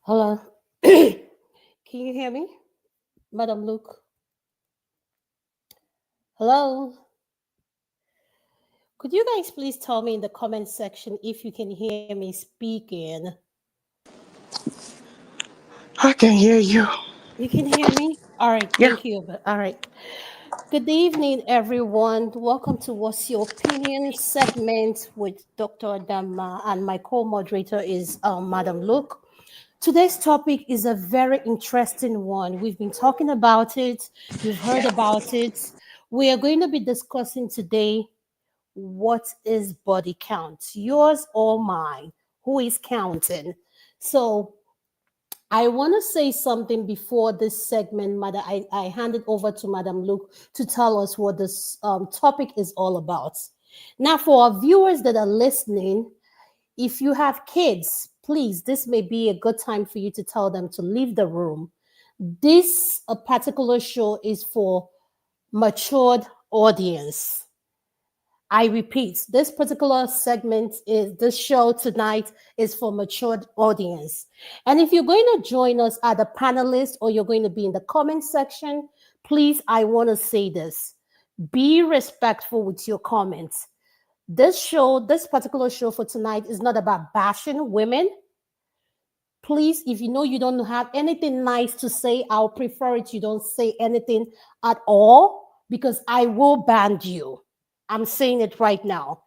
Hello. Can you hear me? Madam Luke? Hello? Could you guys please tell me in the comment section if you can hear me speaking? I can hear you. You can hear me? All right, Yeah. thank you. All right. Good evening, everyone. Welcome to What's Your Opinion segment with Dr. Adama, and my co moderator is Madam Luke. Today's topic is a very interesting one. We've been talking about it, you've heard about it. We are going to be discussing today what is body count, yours or mine? Who is counting? So, I want to say something before this segment, Mother. I hand it over to Madam Luke to tell us what this topic is all about. Now, for our viewers that are listening, if you have kids, please, this may be a good time for you to tell them to leave the room. This a particular show is for matured audience. I repeat, this particular segment is this show tonight is for matured audience. And if you're going to join us as a panelist or you're going to be in the comment section, please, I want to say this. Be respectful with your comments. This particular show for tonight is not about bashing women. Please, if you know you don't have anything nice to say, I'll prefer it you don't say anything at all because I will ban you. I'm saying it right now.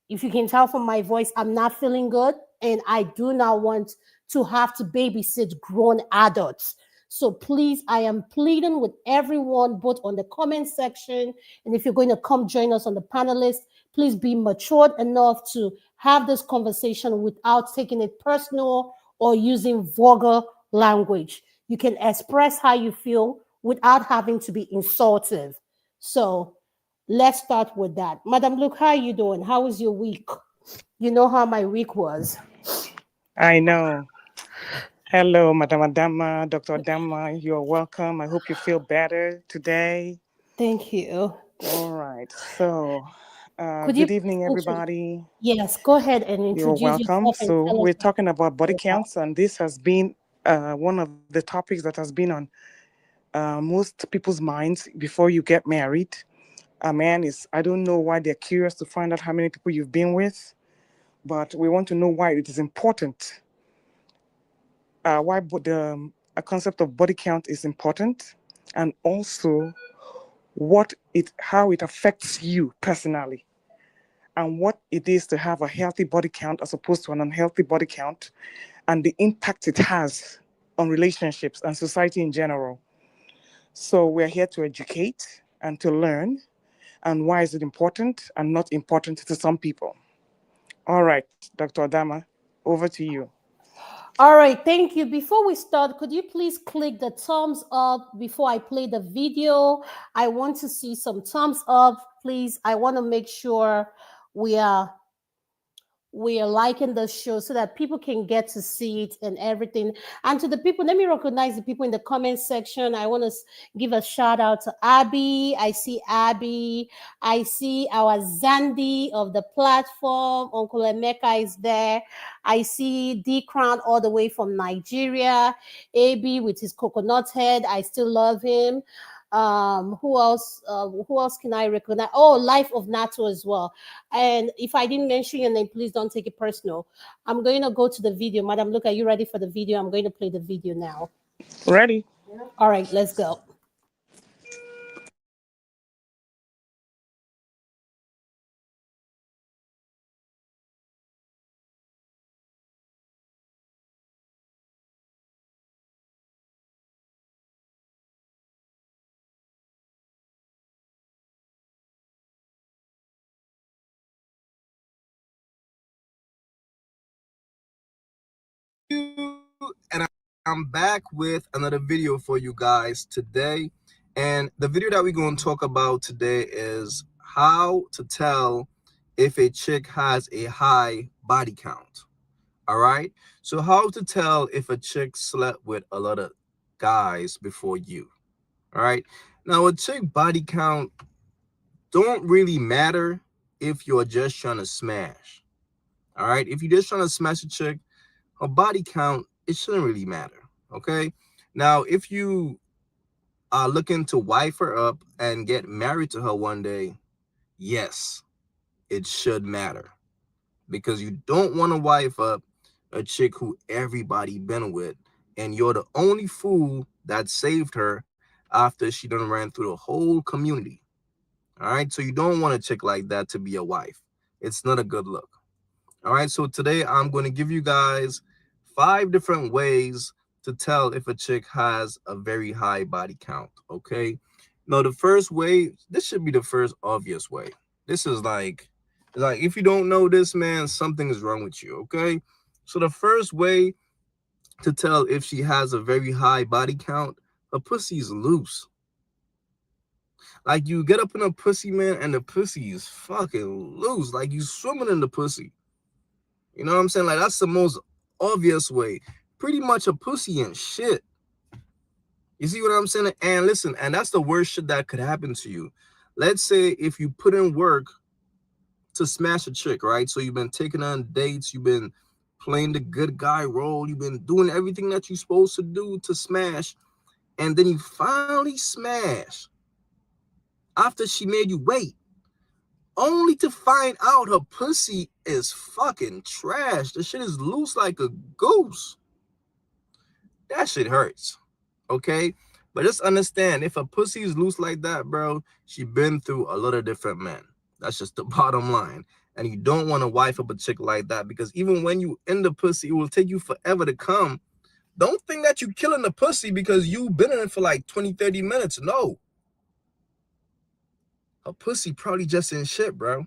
If you can tell from my voice, I'm not feeling good and I do not want to have to babysit grown adults. So please, I am pleading with everyone, both on the comment section and if you're going to come join us on the panelist, please be matured enough to have this conversation without taking it personal or using vulgar language. You can express how you feel without having to be insultive. So let's start with that. Madam Luke, how are you doing? How was your week? You know how my week was. I know. Hello, Madam Adama, Dr. Adama. You're welcome. I hope you feel better today. Thank you. All right. So, Could you good evening, everybody. yes, go ahead and You're introduce welcome. yourself and So, tell us we're what talking about body you're about. counts, and this has been one of the topics that has been on most people's minds before you get married. A man is, I don't know why they're curious to find out how many people you've been with, but we want to know why it is important why the a concept of body count is important, and also what it how it affects you personally, and what it is to have a healthy body count as opposed to an unhealthy body count, and the impact it has on relationships and society in general. So we're here to educate and to learn, and why is it important and not important to some people. All right, Dr. Adama, over to you. All right, thank you. Before we start, could you please click the thumbs up before I play the video? I want to see some thumbs up, please. I want to make sure we are we are liking the show so that people can get to see it and everything. And to the people, let me recognize the people in the comment section. I want to give a shout out to Abby. I see Abby. I see our Zandi of the platform. Uncle Emeka is there. I see D Crown all the way from Nigeria. AB with his coconut head. I still love him. Who else can I recognize? Oh, Life of Nato as well. And if I didn't mention your name, please don't take it personal. I'm going to go to the video. Madam, look, are you ready for the video? I'm going to play the video now. Ready? All right, let's go. And I'm back with another video for you guys today. And the video that we're going to talk about today is how to tell if a chick has a high body count. All right. So how to tell if a chick slept with a lot of guys before you. All right. Now, a chick body count don't really matter if you're just trying to smash. All right. If you're just trying to smash a chick, her body count, it shouldn't really matter. Okay. Now, if you are looking to wife her up and get married to her one day, yes, it should matter, because you don't want to wife up a chick who everybody been with, and you're the only fool that saved her after she done ran through the whole community. All right, so you don't want a chick like that to be a wife. It's not a good look. All right, so today I'm going to give you guys 5 different ways to tell if a chick has a very high body count. Okay, now the first way, this should be the first obvious way. This is like if you don't know this, man, something is wrong with you. Okay, so the first way to tell if she has a very high body count, her pussy is loose. Like, you get up in a pussy, man, and the pussy is fucking loose. Like, you swimming in the pussy. You know what I'm saying? Like, that's the most obvious way. Pretty much a pussy and shit. You see what I'm saying? And listen, and that's the worst shit that could happen to you. Let's say if you put in work to smash a chick, right? So you've been taking on dates, you've been playing the good guy role, you've been doing everything that you're supposed to do to smash, and then you finally smash after she made you wait, only to find out her pussy is fucking trash. The shit is loose like a goose. That shit hurts, okay? But just understand, if a pussy is loose like that, bro, she been through a lot of different men. That's just the bottom line. And you don't want to wife up a chick like that, because even when you in the pussy, it will take you forever to come. Don't think that you killing the pussy because you've been in it for like 20, 30 minutes. No. A pussy probably just in shit, bro.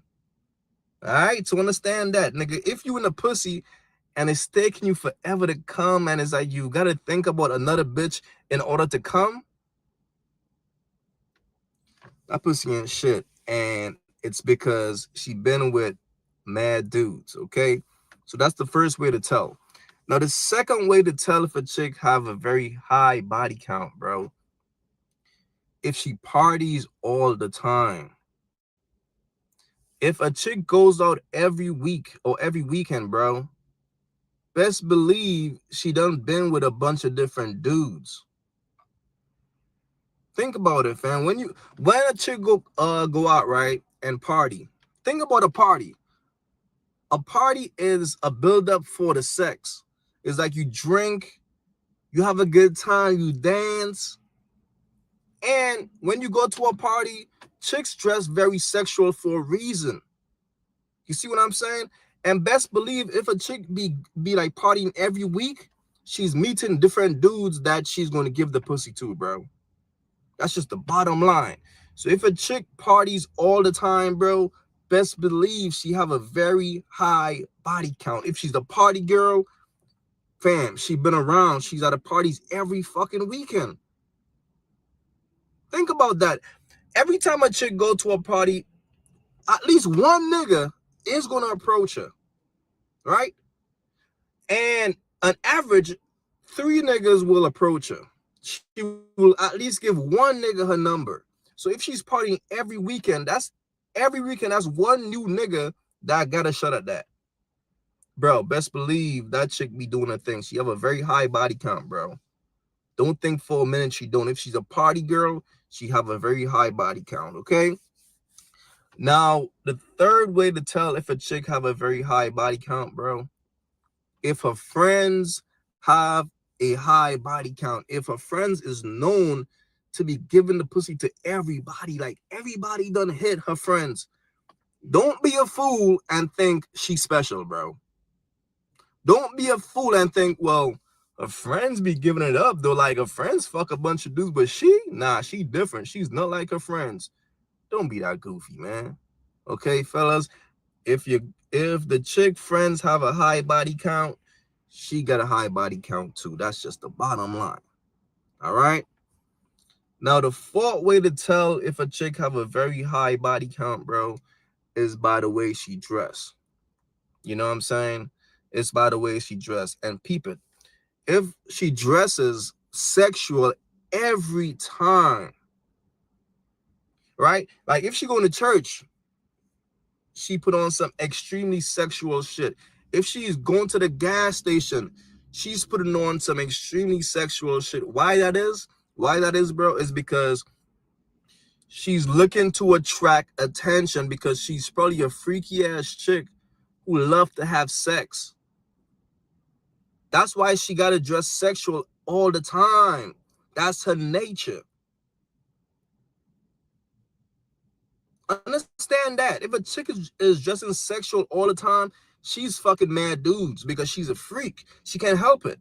All right, so understand that, nigga. If you in a pussy and it's taking you forever to come, and it's like you gotta think about another bitch in order to come, that pussy ain't shit. And it's because she been with mad dudes, okay? So that's the first way to tell. Now, the second way to tell if a chick have a very high body count, bro, if she parties all the time. If a chick goes out every week or every weekend, bro, best believe she done been with a bunch of different dudes. Think about it, fam. When a chick go out, right, and party, think about a party. A party is a build-up for the sex. It's like you drink, you have a good time, you dance. And when you go to a party, chicks dress very sexual for a reason. You see what I'm saying? And best believe, if a chick be like partying every week, she's meeting different dudes that she's going to give the pussy to, bro. That's just the bottom line. So if a chick parties all the time, bro, best believe she have a very high body count. If she's a party girl, fam, she been around. She's at the parties every fucking weekend. Think about that. Every time a chick go to a party, at least one nigga is going to approach her, right? And an average 3 niggas will approach her. She will at least give one nigga her number. So if she's partying every weekend, that's one new nigga that got a shot at that. Bro, best believe that chick be doing her thing. She have a very high body count, bro. Don't think for a minute she don't. If she's a party girl, she have a very high body count, okay? Now, the third way to tell if a chick have a very high body count, bro, if her friends have a high body count, if her friends is known to be giving the pussy to everybody, like everybody done hit her friends, don't be a fool and think she's special, bro. Don't be a fool and think, well, her friends be giving it up, though. Like, her friends fuck a bunch of dudes, but she different. She's not like her friends. Don't be that goofy, man. Okay, fellas, if the chick friends have a high body count, she got a high body count too. That's just the bottom line. All right. Now, the fourth way to tell if a chick have a very high body count, bro, is by the way she dress. You know what I'm saying? It's by the way she dress. And peep it. If she dresses sexual every time, right? Like, if she going to church, she put on some extremely sexual shit. If she's going to the gas station, she's putting on some extremely sexual shit. Why that is, bro, is because She's looking to attract attention because she's probably a freaky ass chick who love to have sex. That's why she got to dress sexual all the time. That's her nature. Understand that. If a chick is dressing sexual all the time, she's fucking mad dudes because she's a freak. She can't help it.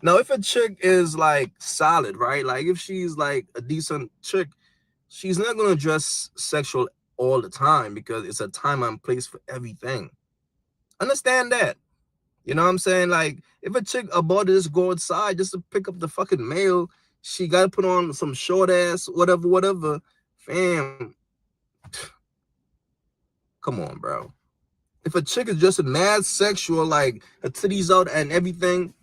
Now, if a chick is like solid, right? Like if she's like a decent chick, she's not going to dress sexual all the time because it's a time and place for everything. Understand that. You know what I'm saying? Like, if a chick about to just go outside just to pick up the fucking mail, she got to put on some short ass, whatever. Fam, come on, bro. If a chick is just a mad sexual, like her titties out and everything,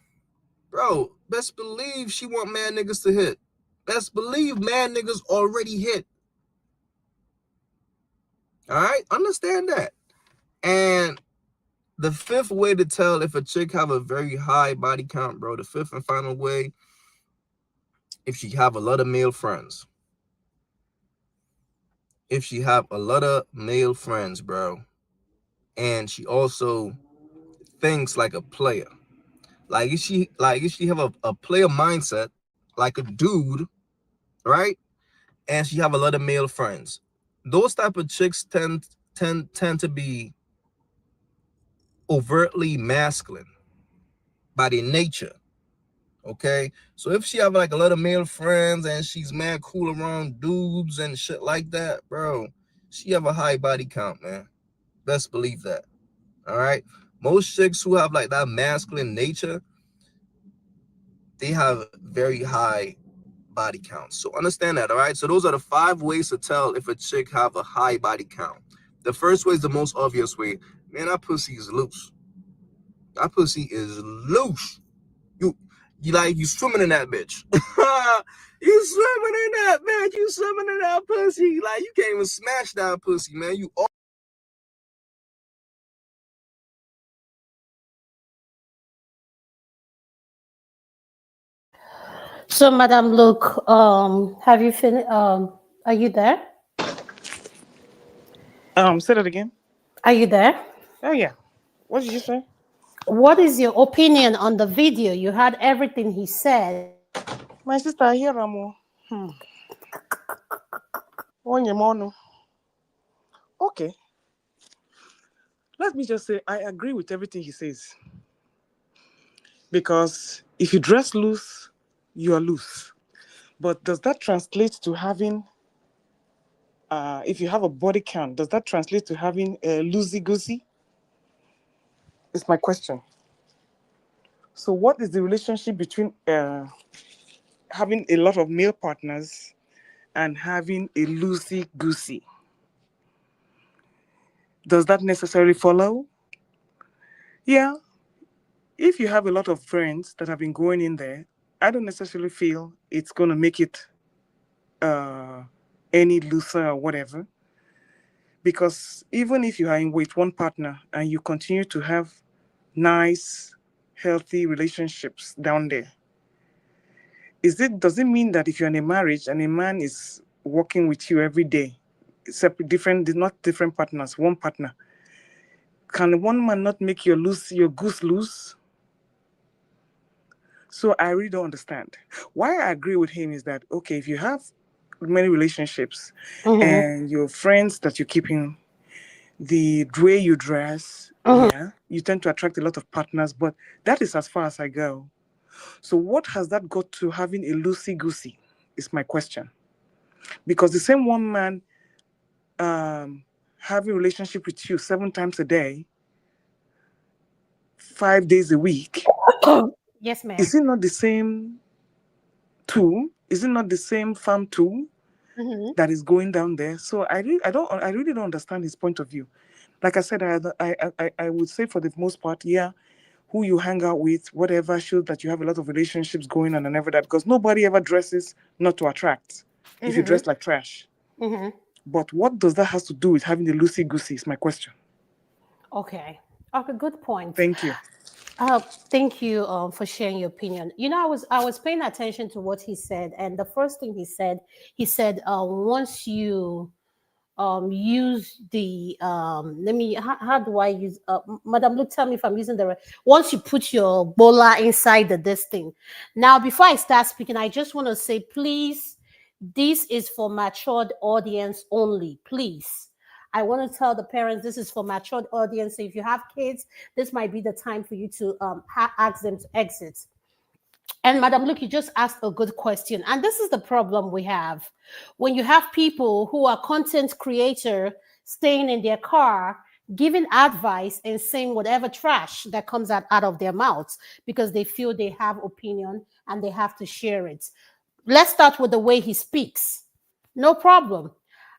bro, best believe she want mad niggas to hit. Best believe mad niggas already hit. All right? Understand that. And the fifth way to tell if a chick have a very high body count, bro, the fifth and final way, if she have a lot of male friends. If she have a lot of male friends, bro, and she also thinks like a player. Like if she have a player mindset, like a dude, right? And she have a lot of male friends. Those type of chicks tend to be overtly masculine by their nature. Okay, so if she have like a lot of male friends and she's mad cool around dudes and shit like that, bro, she have a high body count, man. Best believe that. All right, most chicks who have like that masculine nature, they have very high body count. So understand that. All right, so those are the 5 ways to tell if a chick have a high body count. The first way is the most obvious way. Man, that pussy is loose. That pussy is loose. You swimming in that bitch. You swimming in that bitch. You swimming in that pussy. Like you can't even smash that pussy, man. You all So, Madam Luke, have you finished? Are you there? Say that again. Are you there? Oh yeah. What did you say? What is your opinion on the video? You had everything he said. My sister here, Ramo. On your mono. Okay. Let me just say I agree with everything he says. Because if you dress loose, you are loose. But does that translate to having if you have a body count, does that translate to having a loosey-goosey? Is my question. So what is the relationship between having a lot of male partners and having a loosey-goosey? Does that necessarily follow? Yeah. If you have a lot of friends that have been going in there, I don't necessarily feel it's going to make it any looser or whatever. Because even if you are in with one partner and you continue to have nice, healthy relationships down there, does it mean that if you're in a marriage and a man is working with you every day, separate, different, not different partners, one partner, can one man not make your goose loose? So I really don't understand. Why I agree with him is that, okay, if you have many relationships and your friends that you're keeping, the way you dress, yeah, you tend to attract a lot of partners, but that is as far as I go. So what has that got to having a loosey-goosey is my question. Because the same one man having a relationship with you 7 times a day, 5 days a week, Yes, ma'am. is it not the same tool? Is it not the same farm tool that is going down there? So I really don't understand his point of view. Like I said, I would say for the most part, yeah, who you hang out with, whatever, shows that you have a lot of relationships going on and ever that, because nobody ever dresses not to attract if you dress like trash. But what does that has to do with having a loosey-goosey is my question. Okay. Okay, good point. Thank you. Uh, Thank you for sharing your opinion. You know, I was paying attention to what he said, and the first thing he said, once you use the let me how do I use Madam Luke, tell me if I'm using the right. Once you put your bola inside the this thing. Now, before I start speaking, I just want to say, please, this is for matured audience only. Please, I want to tell the parents this is for matured audience. So if you have kids, this might be the time for you to ask them to exit. And Madam Luke, you just asked a good question. And this is the problem we have. When you have people who are content creator staying in their car, giving advice and saying whatever trash that comes out of their mouths because they feel they have opinion and they have to share it. Let's start with the way he speaks. No problem.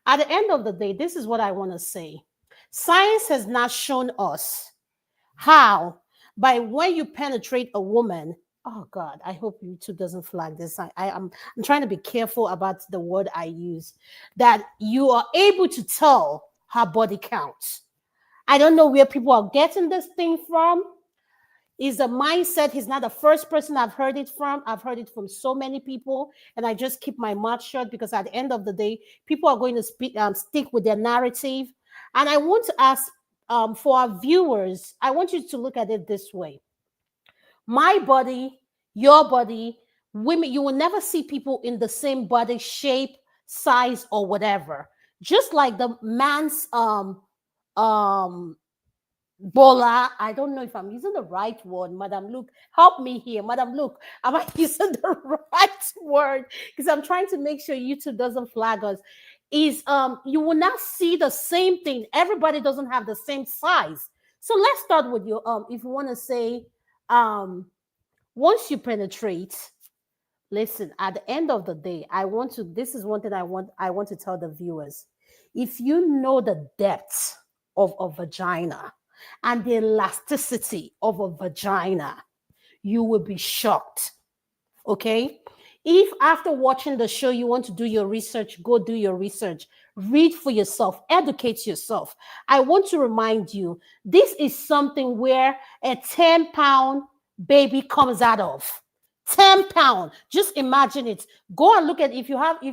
At the end of the day, this is what I want to say. Science has not shown us how, by when you penetrate a woman, oh God, I hope YouTube doesn't flag this. I'm trying to be careful about the word I use, that you are able to tell her body count. I don't know where people are getting this thing from. Is a mindset. He's not the first person I've heard it from. I've heard it from so many people, and I just keep my mouth shut because at the end of the day, people are going to stick with their narrative. And I want to ask for our viewers, I want you to look at it this way: my body, your body, women. You will never see people in the same body shape, size, or whatever. Just like the man's um Bola, I don't know if I'm using the right word. Madam Luke, help me here. Madam Luke, am I using the right word? Because I'm trying to make sure YouTube doesn't flag us. Is you will not see the same thing. Everybody doesn't have the same size. So let's start with your if you want to say um once you penetrate, listen, at the end of the day, I want to this is one thing I want to tell the viewers. If you know the depth of a vagina and the elasticity of a vagina, you will be shocked. Okay? If after watching the show you want to do your research, go do your research. Read for yourself, educate yourself. I want to remind you this is something where a 10-pound baby comes out of. 10 pound. Just imagine it. Go and look at if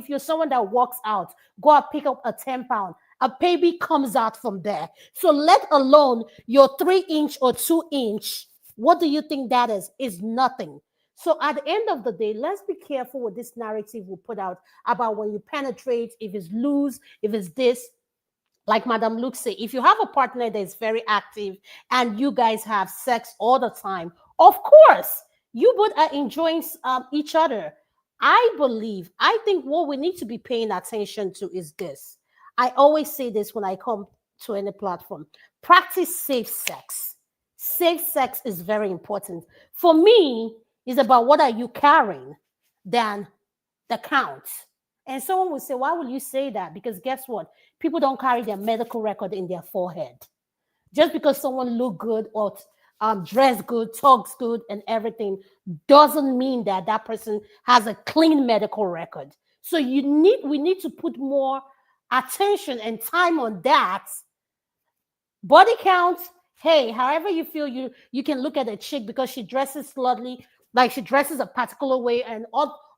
you're someone that walks out, go and pick up a 10 pound. A baby comes out from there. So let alone your 3 inch or 2 inch. What do you think that is? Is nothing. So at the end of the day, let's be careful with this narrative we put out about when you penetrate, if it's loose, if it's this. Like Madam Luke said, if you have a partner that is very active and you guys have sex all the time, of course, you both are enjoying each other. I think what we need to be paying attention to is this. I always say this when I come to any platform: practice safe sex. Safe sex is very important. For me, it's about what are you carrying than the count. And someone will say, why will you say that? Because guess what? People don't carry their medical record in their forehead. Just because someone look good or dress good, talks good, and everything doesn't mean that that person has a clean medical record. So we need to put more attention and time on that. Body count, hey, however you feel, you can look at a chick because she dresses slutly, like she dresses a particular way, and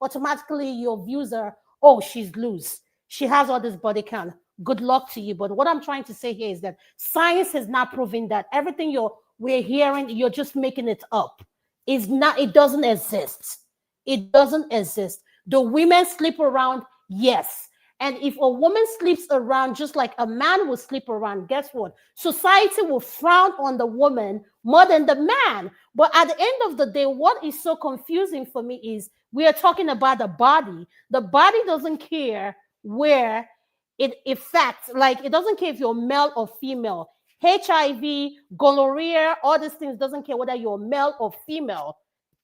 automatically your views are, oh, she's loose, she has all this body count. Good luck to you. But what I'm trying to say here is that science has not proven that everything we're hearing, you're just making it up. It's not, it doesn't exist. It doesn't exist. Do women sleep around? Yes. And if a woman sleeps around just like a man will sleep around, guess what? Society will frown on the woman more than the man. But at the end of the day, what is so confusing for me is we are talking about the body. The body doesn't care where it affects, like it doesn't care if you're male or female. HIV, gonorrhea, all these things doesn't care whether you're male or female.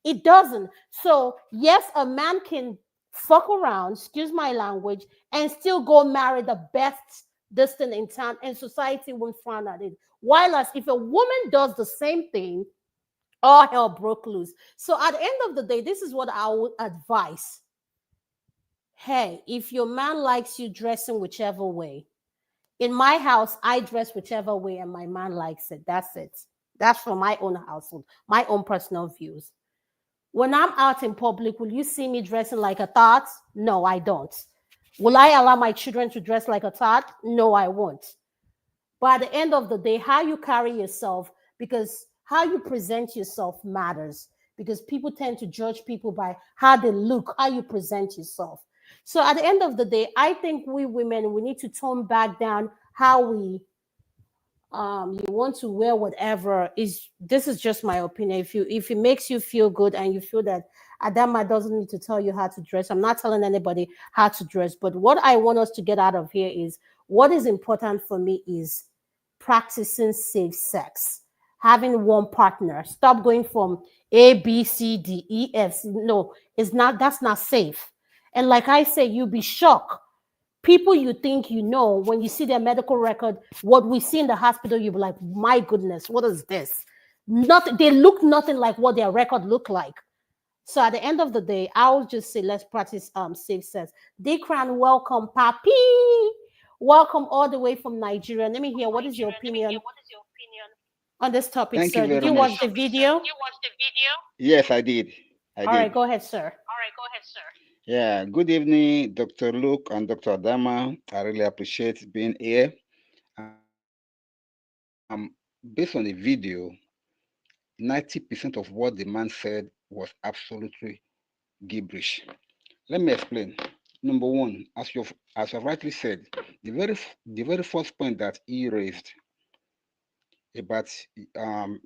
It doesn't. So, yes, a man can fuck around, excuse my language, and still go marry the best this thing in town, and society won't frown at it. While as if a woman does the same thing, all hell broke loose. So at the end of the day, this is what I would advise. Hey, if your man likes you dressing whichever way, in my house, I dress whichever way and my man likes it. That's it. That's from my own household, my own personal views. When I'm out in public, will you see me dressing like a thought? No, I don't. Will I allow my children to dress like a thought? No, I won't. But at the end of the day, how you carry yourself, because how you present yourself matters. Because people tend to judge people by how they look, how you present yourself. So at the end of the day, I think we women, we need to tone back down how we you want to wear whatever. Is this is just my opinion. If it makes you feel good and you feel that Adama doesn't need to tell you how to dress, I'm not telling anybody how to dress. But what I want us to get out of here is, what is important for me is practicing safe sex, having one partner. Stop going from A, B, C, D, E, F. No, it's not. That's not safe. And like I say, you'll be shocked. People you think you know, when you see their medical record, what we see in the hospital, you'll be like, my goodness, what is this? Not they look nothing like what their record look like. So at the end of the day, I'll just say let's practice safe sex. Dekran, welcome, Papi. Welcome all the way from Nigeria. Let me hear, what is your opinion on this topic, Thank you sir? Did very you watch much. the video? Yes, I did. I All right, did. go ahead, sir. Yeah. Good evening, Dr. Luke and Dr. Adama. I really appreciate being here. Based on the video, 90% of what the man said was absolutely gibberish. Let me explain. Number one, as you've rightly said, the very first point that he raised about um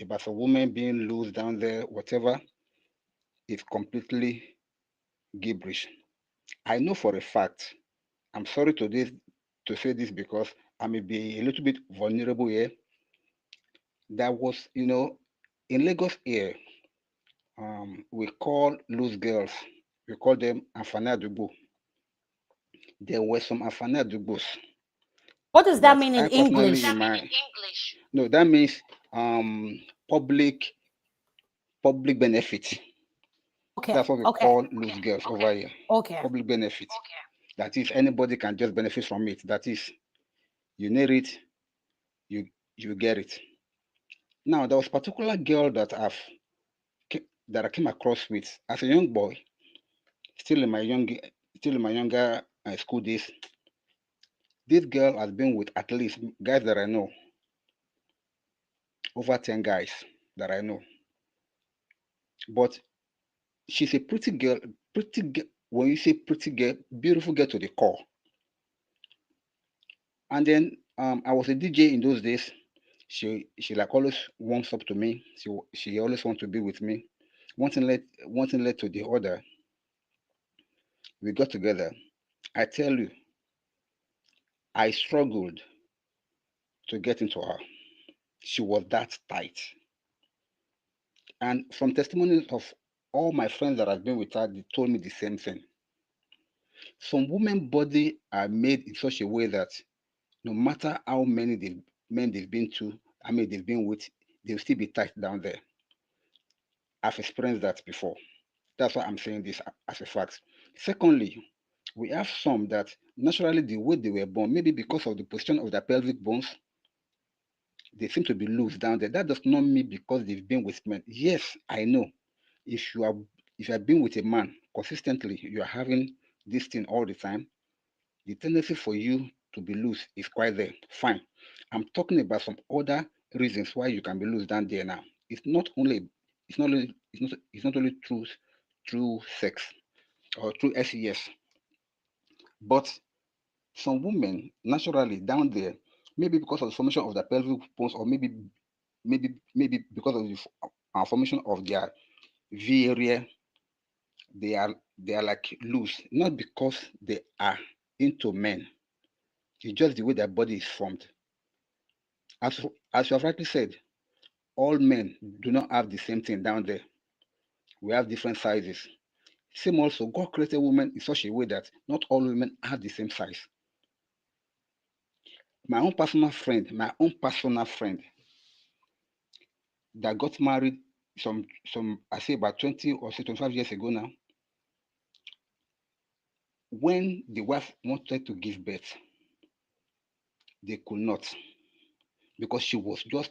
about a woman being loose down there, whatever, is completely gibberish. I know for a fact, I'm sorry to say this because I may be a little bit vulnerable here. That was, in Lagos here, we call loose girls, we call them Afanadugbo. There were some Afanadubos What does that that mean in I personally English? no, that means um public benefit. Okay, That's what we okay, call loose girls over here. okay. Public benefit. That is, anybody can just benefit from it. That is, you need it, you you get it. Now, there was a particular girl that I came across with as a young boy, still in my young, still in my younger school days. This girl has been with at least guys that I know, over 10 guys that I know. But she's a pretty girl, pretty girl. When you say pretty girl, beautiful girl to the core. And then I was a DJ in those days. She like always warms up to me. She always wants to be with me. One thing led to the other. We got together. I tell you, I struggled to get into her. She was that tight. And from testimonies of all my friends that have been with her, they told me the same thing. Some women body are made in such a way that no matter how many men they've been to, I mean they've been with, they'll still be tight down there. I've experienced that before. That's why I'm saying this as a fact. Secondly, we have some that naturally the way they were born, maybe because of the position of their pelvic bones, they seem to be loose down there. That does not mean because they've been with men. Yes, I know. If you are if you have been with a man consistently, you are having this thing all the time, the tendency for you to be loose is quite there. Fine. I'm talking about some other reasons why you can be loose down there now. It's not only through sex or through SES, but some women naturally down there, maybe because of the formation of their pelvic bones, or maybe because of the formation of their V area, they are like loose, not because they are into men. It's just the way their body is formed. As you have rightly said, all men do not have the same thing down there. We have different sizes. Same also, God created women in such a way that not all women have the same size. My own personal friend that got married some I say about 20 or so 25 years ago now. When the wife wanted to give birth, they could not because she was just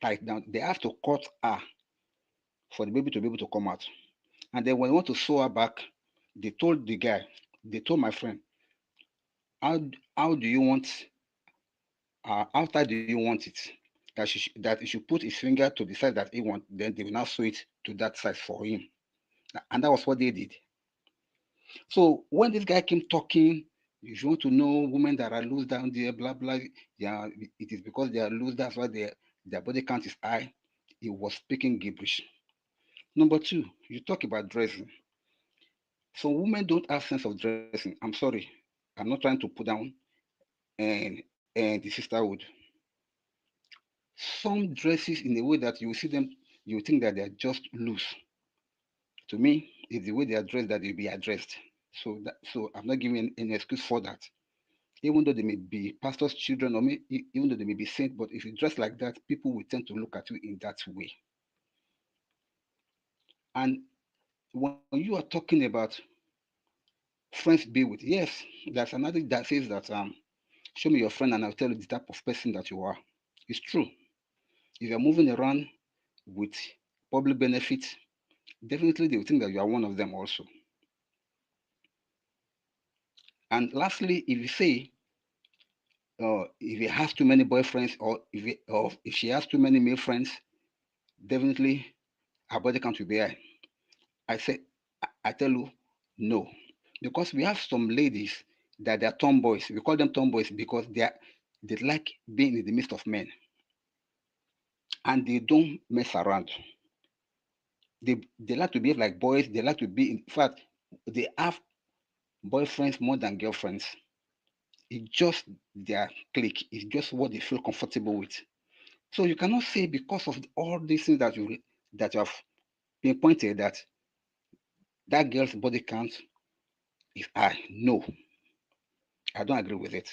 tight down. They have to cut her for the baby to be able to come out. And then when they want to sew her back, they told the guy, they told my friend, how do you want, how tight do you want it? That he should put his finger to the size that he wants, then they will now sew it to that size for him. And that was what they did. So when this guy came talking, if you want to know women that are loose down there, blah blah, yeah, it is because they are loose, that's why their body count is high. He was speaking gibberish. Number two, you talk about dressing. So women don't have sense of dressing. I'm sorry. I'm not trying to put down and the sisterhood. Some dresses in a way that you see them, you think that they are just loose. To me, it's the way they are dressed that they'll be addressed. So I'm not giving any excuse for that. Even though they may be pastors' children, or even though they may be saints, but if you dress like that, people will tend to look at you in that way. And when you are talking about friends be with, yes, there's another that says that show me your friend and I'll tell you the type of person that you are. It's true. If you're moving around with public benefits, definitely they will think that you are one of them also. And lastly, if you say if he has too many boyfriends, or if she has too many male friends, definitely her body count will be high. I say, I tell you, no, because we have some ladies that they are tomboys. We call them tomboys because they like being in the midst of men, and they don't mess around. They like to behave like boys. They like to be. In fact, they have boyfriends more than girlfriends. It's just their clique. It's just what they feel comfortable with. So you cannot say because of all these things that you have pinpointed that girl's body count is high. No, I don't agree with it.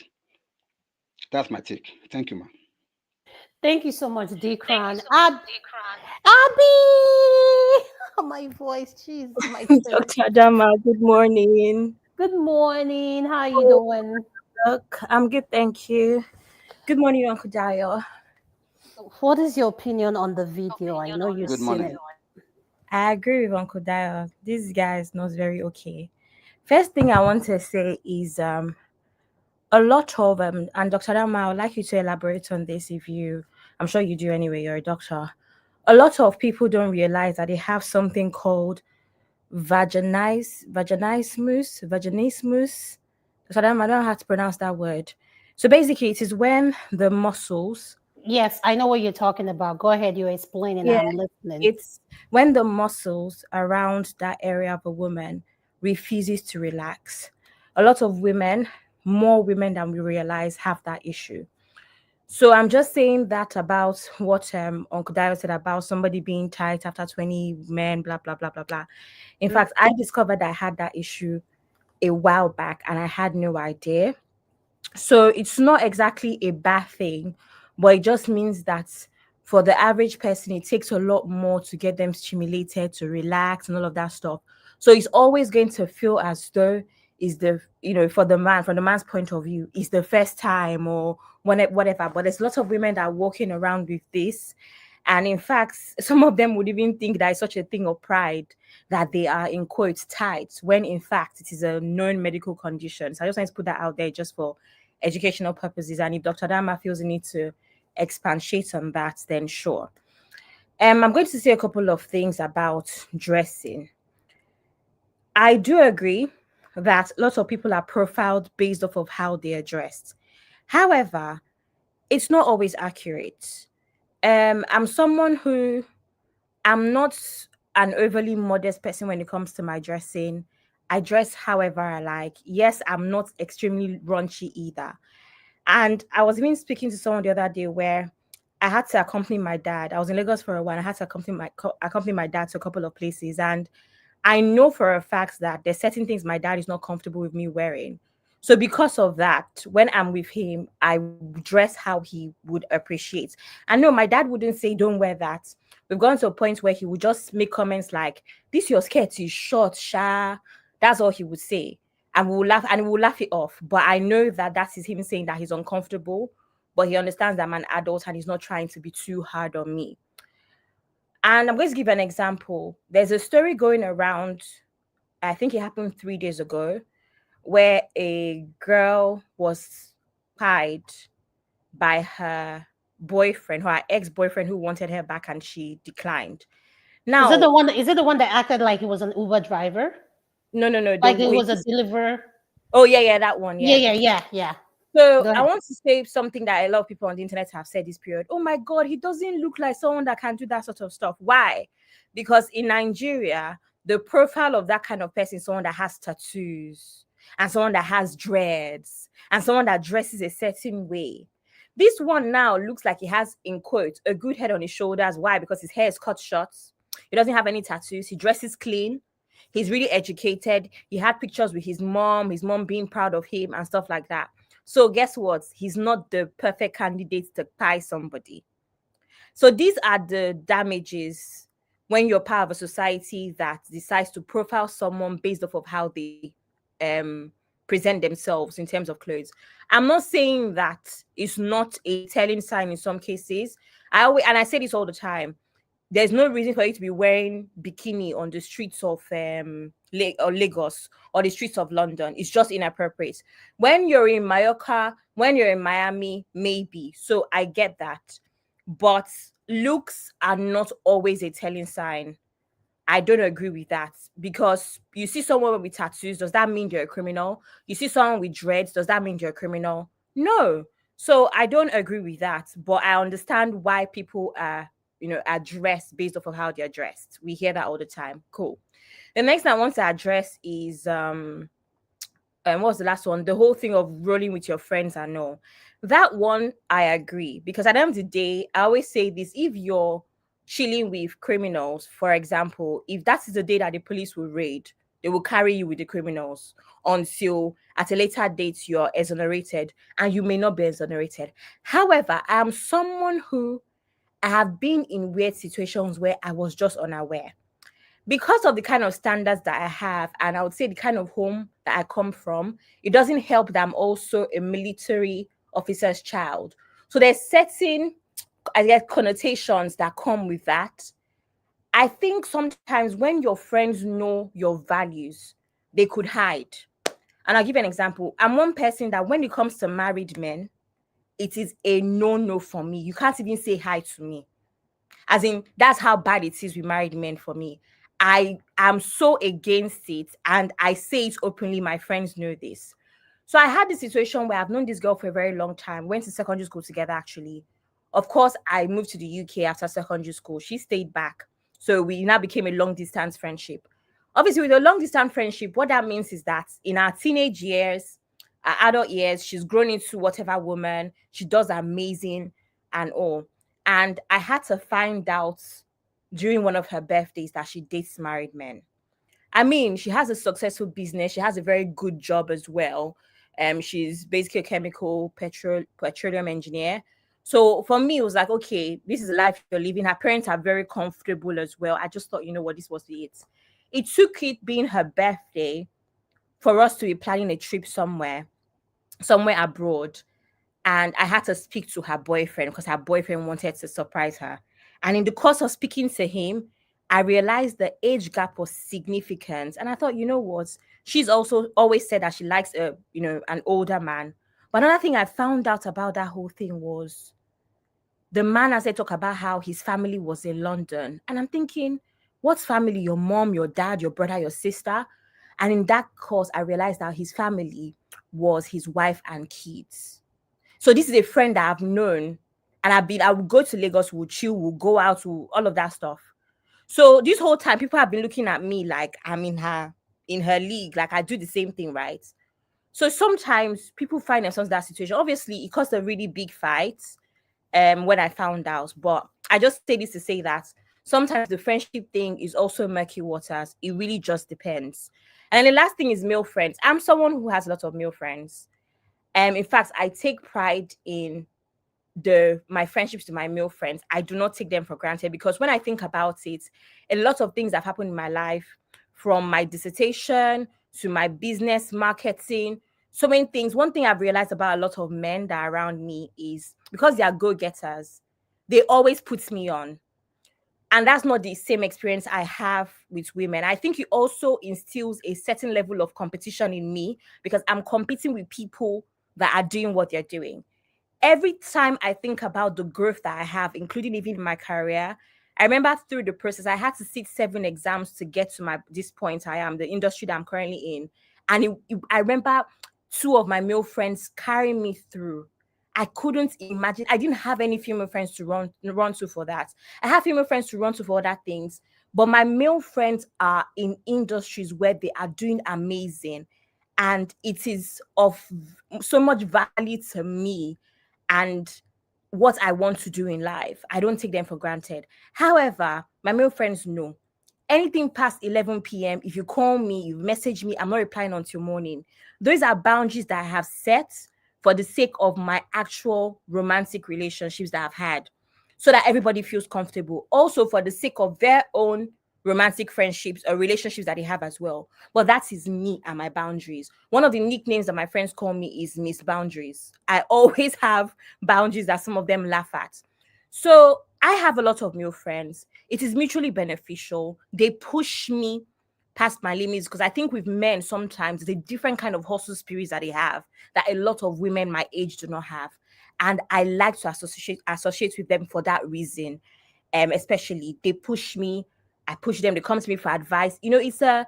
That's my take. Thank you, ma. Thank you so much, Dekran. Abby! My voice, jeez, my spirit. Dr. Adama, good morning. Good morning. How you doing? Look, I'm good, thank you. Good morning, Uncle Dio. What is your opinion on the video? I know you've Good seen morning. it. I agree with Uncle Dio. This guy is not very okay. First thing I want to say is a lot of and Dr. Adama, I would like you to elaborate on this if you I'm sure you do anyway, you're a doctor. A lot of people don't realize that they have something called vaginismus. So I don't know how to pronounce that word. So basically, it is when the muscles, Yes, I know what you're talking about. Go ahead, you explain and yeah, I'm listening. it's when the muscles around that area of a woman refuses to relax. A lot of women, more women than we realize, have that issue. So I'm just saying that about what Uncle Dio said about somebody being tight after 20 men, blah blah blah blah blah. In fact, I discovered I had that issue a while back and I had no idea. So it's not exactly a bad thing, but it just means that for the average person, it takes a lot more to get them stimulated, to relax, and all of that stuff. So it's always going to feel as though is the for the man, from the man's point of view, is the first time or whatever. But there's lots of women that are walking around with this. And in fact, some of them would even think that it's such a thing of pride that they are in quotes tight, when in fact it is a known medical condition. So I just want to put that out there just for educational purposes. And if Dr. Dama feels the need to expatiate on that, then sure. I'm going to say a couple of things about dressing. I do agree that lots of people are profiled based off of how they are dressed. However, it's not always accurate. I'm someone who I'm not an overly modest person when it comes to my dressing. I dress however I like. Yes, I'm not extremely raunchy either. And I was even speaking to someone the other day where I had to accompany my dad. I was in Lagos for a while. I had to accompany my dad to a couple of places, and I know for a fact that there's certain things my dad is not comfortable with me wearing. So because of that, when I'm with him, I dress how he would appreciate. And no, my dad wouldn't say, "Don't wear that." We've gone to a point where he would just make comments like, "This your skirt is short, sha." That's all he would say, and we will laugh it off. But I know that that is him saying that he's uncomfortable but he understands that I'm an adult and he's not trying to be too hard on me. And I'm going to give an example. There's a story going around, I think it happened 3 days ago, where a girl was pied by her boyfriend, her ex-boyfriend, who wanted her back and she declined. Is it Now, the one? Is it the one that acted like he was an Uber driver, no. like he was a deliverer? Oh yeah, that one, Yeah, yeah. yeah, yeah, yeah. So Go I ahead. want to say something that a lot of people on the internet have said this period. Oh my God, he doesn't look like someone that can do that sort of stuff. Why? Because in Nigeria, the profile of that kind of person is someone that has tattoos and someone that has dreads and someone that dresses a certain way. This one now looks like he has, in quotes, a good head on his shoulders. Why? Because his hair is cut short. He doesn't have any tattoos. He dresses clean. He's really educated. He had pictures with his mom being proud of him and stuff like that. So guess what? He's not the perfect candidate to pie somebody. So these are the damages when you're part of a society that decides to profile someone based off of how they um present themselves in terms of clothes. I'm not saying that it's not a telling sign in some cases. I say this all the time. There's no reason for you to be wearing bikini on the streets of Lagos or the streets of London. It's just inappropriate. When you're in Mallorca, when you're in Miami, maybe. So I get that. But looks are not always a telling sign. I don't agree with that, because you see someone with tattoos, does that mean they're a criminal? You see someone with dreads, does that mean they're a criminal? No. So I don't agree with that, but I understand why people are dressed based off of how they're dressed. We hear that all the time. Cool. The next thing I want to address is and what's the last one? The whole thing of rolling with your friends and all. That one, I agree. Because at the end of the day, I always say this: if you're chilling with criminals, for example, if that is the day that the police will raid, they will carry you with the criminals until at a later date you're exonerated, and you may not be exonerated. However, I am someone who I have been in weird situations where I was just unaware because of the kind of standards that I have, and I would say the kind of home that I come from. It doesn't help that I'm also a military officer's child. So there's certain, I guess, connotations that come with that. I think sometimes when your friends know your values, they could hide. And I'll give you an example. I'm one person that when it comes to married men, it is a no-no for me. You can't even say hi to me. As in, that's how bad it is with married men for me. I am so against it, and I say it openly. My friends know this. So I had this situation where I've known this girl for a very long time. Went to secondary school together, actually. Of course, I moved to the UK after secondary school. She stayed back. So we now became a long distance friendship. Obviously, with a long distance friendship, what that means is that in our teenage years, our adult years, she's grown into whatever woman. She does amazing and all. And I had to find out during one of her birthdays that she dates married men. I mean, she has a successful business. She has a very good job as well. She's basically a petroleum engineer. So for me, it was like, okay, this is the life you're living. Her parents are very comfortable as well. I just thought, you know what, this was it. It took it being her birthday for us to be planning a trip somewhere abroad. And I had to speak to her boyfriend because her boyfriend wanted to surprise her. And in the course of speaking to him, I realized the age gap was significant. And I thought, you know what? She's also always said that she likes an older man. But another thing I found out about that whole thing was the man, as I talk about how his family was in London. And I'm thinking, what's family? Your mom, your dad, your brother, your sister? And in that course, I realized that his family was his wife and kids. So this is a friend that I've known, and I would go to Lagos, we'll chill, we'll go out, all of that stuff. So this whole time, people have been looking at me like I'm in her league, like I do the same thing, right? So sometimes people find themselves in that situation. Obviously, it caused a really big fight when I found out. But I just say this to say that sometimes the friendship thing is also murky waters. It really just depends. And the last thing is male friends. I'm someone who has a lot of male friends. In fact, I take pride in my friendships to my male friends. I do not take them for granted, because when I think about it, a lot of things have happened in my life, from my dissertation to my business marketing so many things. One thing I've realized about a lot of men that are around me is because they are go-getters, they always put me on. And that's not the same experience I have with women. I think it also instills a certain level of competition in me because I'm competing with people that are doing what they're doing. Every time I think about the growth that I have, including even in my career, I remember through the process, I had to sit 7 exams to get to my this point I am, the industry that I'm currently in. And I remember two of my male friends carrying me through. I couldn't imagine. I didn't have any female friends to run to for that. I have female friends to run to for other things, but my male friends are in industries where they are doing amazing, and it is of so much value to me and what I want to do in life. I don't take them for granted. However, my male friends know anything past 11 p.m., if you call me, you message me, I'm not replying until morning. Those are boundaries that I have set for the sake of my actual romantic relationships that I've had, so that everybody feels comfortable. Also, for the sake of their own romantic friendships or relationships that they have as well. But that is me and my boundaries. One of the nicknames that my friends call me is Miss Boundaries. I always have boundaries that some of them laugh at. So I have a lot of male friends. It is mutually beneficial. They push me past my limits because I think with men sometimes the different kind of hustle spirits that they have that a lot of women my age do not have. And I like to associate with them for that reason. Especially they push me, I push them, they come to me for advice. It's a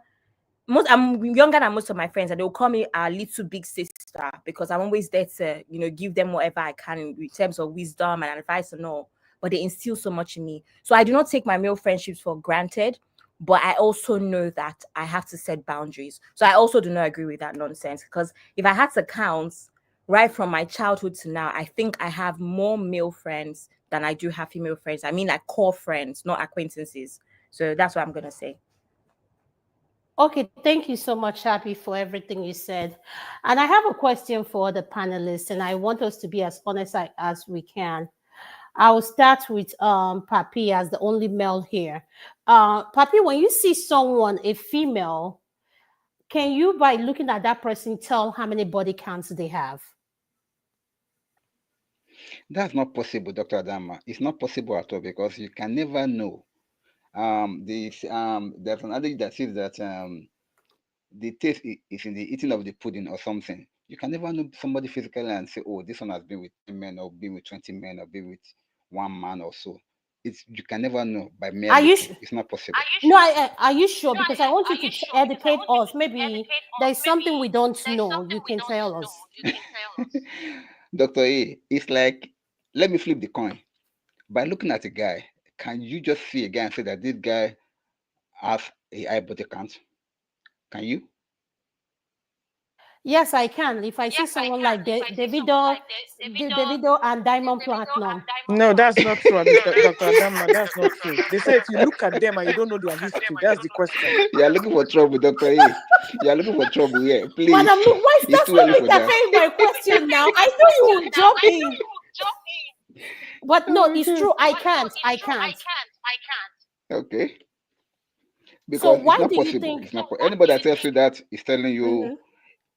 most I'm younger than most of my friends, and they'll call me a little big sister because I'm always there to, give them whatever I can in terms of wisdom and advice and all. But they instill so much in me. So I do not take my male friendships for granted, but I also know that I have to set boundaries. So I also do not agree with that nonsense because if I had to count right from my childhood to now, I think I have more male friends than I do have female friends. I mean, like core friends, not acquaintances. So that's what I'm going to say. Okay, thank you so much, Happy, for everything you said. And I have a question for the panelists, and I want us to be as honest as we can. I will start with Papi as the only male here. Papi, when you see someone, a female, can you, by looking at that person, tell how many body counts they have? That's not possible, Dr. Adama. It's not possible at all because you can never know. There's an adage that says that the taste is in the eating of the pudding or something. You can never know somebody physically and say, oh, this one has been with 10 men or been with 20 men or been with one man or so. You can never know by mere Are you looking. sh- It's not possible. no? Are you sure? Because I want you to educate us. Maybe there's something we don't know. You can tell us. Dr. A, it's like, let me flip the coin. By looking at a guy, can you just see a guy and say that this guy has a high body count? Can you? Yes, I can. If I see someone like Davido and Diamond Platinum. No, that's not true, Dr. Adama. That's not true. They say if you look at them and you don't know their history, that's the question. You are looking for trouble, Dr. A. You are looking for trouble here. Please. Madam, look, why It's that's too early not for that. interfering my question now? I know you will jump in. But Oh no, my it's God. true. I can't. I can't. Okay. So Because it's why not do you possible. think? It's not. Anybody that tells you that Mhm.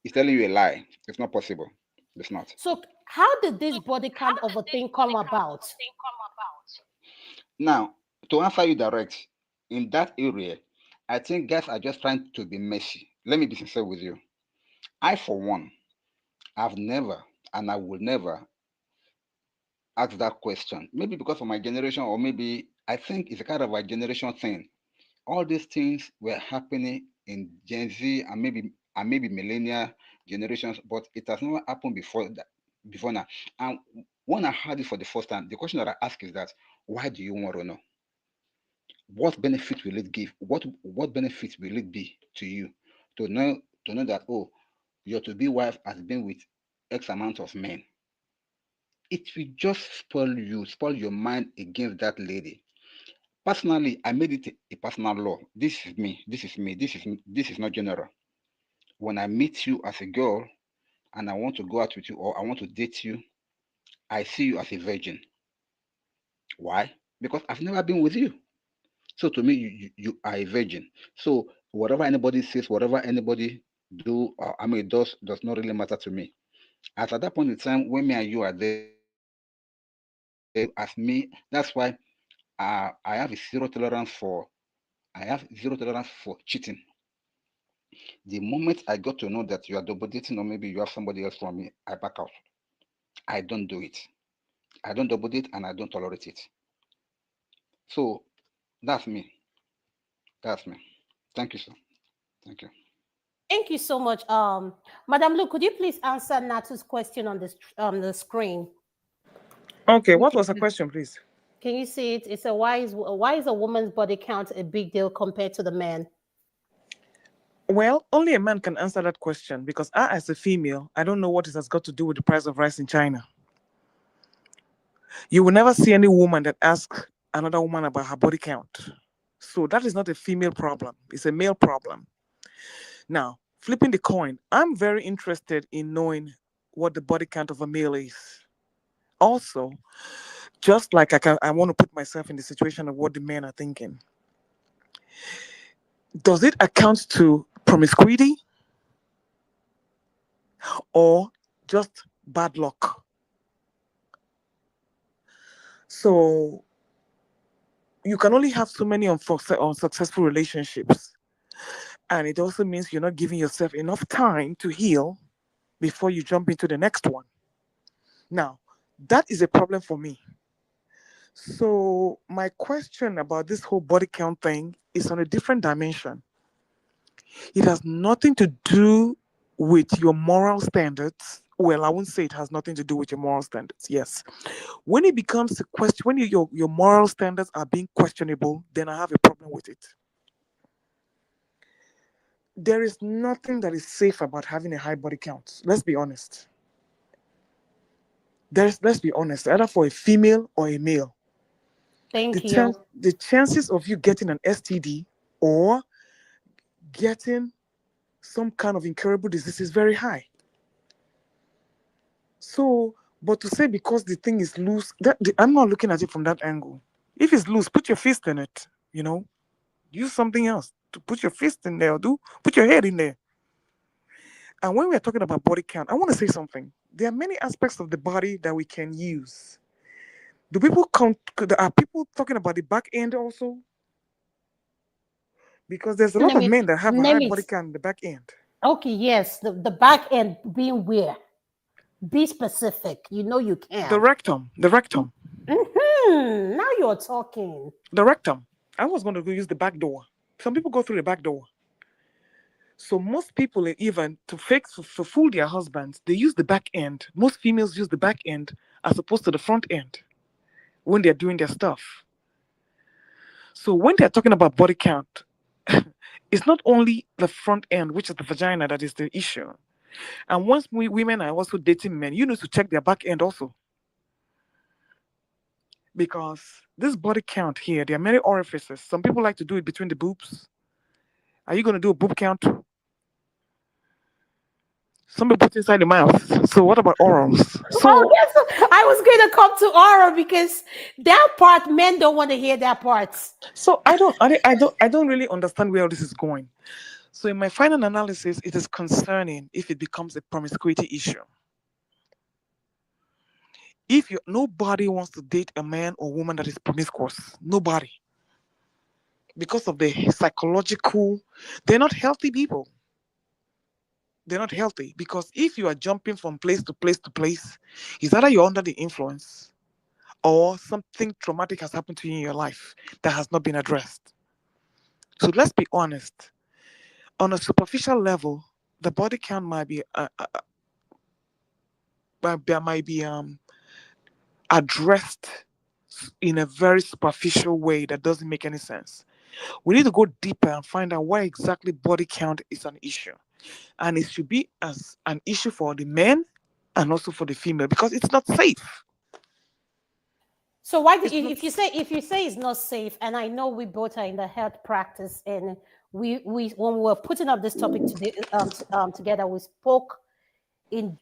is telling you a lie. It's not possible. It's not. So how did this body count of a thing come about? Now, to answer you direct, in that area, I think guys are just trying to be messy. Let me be sincere with you. I, for one, have never and I will never ask that question. Maybe because of my generation, or maybe I think it's a kind of a generation thing. All these things were happening in Gen Z and maybe millennial generations, but it has never happened before now. And when I heard it for the first time, the question that I ask is that why do you want to know? What benefit will it give? What benefit will it be to you to know that, oh, your to be wife has been with X amount of men? It will just spoil your mind against that lady. Personally, I made it a personal law. This is me. This is me. This is not general. When I meet you as a girl and I want to go out with you or I want to date you, I see you as a virgin. Why? Because I've never been with you. So to me, you are a virgin. So whatever anybody says, whatever anybody do, I mean, does not really matter to me. As at that point in time, when me and you are there, as me, that's why I have a zero tolerance for cheating. The moment I got to know that you are double dating or maybe you have somebody else from me, I back out. I don't do it. I don't double date and I don't tolerate it. So that's me. That's me. Thank you, sir. Thank you. Thank you so much. Madam Lu, could you please answer Natu's question on the screen? Okay, what was the question, please? Can you see it? It's a why is a woman's body count a big deal compared to the man? Well, only a man can answer that question because I, as a female, I don't know what it has got to do with the price of rice in China. You will never see any woman that asks another woman about her body count. So that is not a female problem, it's a male problem. Now, flipping the coin, I'm very interested in knowing what the body count of a male is. Also, just like I want to put myself in the situation of what the men are thinking. Does it account to promiscuity or just bad luck? So you can only have so many unsuccessful relationships. And it also means you're not giving yourself enough time to heal before you jump into the next one. Now, that is a problem for me. So, my question about this whole body count thing is on a different dimension. It has nothing to do with your moral standards. Well, I wouldn't say it has nothing to do with your moral standards. Yes. When it becomes a question, when your moral standards are being questionable, then I have a problem with it. There is nothing that is safe about having a high body count. Let's be honest. Let's be honest, either for a female or a male. Thank you. The chances of you getting an STD or getting some kind of incurable disease is very high. So, but to say because the thing is loose, I'm not looking at it from that angle. If it's loose, put your fist in it. Use something else to put your fist in there. Put your head in there. And when we're talking about body count, I want to say something. There are many aspects of the body that we can use. Do people count? Are people talking about the back end also? Because there's a lot Name of it. men that have a high Name it. body count in the back end. Okay, yes. The back end being where? Be specific. You know you The can. rectum. The rectum. Now you're talking. The rectum. I was going to go use the back door. Some people go through the back door. So most people, even to fool their husbands, they use the back end. Most females use the back end as opposed to the front end when they're doing their stuff. So when they're talking about body count, it's not only the front end, which is the vagina, that is the issue. And once women are also dating men, you need to check their back end also. Because this body count here, there are many orifices. Some people like to do it between the boobs. Are you going to do a boob count? Some people put inside the mouth. So what about orals? Oh So yes, I was going to come to oral because that part men don't want to hear that part. so I don't really understand where this is going. So in my final analysis, it is concerning if it becomes a promiscuity issue. If nobody wants to date a man or woman that is promiscuous, nobody, because of the psychological, they're not healthy people. They're not healthy because if you are jumping from place to place to place, it's either you're under the influence or something traumatic has happened to you in your life that has not been addressed. So let's be honest. On a superficial level, the body count might be addressed in a very superficial way that doesn't make any sense. We need to go deeper and find out why exactly body count is an issue, and it should be as an issue for the men and also for the female because it's not safe. So why do It's not. if you say it's not safe, and I know we both are in the health practice, and we when we were putting up this topic today together, we spoke in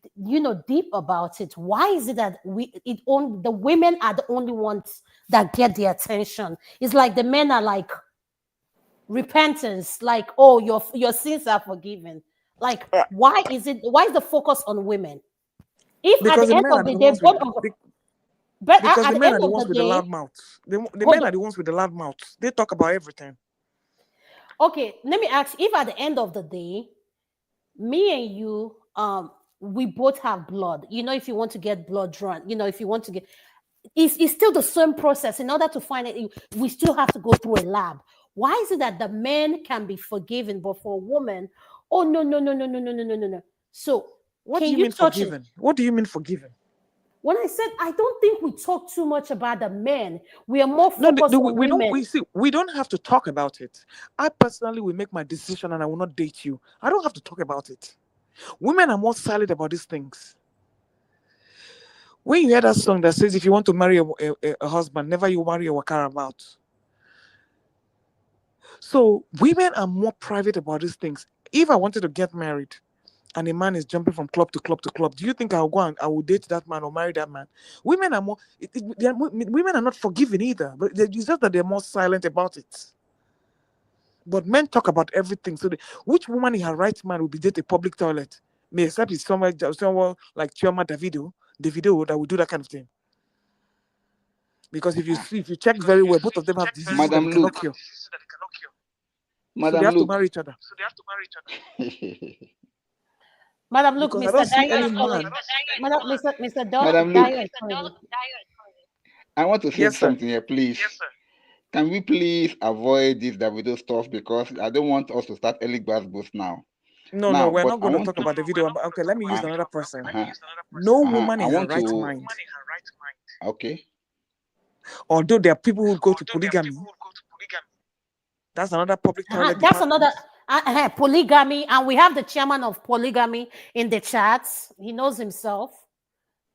deep about it. Why is it that the women are the only ones that get the attention? It's like the men are like repentance, like, oh, your sins are forgiven. Like, Uh, why is the focus on women? If at because the the end men are of the the day, ones with, but because at the the men end are the of the ones with the day, loud mouths. The hold men on. are the ones with the loud mouths. They talk about everything. Okay, let me ask you, if at the end of the day, me and you, we both have blood. If you want to get blood drawn, if you want to get, it's still the same process. In order to find it, we still have to go through a lab. Why is it that the men can be forgiven, but for a woman, oh no, no, no, no, no, no, no, no, no, no. So What do can you you mean touch it? forgiven? What do you mean forgiven? When I said I don't think we talk too much about the men, we are more No, focused on we don't. women. We see. We don't have to talk about it. I personally will make my decision, and I will not date you. I don't have to talk about it. Women are more silent about these things. When you hear that song that says, "If you want to marry a husband, never you marry a wakara mouth." So women are more private about these things. If I wanted to get married, and a man is jumping from club to club to club, do you think I'll go and I will date that man or marry that man? Women are more. Women are not forgiving either, but it's just that they're more silent about it. But men talk about everything. So, which woman in her right mind will be date a public toilet? May except it's somewhere like Chioma Davido that will do that kind of thing. Because if you check very well, both of them have diseases that they Madam cannot Luke, cure. So they Madam have to Luke. marry each other. Madam, look, Because I Mr. don't see Dio any is calling. man. Madam, Mr. Madam Dio Luke, is calling. I want to say Yes, sir. something here, please. Can we please avoid this Davido stuff, because I don't want us to start early glass boost now. No, Now, we're but not I going to want talk to. about the video. Okay, let me use Uh, another person. uh-huh, No uh-huh. woman I in her want right to. mind, Okay. although there are people who go to polygamy, that's another public toilet That's another department. polygamy, and we have the chairman of polygamy in the chats. He knows himself.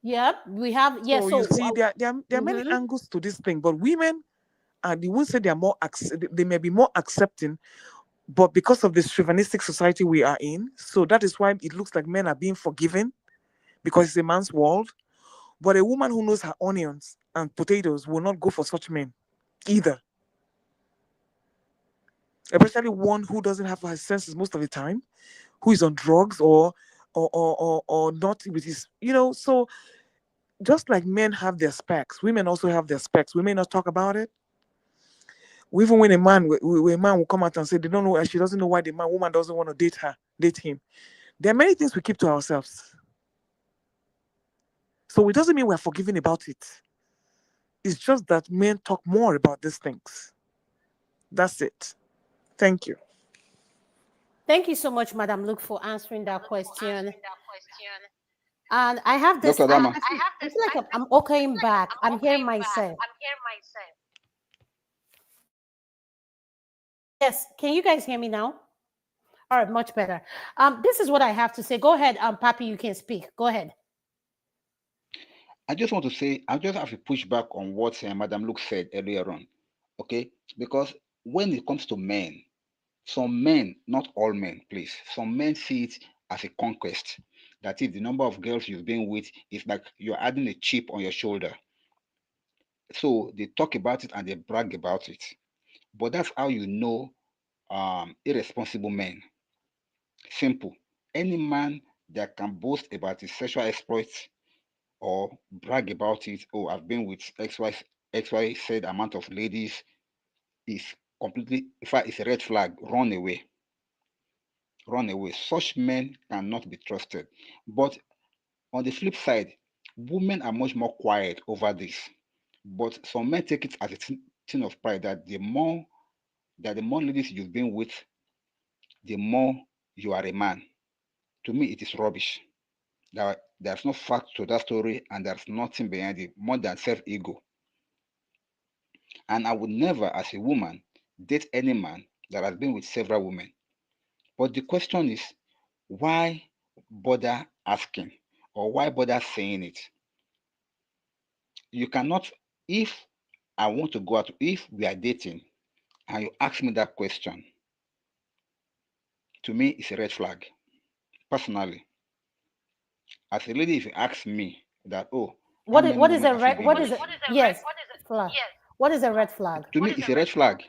Yeah, we have. Yeah, So you so see, there are many mhm. angles to this thing, but women are the ones say they are more they may be more accepting, but because of the chauvinistic society we are in, so that is why it looks like men are being forgiven because it's a man's world. But a woman who knows her onions and potatoes will not go for such men either, especially one who doesn't have her senses most of the time, who is on drugs or not with his, so just like men have their specs, women also have their specs. We may not talk about it. Even when a man will come out and say they don't know, she doesn't know why the woman doesn't want to date him. There are many things we keep to ourselves. So it doesn't mean we're forgiving about it. It's just that men talk more about these things. That's it. Thank you. Thank you so much, Madam Luke, for answering that question. And I have this. Dr. Dama. I feel like I'm okaying back. I'm hearing myself. Yes, can you guys hear me now? All right, much better. This is what I have to say. Go ahead, Papi, you can speak. Go ahead. I just want to say, I just have to push back on what Madam Luke said earlier on. Okay? Because when it comes to men, some men, not all men, please, some men see it as a conquest. That is, the number of girls you've been with is like you're adding a chip on your shoulder. So they talk about it and they brag about it. But that's how you know irresponsible men. Simple. Any man that can boast about his sexual exploits or brag about it, oh, I've been with XY said amount of ladies, is completely, in fact, it's a red flag. Run away. Run away. Such men cannot be trusted. But on the flip side, women are much more quiet over this. But some men take it as a thing of pride that the more ladies you've been with, the more you are a man. To me, it is rubbish. There's no fact to that story, and there's nothing behind it more than self-ego. And I would never, as a woman, date any man that has been with several women. But the question is, why bother asking, or why bother saying it? You cannot, if I want to go out, if we are dating, and you ask me that question, to me, it's a red flag. Personally, as a lady, if you ask me that, oh, how many What is women a have you red? been What with? is it? Yes, flag. What is a red flag? To me, it's a red flag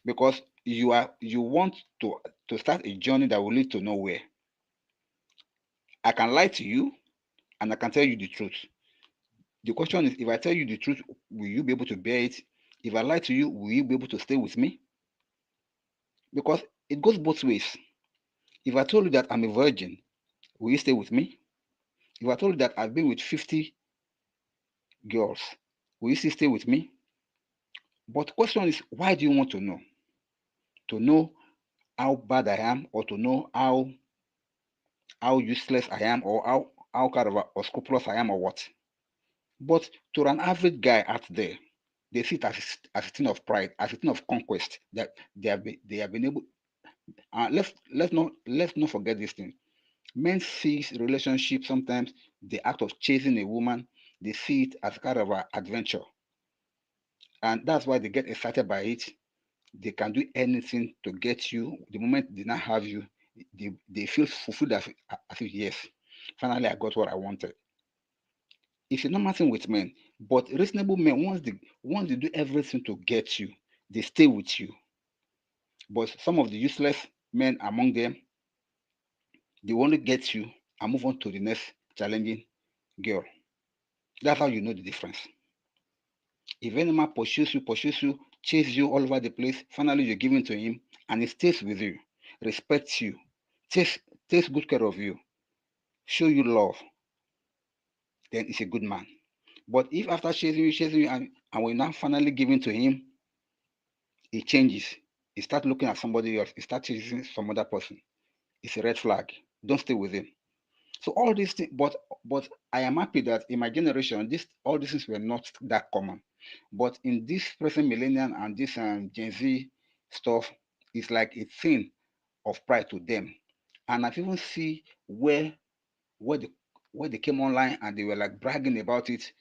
because you want to start a journey that will lead to nowhere. I can lie to you and I can tell you the truth. The question is, if I tell you the truth, will you be able to bear it? If I lie to you, will you be able to stay with me? Because it goes both ways. If I told you that I'm a virgin, will you stay with me? If I told you that I've been with 50 girls, will you still stay with me? But the question is, why do you want to know? To know how bad I am, or to know how useless I am, or how kind of unscrupulous I am, or what? But to an average guy out there, they see it as a thing of pride, as a thing of conquest that they have been able. Let's not forget this thing. Men see relationship sometimes the act of chasing a woman. They see it as kind of an adventure, and that's why they get excited by it. They can do anything to get you. The moment they not have you, they feel fulfilled as if yes, finally I got what I wanted. It's a normal thing with men, but reasonable men, once they do everything to get you, they stay with you. But some of the useless men among them, they want to get you and move on to the next challenging girl. That's how you know the difference. If any man pursues you, chases you all over the place, finally you give in to him and he stays with you, respects you, takes, takes good care of you, show you love, then he's a good man. But if after chasing you, and when now finally give in to him, he changes. He start looking at somebody else. He start chasing some other person. It's a red flag. Don't stay with him. So all these things, but I am happy that in my generation, this all these things were not that common. But in this present millennium and this Gen Z stuff, it's like a thing of pride to them. And I've even see where they where they came online and they were like bragging about it.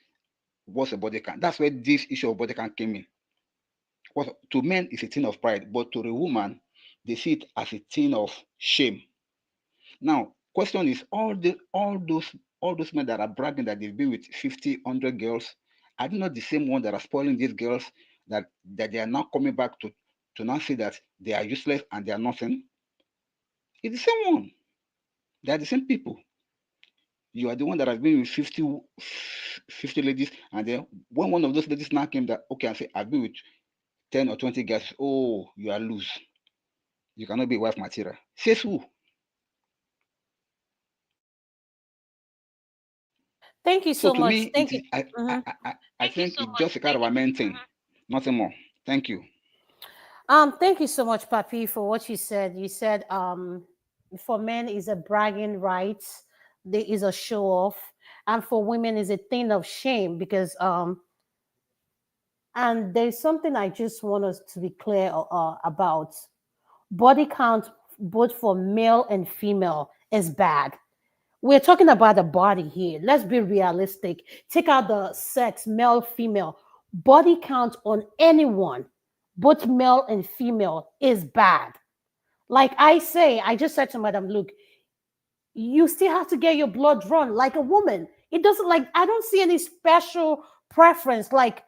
What's a body count? That's where this issue of body count came in. What to men is a thing of pride, but to a woman, they see it as a thing of shame. Now, question is all those men that are bragging that they've been with 50, 100 girls, are they not the same one that are spoiling these girls that they are now coming back to now say that they are useless and they are nothing? It's the same one. They are the same people. You are the one that has been with 50 ladies, and then when one of those ladies now came that okay, I say I've been with 10 or 20 guys. Oh, you are loose. You cannot be wife material. Says who? Thank you So so to much. me, it Thank you. is Mhm. I think it's just a kind of a main thing, nothing more. Thank you. Thank you so much, Papi, for what you said. You said for men is a bragging right, there is a show off, and for women is a thing of shame because and there's something I just want us to be clear about. Body count both for male and female is bad. We're talking about the body here. Let's be realistic. Take out the sex, male, female. Body count on anyone, both male and female, is bad. Like I say, I just said to Madam Luke, you still have to get your blood drawn like a woman. It doesn't like I don't see any special preference. Like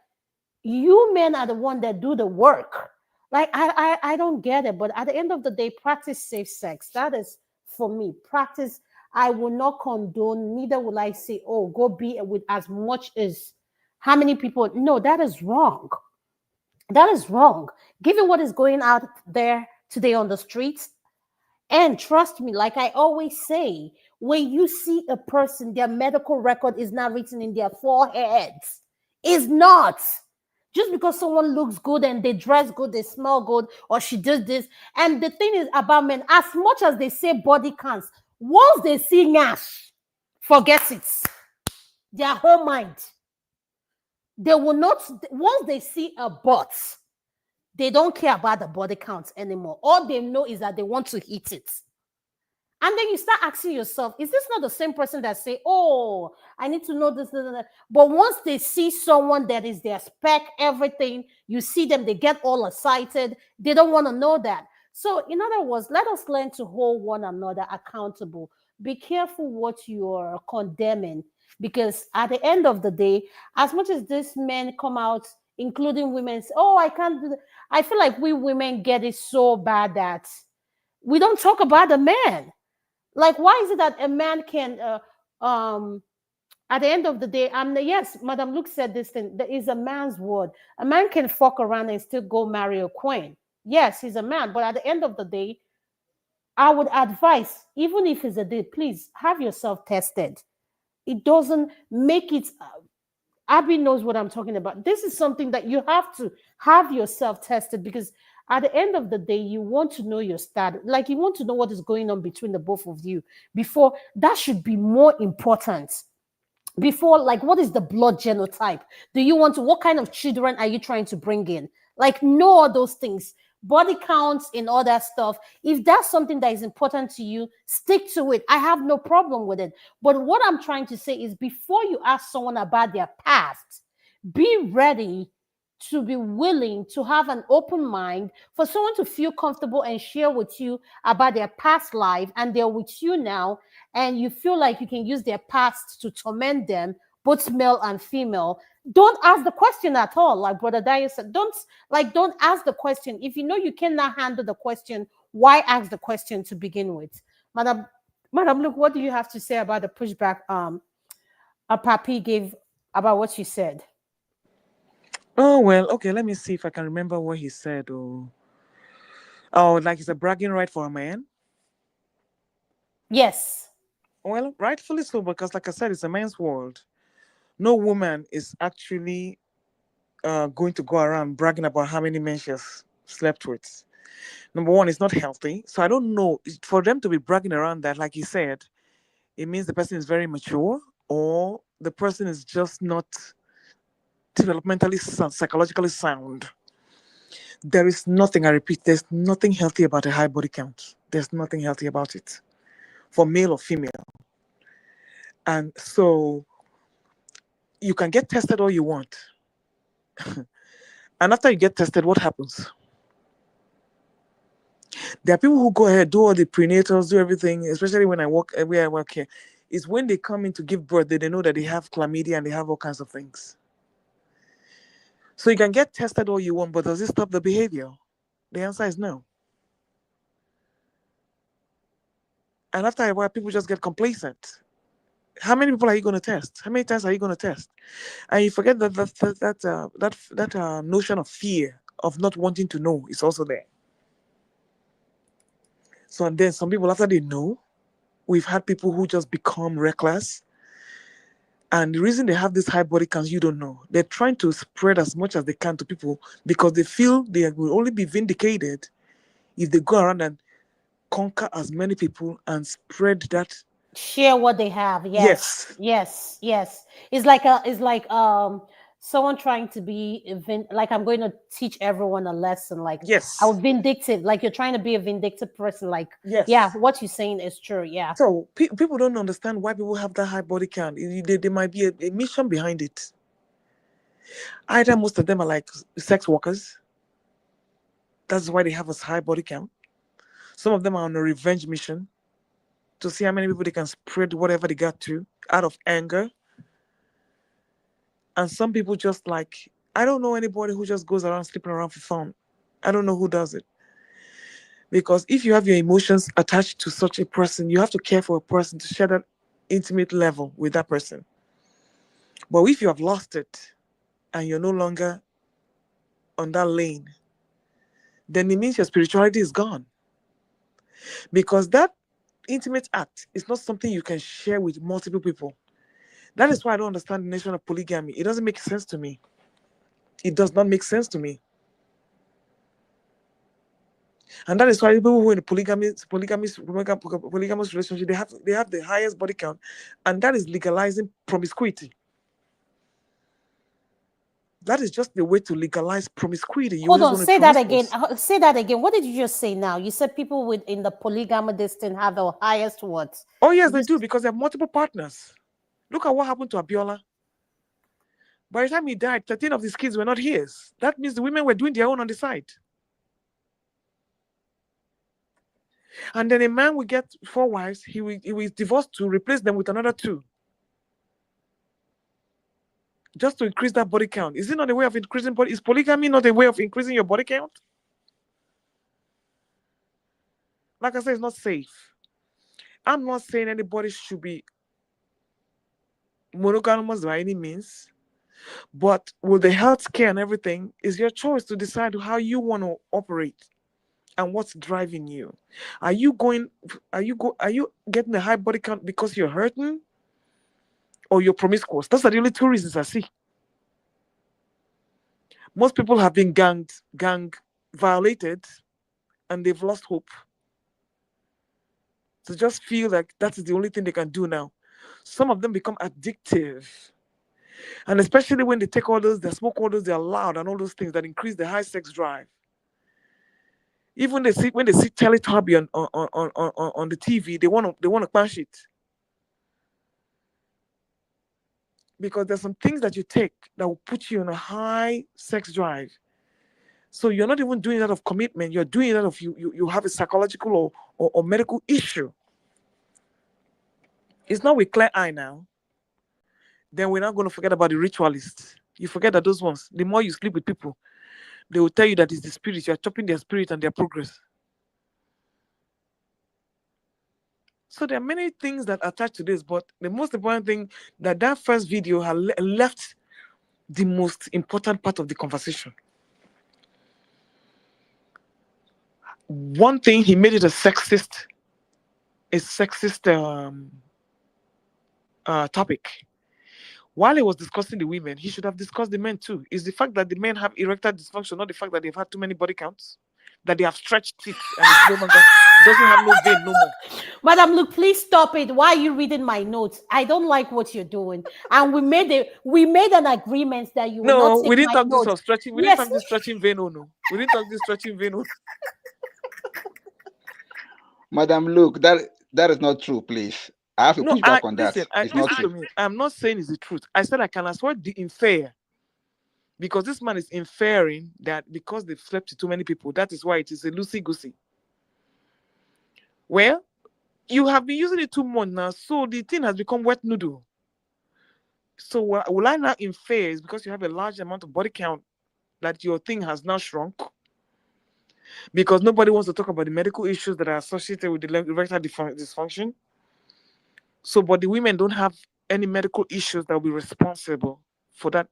you men are the one that do the work. Like I don't get it. But at the end of the day, practice safe sex. That is for me. Practice. I will not condone. Neither will I say, oh, go be with as much as how many people. No, that is wrong. That is wrong. Given what is going out there today on the streets, and trust me, like I always say, when you see a person, their medical record is not written in their foreheads. It's not. Just because someone looks good and they dress good, they smell good, or she does this. And the thing is about men, as much as they say body counts, once they see Nash, forget it. Their whole mind. They will not, once they see a butt, they don't care about the body counts anymore. All they know is that they want to hit it. And then you start asking yourself, is this not the same person that say, oh, I need to know this, that. But once they see someone that is their spec, everything, you see them, they get all excited. They don't want to know that. So, in other words, let us learn to hold one another accountable. Be careful what you're condemning, because at the end of the day, as much as these men come out including women. Oh, I can't do that. I feel like we women get it so bad that we don't talk about the man. Like, why is it that a man can, at the end of the day, yes, Madam Luke said this thing. There is a man's word. A man can fuck around and still go marry a queen. Yes, he's a man, but at the end of the day, I would advise, even if it's a date, please have yourself tested. It doesn't make it. Abby knows what I'm talking about. This is something that you have to have yourself tested, because at the end of the day, you want to know your status. Like, you want to know what is going on between the both of you before. That should be more important before, like, what is the blood genotype? Do you want to, what kind of children are you trying to bring in? Like, know all those things, body counts and all that stuff. If that's something that is important to you, stick to it. I have no problem with it. But what I'm trying to say is, before you ask someone about their past, be ready to be willing to have an open mind for someone to feel comfortable and share with you about their past life, and they're with you now, and you feel like you can use their past to torment them, both male and female. Don't ask the question at all. Like Brother Dyer said, don't ask the question. If you know you cannot handle the question, why ask the question to begin with? Madam Luke, what do you have to say about the pushback a Papi gave about what you said? Oh, well, okay, let me see if I can remember what he said. Oh, like it's a bragging right for a man? Yes. Well, rightfully so, because like I said, it's a man's world. No woman is actually going to go around bragging about how many men she has slept with. Number one, it's not healthy. So I don't know. For them to be bragging around that, like you said, it means the person is very mature, or the person is just not developmentally, psychologically sound. There is nothing, I repeat, there's nothing healthy about a high body count. There's nothing healthy about it for male or female. And so you can get tested all you want. And after you get tested, what happens? There are people who go ahead, do all the prenatals, do everything, especially when I work, where I work here. It's when they come in to give birth that they know that they have chlamydia and they have all kinds of things. So you can get tested all you want, but does it stop the behavior? The answer is no. And after a while, people just get complacent. How many people are you going to test? How many times are you going to test? And you forget that notion of fear of not wanting to know is also there. So and then some people, after they know, we've had people who just become reckless. And the reason they have this high body counts, you don't know. They're trying to spread as much as they can to people because they feel they will only be vindicated if they go around and conquer as many people and spread that. Share what they have. Yes, Yes. yes, yes. It's like someone trying to be like, I'm going to teach everyone a lesson. Like, I Yes. was vindictive. Like, you're trying to be a vindictive person. Like, yeah, Yes. what you're saying is true. Yeah. So people don't understand why people have that high body count. There might be a mission behind it. Either most of them are like sex workers. That's why they have a high body count. Some of them are on a revenge mission to see how many people they can spread whatever they got to out of anger. And some people just like, I don't know anybody who just goes around sleeping around for fun. I don't know who does it. Because if you have your emotions attached to such a person, you have to care for a person to share that intimate level with that person. But if you have lost it and you're no longer on that lane, then it means your spirituality is gone. Because that intimate act is not something you can share with multiple people. That is why I don't understand the notion of polygamy. It doesn't make sense to me. It does not make sense to me. And that is why people who are in a polygamous relationship, they have the highest body count, and that is legalizing promiscuity. That is just the way to legalize promiscuity. You Hold just on. want to be Say that again. promiscuous. Say that again. What did you just say now? You said people within the polygamous thing have the highest what? Oh yes, they This do, because they have multiple partners. Look at what happened to Abiola. By the time he died, 13 of his kids were not his. That means the women were doing their own on the side. And then a man will get 4 wives, he will divorce to replace them with another 2. just to increase that body count. Is it not a way of increasing body? Is polygamy not a way of increasing your body count? Like I said, it's not safe. I'm not saying anybody should be monogamous by any means, but with the healthcare and everything, it's your choice to decide how you want to operate and what's driving you. Are you going? Are you getting a high body count because you're hurting, or you're promiscuous? Those are the only two reasons I see. Most people have been gang violated, and they've lost hope. So just feel like that is the only thing they can do now. Some of them become addictive. And especially when they take all those, they smoke all those, they're loud and all those things that increase the high sex drive. Even they see when they see Teletubby on the TV, they want to punch it. Because there's some things that you take that will put you on a high sex drive. So you're not even doing it out of commitment, you're doing it out of you have a psychological or medical issue. It's not with clear eye now. Then we're not going to forget about the ritualists. You forget that those ones, the more you sleep with people, they will tell you that it's the spirit. You're chopping their spirit and their progress. So there are many things that attach to this, but the most important thing that first video had left the most important part of the conversation. One thing, he made it a sexist topic. While he was discussing the women, he should have discussed the men too. Is the fact that the men have erectile dysfunction, not the fact that they've had too many body counts, that they have stretched it and it's no longer doesn't have no vein no more. Madam, look, please stop it. Why are you reading my notes? I don't like what you're doing. And we made an agreement that you will not No, take we didn't my talk this notes. of stretching. We didn't Yes. talk this stretching vein. Oh no, we didn't talk this stretching vein. Oh. Madam, look, that is not true, please. I have to No, push back on that. listen. It's not Listen to true. me. I'm not saying it's the truth. I said I can assert the infer because this man is inferring that because they've slept with too many people, that is why it is a loosey goosey. Well, you have been using it too much now, so the thing has become wet noodle. So will I now infer is because you have a large amount of body count that your thing has now shrunk? Because nobody wants to talk about the medical issues that are associated with the erectile dysfunction. So, but the women don't have any medical issues that will be responsible for that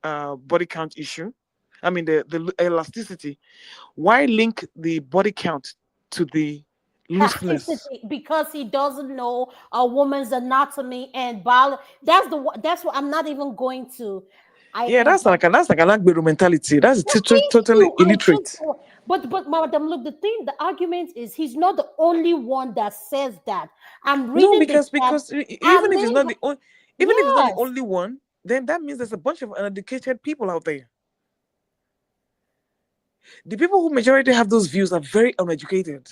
body count issue. I mean, the elasticity. Why link the body count to the looseness? Plasticity, because he doesn't know a woman's anatomy and biology. That's what I'm not even going to. Yeah, that's like an Agbero mentality. That's Thank totally you. I just, illiterate. but madam, look, the argument is he's not the only one that says that. I'm No, reading the chat. because And even if it's not the only, even if it's not the yes, only one, then that means there's a bunch of uneducated people out there. The people who majority have those views are very uneducated.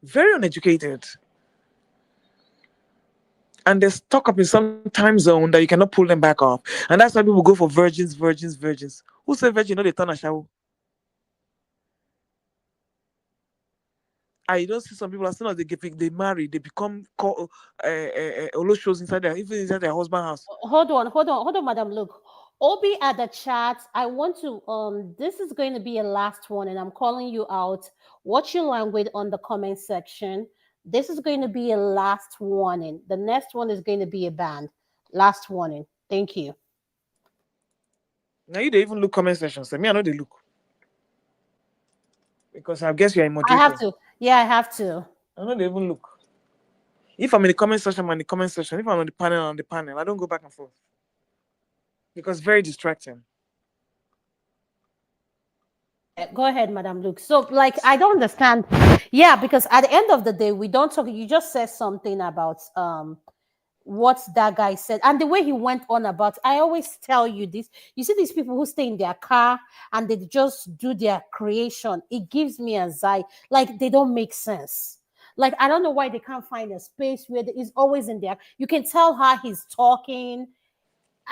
Very uneducated. And they're stuck up in some time zone that you cannot pull them back off. And that's why people go for virgins. Who say virgin? No, they turn a shower. I don't see some people as soon as they marry, they become shows inside even inside their husband's house. hold on, madam. Look, Obi at the chat. I want to this is going to be a last one, and I'm calling you out. Watch your language on the comment section. This is going to be a last warning. The next one is going to be a ban. Last warning. Thank you. Now you they even look comment sections. So me, I know they look. Because I guess you're a I have moderator. to. Yeah, I have to. I know they even look. If I'm in the comment section, I'm in the comment section. If I'm on the panel, on the panel. I don't go back and forth. Because it's very distracting. Go ahead, Madam Luke. So, like, I don't understand. Yeah, because at the end of the day, we don't talk. You just said something about what that guy said and the way he went on about. I always tell you this. You see these people who stay in their car and they just do their creation. It gives me anxiety. Like they don't make sense. Like I don't know why they can't find a space where it's always in there. You can tell how he's talking.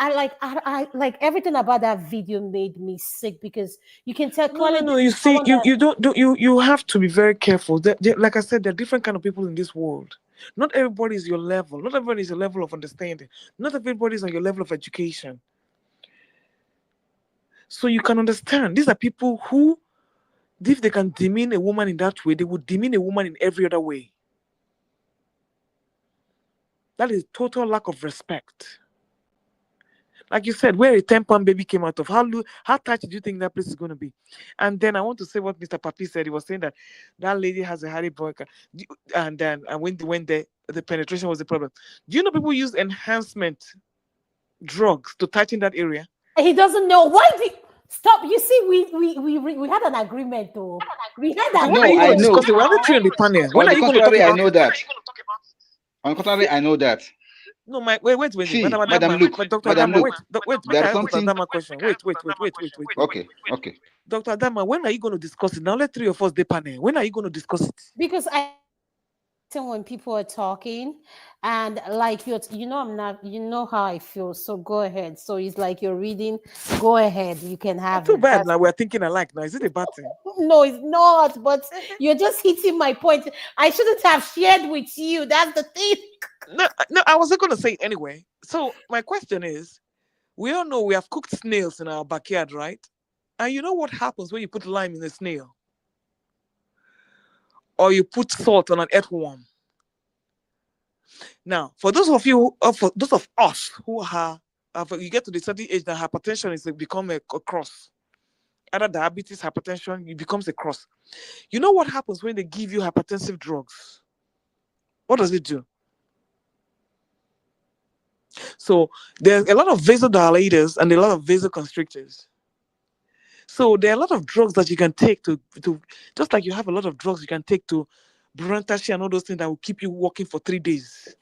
I like everything about that video made me sick because you can tell No, no, clearly no. this You is see, someone you that you don't do you have to be very careful. Like I said, there are different kind of people in this world. Not everybody is your level. Not everybody is your level of understanding. Not everybody is on your level of education. So you can understand. These are people who, if they can demean a woman in that way, they would demean a woman in every other way. That is total lack of respect. Like you said, where a 10-pound baby came out of, how tight do you think that place is going to be? And then I want to say what Mr. Papi said. He was saying that that lady has a Harry Boyka. And then and when the penetration was the problem. Do you know people use enhancement drugs to tighten that area? he doesn't know why the stop. You see, we had an agreement though. We had So an when are No, you going I to agreement. know. discuss it? We're only three on the panel. When On are the you going to talk contrary, I about know it? that. On the contrary, I know that. No, my wait, See, Madam Madam, Adama, look, but Dr. Madam, Adama, look. wait, make There I is ask Dr. something. Adama a question. Wait. Okay, okay. Dr. Adama, when are you going to discuss it? Now let three of us the panel. When are you going to discuss it? Because I when people are talking and like I'm not, you know how I feel, so go ahead. So it's like you're reading, go ahead, you can I have feel it. bad That's now. We're thinking alike now. Is it a bad thing? no, it's not, but you're just hitting my point. I shouldn't have shared with you. That's the thing. No, I wasn't going to say it anyway. So my question is, we all know we have cooked snails in our backyard, right? And you know what happens when you put lime in a snail? Or you put salt on an earthworm? Now, for those of you, for those of us who are, you get to the certain age that hypertension is become a cross. Either diabetes, hypertension, it becomes a cross. You know what happens when they give you hypertensive drugs? What does it do? So there's a lot of vasodilators and a lot of vasoconstrictors. So there are a lot of drugs that you can take to just like you have a lot of drugs you can take to Brentashi and all those things that will keep you walking for 3 days.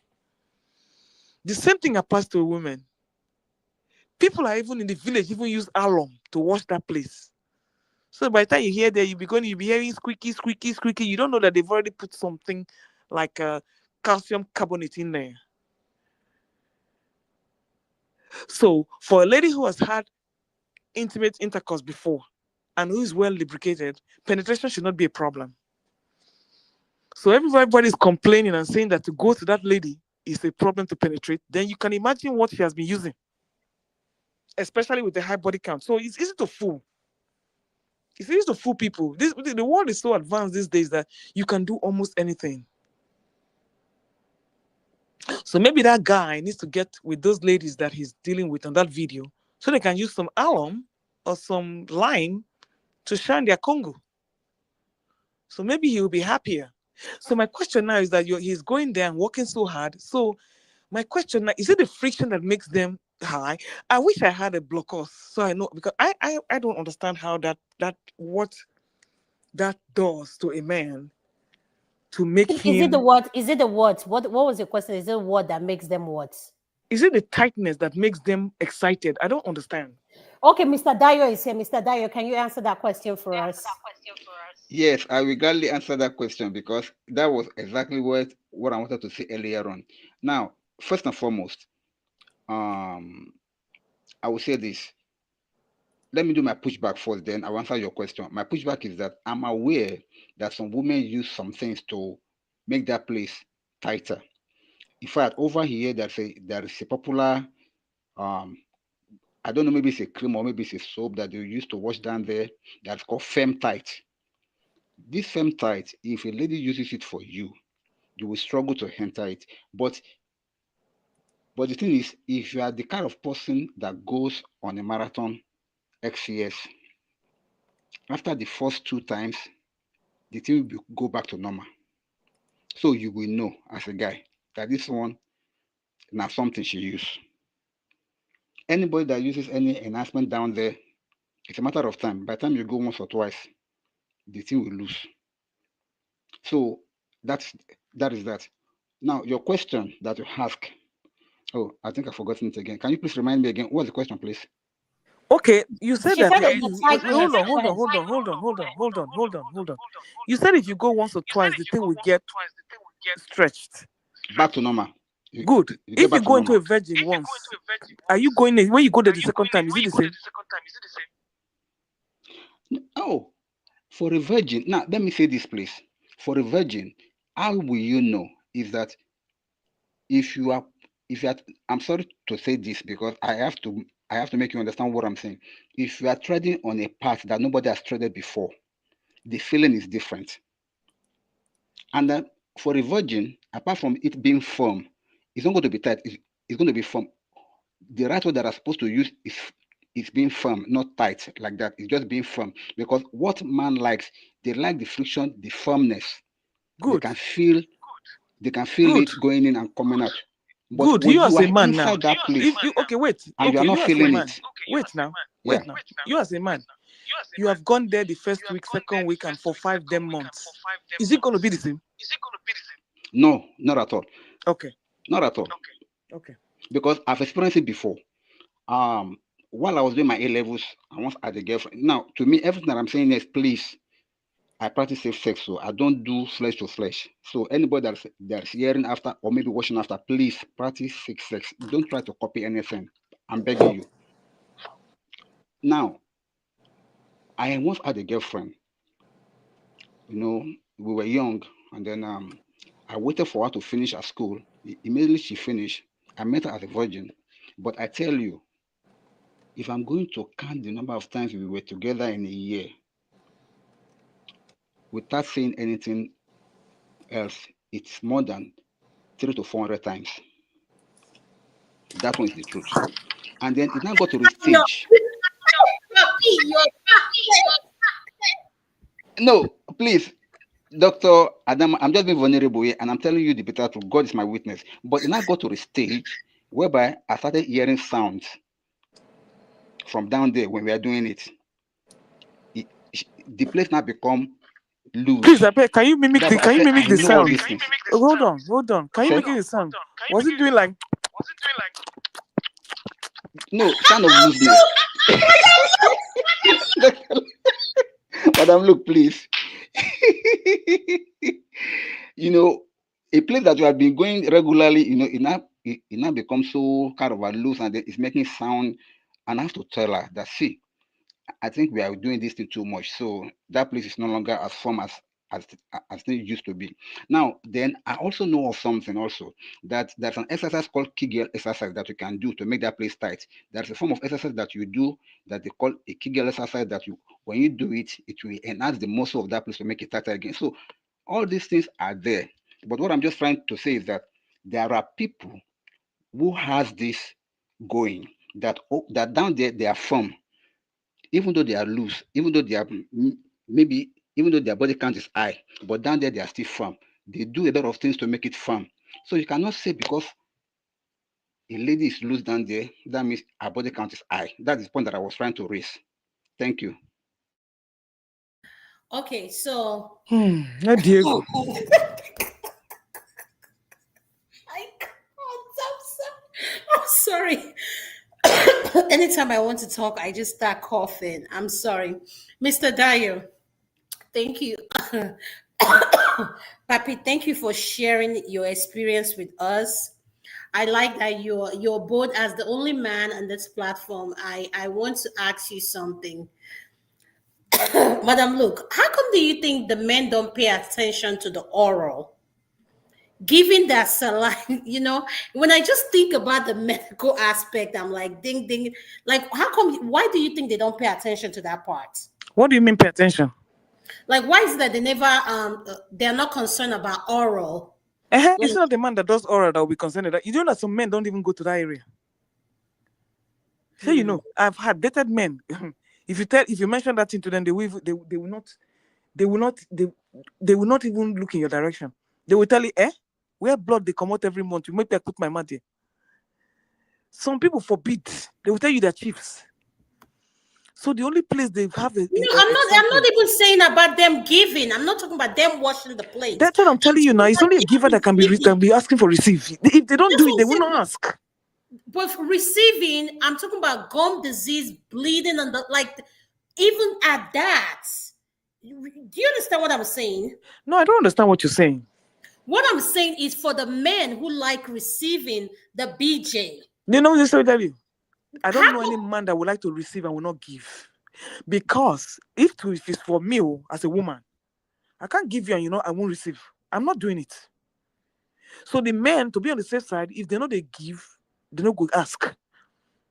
The same thing applies to a woman. People are even in the village even use alum to wash that place. So by the time you hear that, you'll be hearing squeaky, squeaky, squeaky. You don't know that they've already put something like calcium carbonate in there. So for a lady who has had intimate intercourse before and who is well lubricated, penetration should not be a problem. So everybody's complaining and saying that to go to that lady is a problem to penetrate. Then you can imagine what she has been using, especially with the high body count. So it's easy to fool. It's easy to fool people. The world is so advanced these days that you can do almost anything. So maybe that guy needs to get with those ladies that he's dealing with on that video so they can use some alum or some lime to shine their Congo. So maybe he will be happier. So my question now is that he's going there and working so hard. So my question now, is it the friction that makes them high? I wish I had a blockos so I know, because I don't understand how what that does to a man to make Is it the him. what? Is it the what? What was your question? Is it what that makes them what? Is it the tightness that makes them excited? I don't understand. Okay, Mr. Dayo is here. Mr. Dayo, can you answer that question for us? Yes, I will gladly answer that question because that was exactly what I wanted to say earlier on. Now, first and foremost, I will say this. Let me do my pushback first, then I'll answer your question. My pushback is that I'm aware that some women use some things to make that place tighter. In fact, over here, there is a popular, I don't know, maybe it's a cream or maybe it's a soap that they use to wash down there that's called Fem Tight. This Fem Tight, if a lady uses it for you, you will struggle to enter it. But the thing is, if you are the kind of person that goes on a marathon XCS, after the first 2 times, the thing will go back to normal. So you will know as a guy that this one now something she use. Anybody that uses any enhancement down there, it's a matter of time. By the time you go once or twice, the thing will lose. So that is that. Now your question that you ask. Oh, I think I've forgotten it again. Can you please remind me again? What's the question, please? Okay, you said She that said if of the you wait, tightness. hold on. You said if you go once or twice, the thing will get stretched. Back to normal. Good. You get If you back to go into a normal. virgin once, are you going when you go there the second time? Is it the same? Oh, for a virgin, now let me say this, please. For a virgin, how will you know? Is that if you are, if you are, I'm sorry to say this because I have to make you understand what I'm saying. If you are treading on a path that nobody has treaded before, the feeling is different. And then for a virgin, apart from it being firm, it's not going to be tight. It's going to be firm. The right word that I'm supposed to use is being firm, not tight like that. It's just being firm. Because what man likes, they like the friction, the firmness. They Good. can feel Good. it going in and coming out. But Good. when You you as a are man now. inside that place Okay, wait. and you are Okay, not you as a feeling man. it, Wait now. yeah. Wait now. You as a man. You have gone there the first week, second week, and for 5 months. Is it going to be the same? No, not at all. Okay. Not at all. Okay. Because I've experienced it before. While I was doing my A levels, I once had a girlfriend. Now, to me, everything that I'm saying is, please, I practice safe sex, so I don't do flesh to flesh. So anybody that's hearing after or maybe watching after, please practice safe sex. Don't try to copy anything. I'm begging you. Now, I once had a girlfriend. We were young, and then I waited for her to finish her school. Immediately she finished, I met her as a virgin. But I tell you, if I'm going to count the number of times we were together in a year without saying anything else, it's more than 300 to 400 times. That one is the truth. And then it now got to the stage. No, please, Dr. Adam, I'm just being vulnerable here, and I'm telling you the bitter truth. God is my witness. But it now got to the stage whereby I started hearing sounds from down there when we are doing it. The place now become loose. Please, I beg, can you mimic That's the why I can you said mimic I the know all sound? these things. Hold on. Can you Say, make it the sound? Was it doing like no, sound of looseness. Madam, look, please. A place that you have been going regularly, it now becomes so kind of a loose and it's making sound. And I have to tell her that, see, I think we are doing this thing too much. So that place is no longer as firm as it used to be. Now, then I also know of something also that there's an exercise called Kegel exercise that you can do to make that place tight. There's a form of exercise that you do that they call a Kegel exercise that when you do it, it will enhance the muscle of that place to make it tighter again. So all these things are there. But what I'm just trying to say is that there are people who has this going that down there they are firm, even though they are loose, even though they are maybe even though their body count is high, but down there they are still firm. They do a lot of things to make it firm. So you cannot say because a lady is loose down there, that means her body count is high. That is the point that I was trying to raise. Thank you. Okay, so not Diego? I can't. I'm sorry. Anytime I want to talk, I just start coughing. I'm sorry. Mr. Dyer, thank you. Papi, thank you for sharing your experience with us. I like that you're both as the only man on this platform. I want to ask you something. Madam, look, how come do you think the men don't pay attention to the oral? Given that saline, when I just think about the medical aspect, I'm like, ding, ding. Like, how come, why do you think they don't pay attention to that part? What do you mean pay attention? Like, why is it that they never, they're not concerned about oral? It's not the man that does oral that will be concerned with that. You know that some men don't even go to that area. So I've had dated men. If you mention that thing to them, they will not even look in your direction. They will tell you, where blood they come out every month, you make me put my mouth there. Some people forbid. They will tell you they're chiefs. So the only place they have I'm not even saying about them giving. I'm not talking about them washing the plate. That's what I'm telling you now. It's only a giver that can be asking for receive. If they don't do it, they will not ask. But for receiving, I'm talking about gum disease, bleeding, and even at that. Do you understand what I'm saying? No, I don't understand what you're saying. What I'm saying is for the men who like receiving the BJ. You know this, I tell you. I don't know How? any man that would like to receive and will not give. Because if it's for me as a woman, I can't give you and I won't receive. I'm not doing it. So the men, to be on the safe side, if they know they give, they don't go ask.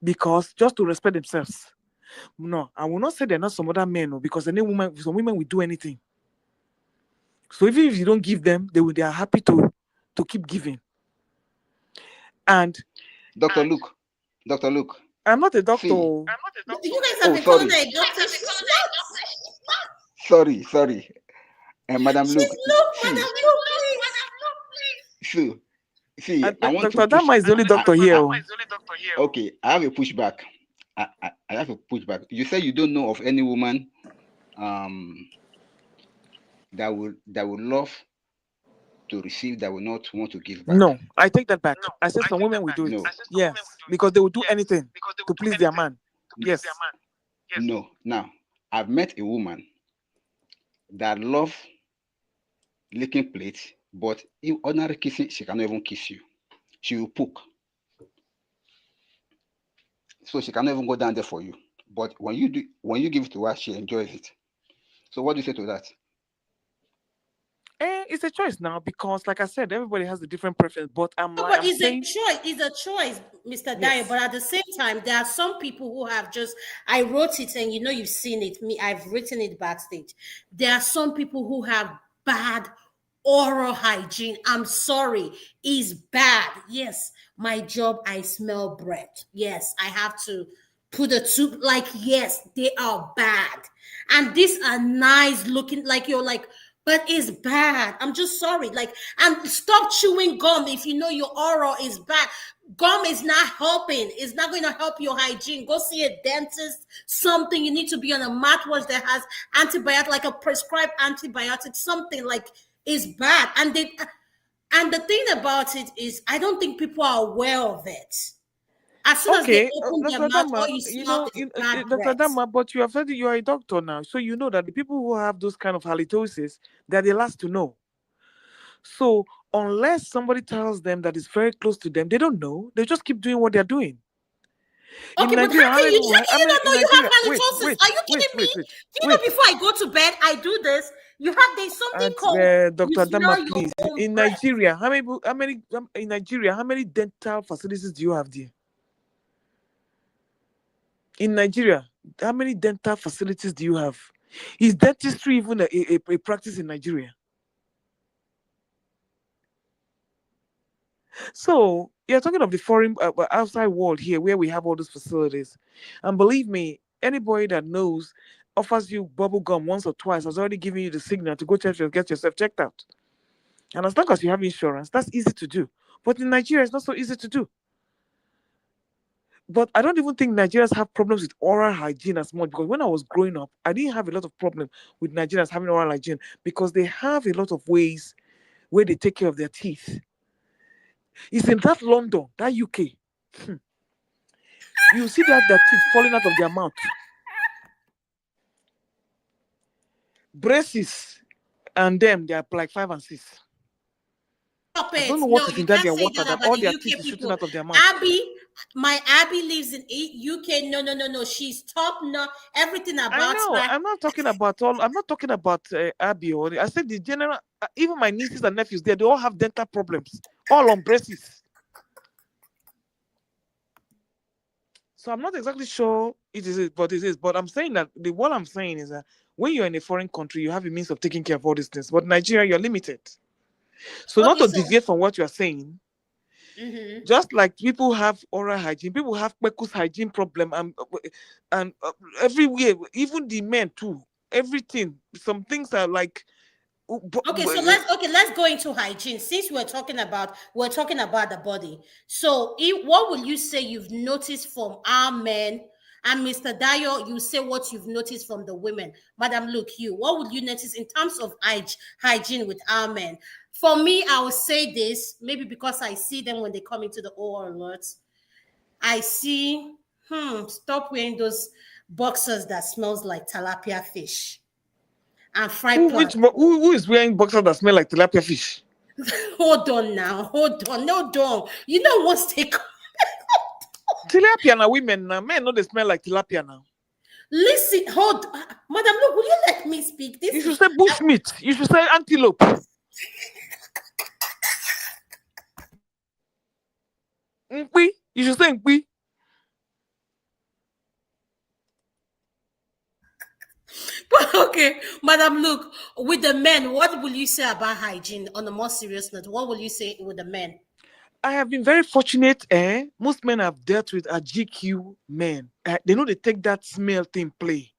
Because just to respect themselves. No, I will not say they're not some other men, because some women will do anything. So even if you don't give them, they are happy to keep giving. And Dr. Luke, I'm not a doctor. see, You guys have been calling her a doctor. She's not. sorry. And Madam She's Luke, not, see, Madam Luke, please. see, And I want to Dr. push. Adama is the only doctor here. Okay, I have a pushback. I have a pushback. You say you don't know of any woman that will love to receive, that will not want to give back. No, I take that back. I said some women will do it. No. Yes, because they will do anything to please their man. Yes. No. Now, I've met a woman that love licking plates, but in ordinary kissing, she cannot even kiss you. She will poke. So she cannot even go down there for you. But when you give it to her, she enjoys it. So what do you say to that? It's a choice now, because like I said, everybody has a different preference. But But it's saying, a choice. It's a choice, Mr. Dyer. Yes. But at the same time, there are some people who have just. I wrote it, and you've seen it. I've written it backstage. There are some people who have bad oral hygiene. I'm sorry, is bad. Yes, my job. I smell bread. Yes, I have to put a tube. Like, yes, they are bad, and these are nice looking. Like, you're like, but it's bad. I'm just sorry. Like, and stop chewing gum if you know your oral is bad. Gum is not helping. It's not going to help your hygiene. Go see a dentist. Something, you need to be on a mouthwash that has antibiotic, like a prescribed antibiotic. Something like is bad. And the thing about it is, I don't think people are aware of it. As soon as they open their Dr. mouth, all Adama, you smell is bad Dr. breath. Adama, but you have said you are a doctor now, so you know that the people who have those kind of halitosis, they're the last to know. So unless somebody tells them that it's very close to them, they don't know. They just keep doing what they're doing. Okay, In but Nigeria, how can you not know in you have Nigeria, halitosis? Are you kidding me? Do you know before I go to bed, I do this? There's something And called you Dr. Adama, smell your please. own In breath. Nigeria, in Nigeria, how many dental facilities do you have there? In Nigeria, how many dental facilities do you have? Is dentistry even a practice in Nigeria? So you're talking of the foreign outside world here, where we have all those facilities, and believe me, anybody that knows offers you bubble gum once or twice has already given you the signal to go get yourself checked out. And as long as you have insurance, that's easy to do. But in Nigeria, it's not so easy to do. But I don't even think Nigerians have problems with oral hygiene as much, because when I was growing up, I didn't have a lot of problem with Nigerians having oral hygiene, because they have a lot of ways where they take care of their teeth. It's in that London, that UK. You see their teeth falling out of their mouth. Braces and them, they are like 5 and 6. Stop I don't it. know No, what is you in that can't their say water that that about all the their UK teeth is shooting people. out of their mouth. My Abby lives in UK. No. She's top notch. Everything I about know. her. I'm not talking about Abby, or I said the general. Even my nieces and nephews, they all have dental problems, all on braces. So I'm not exactly sure it is, but it is. But I'm saying that what I'm saying is that when you're in a foreign country, you have a means of taking care of all these things. But Nigeria, you're limited. So not Okay, to so deviate from what you're saying, just like people have oral hygiene, people have Kwekus hygiene problem, and everywhere, even the men too. Everything. Some things are like. let's go into hygiene. Since we're talking about the body. So what will you say you've noticed from our men? And Mr. Dayo, you say what you've noticed from the women. Madam, look, what would you notice in terms of hygiene with our men? For me, I will say this, maybe because I see them when they come into the OR alerts. I see, stop wearing those boxers that smells like tilapia fish and fried plant. Who is wearing boxers that smell like tilapia fish? Hold on now. Hold on. No, don't. You know what's take. Tilapia na women now. Men know they smell like tilapia now. Listen, hold. Madam, look, will you let me speak? This You should is. say bushmeat. You should say antelope. Nkwi. You should say nkwi. Okay, Madam, look, with the men, what will you say about hygiene on a more serious note? What will you say with the men? I have been very fortunate. Most men I've dealt with are GQ men. They know they take that smell thing play.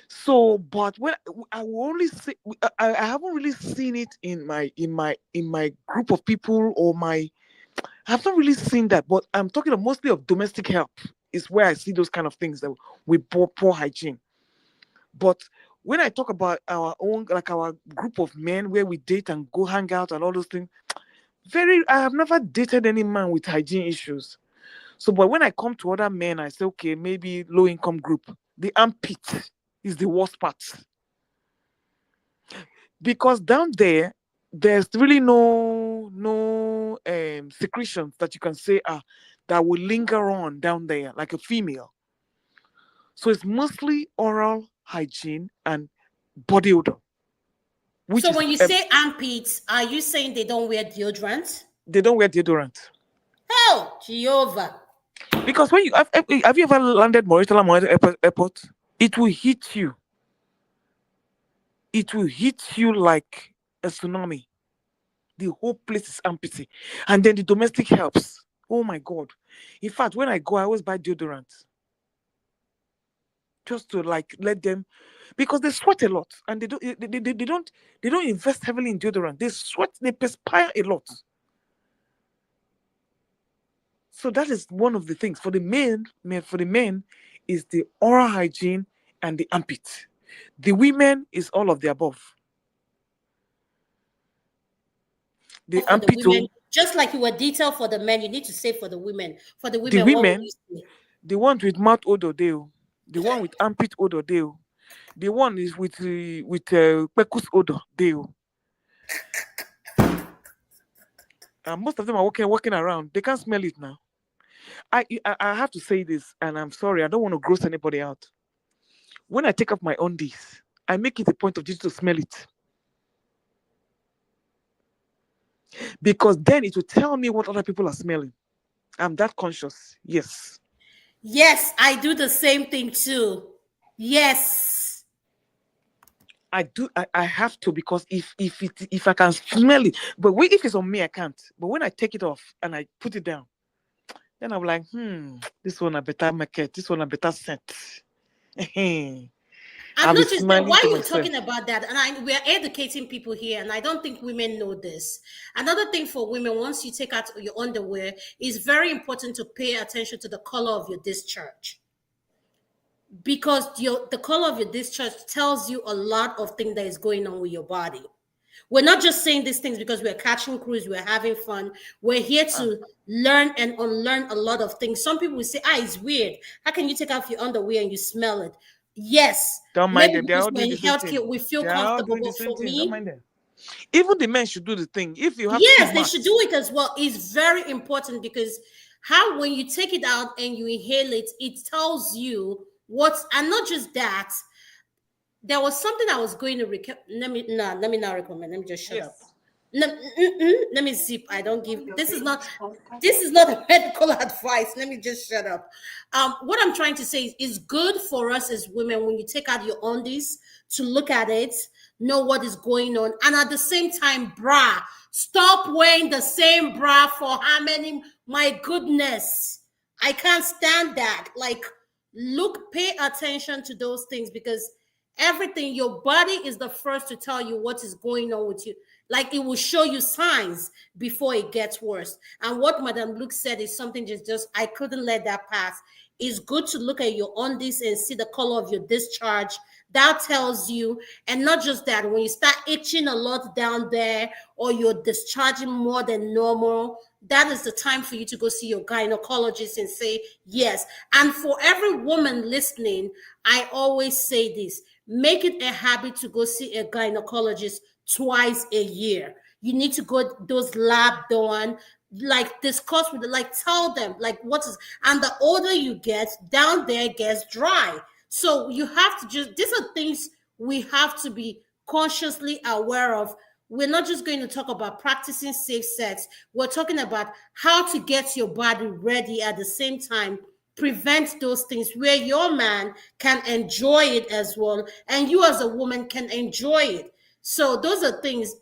So, but when I will only see, I haven't really seen it in my group of people or my. I've not really seen that. But I'm talking of mostly of domestic help is where I see those kind of things that with poor hygiene. But when I talk about our own, like our group of men where we date and go hang out and all those things, I have never dated any man with hygiene issues. So, but when I come to other men, I say, okay, maybe low income group. The armpit is the worst part because down there, there's really no secretions that you can say that will linger on down there like a female. So it's mostly oral hygiene and body odor, which So is when you say armpits, are you saying they don't wear deodorant? they don't wear deodorant. Oh, Jehovah. Because when have you ever landed Moritala Airport? It will hit you. It will hit you like a tsunami. The whole place is empty. And then the domestic helps. Oh my God. In fact, when I go, I always buy deodorant. Just to like let them because they sweat a lot and they don't invest heavily in deodorant. They sweat, they perspire a lot. So that is one of the things for the men is the oral hygiene and the armpit. The women is all of the above. The For the armpit, women, just like you were detailed for the men, you need to say for the women. For the the women, what will women, you say? the one with mouth odor, the one with armpit odor, the one is with pecus odor, and most of them are walking around. They can't smell it now. I have to say this, and I'm sorry, I don't want to gross anybody out. When I take off my undies, I make it a point of duty to smell it because then it will tell me what other people are smelling. I'm that conscious. Yes, Yes, I do the same thing too. Yes. I do. I have to because if I can smell it, but if it's on me, I can't. But when I take it off and I put it down, then I'm like, this one a better market. This one a better scent. I've I'll be noticed that smiling while to you're talking myself. about that, and we're educating people here, and I don't think women know this. Another thing for women, once you take out your underwear, is very important to pay attention to the color of your discharge. Because the color of your discharge tells you a lot of things that is going on with your body. We're not just saying these things because we're catching cruise, we're having fun. We're here Ah, to learn and unlearn a lot of things. Some people will say, it's weird. How can you take off your underwear and you smell it? Yes, don't mind maybe them. They're because all we're doing the in same healthcare, thing. we feel They're all comfortable. doing the But same for thing. Don't me, mind them. Even the men should do the thing. If you have yes, they should stigmas, do it as well. It's very important because how when you take it out and you inhale it, it tells you what's, and not just that, there was something I was going to let me not recommend. Let me just shut up. yes. Let me zip. I don't give this is not a medical advice. Let me just shut up. What I'm trying to say is it's good for us as women when you take out your undies to look at it, know what is going on, and at the same time, bra. Stop wearing the same bra for how many? My goodness, I can't stand that. Like, look, pay attention to those things because everything, your body is the first to tell you what is going on with you. Like, it will show you signs before it gets worse. And what Madam Luke said is something just I couldn't let that pass. It's good to look at your undies and see the color of your discharge. That tells you, and not just that, when you start itching a lot down there or you're discharging more than normal, that is the time for you to go see your gynecologist and say yes. And for every woman listening, I always say this: make it a habit to go see a gynecologist twice a year. You need to go those lab done, like discuss with, like tell them like what is, and the older you get, down there gets dry. So you have to just, these are things we have to be consciously aware of. We're not just going to talk about practicing safe sex. We're talking about how to get your body ready at the same time, prevent those things where your man can enjoy it as well, and you as a woman can enjoy it. So those are things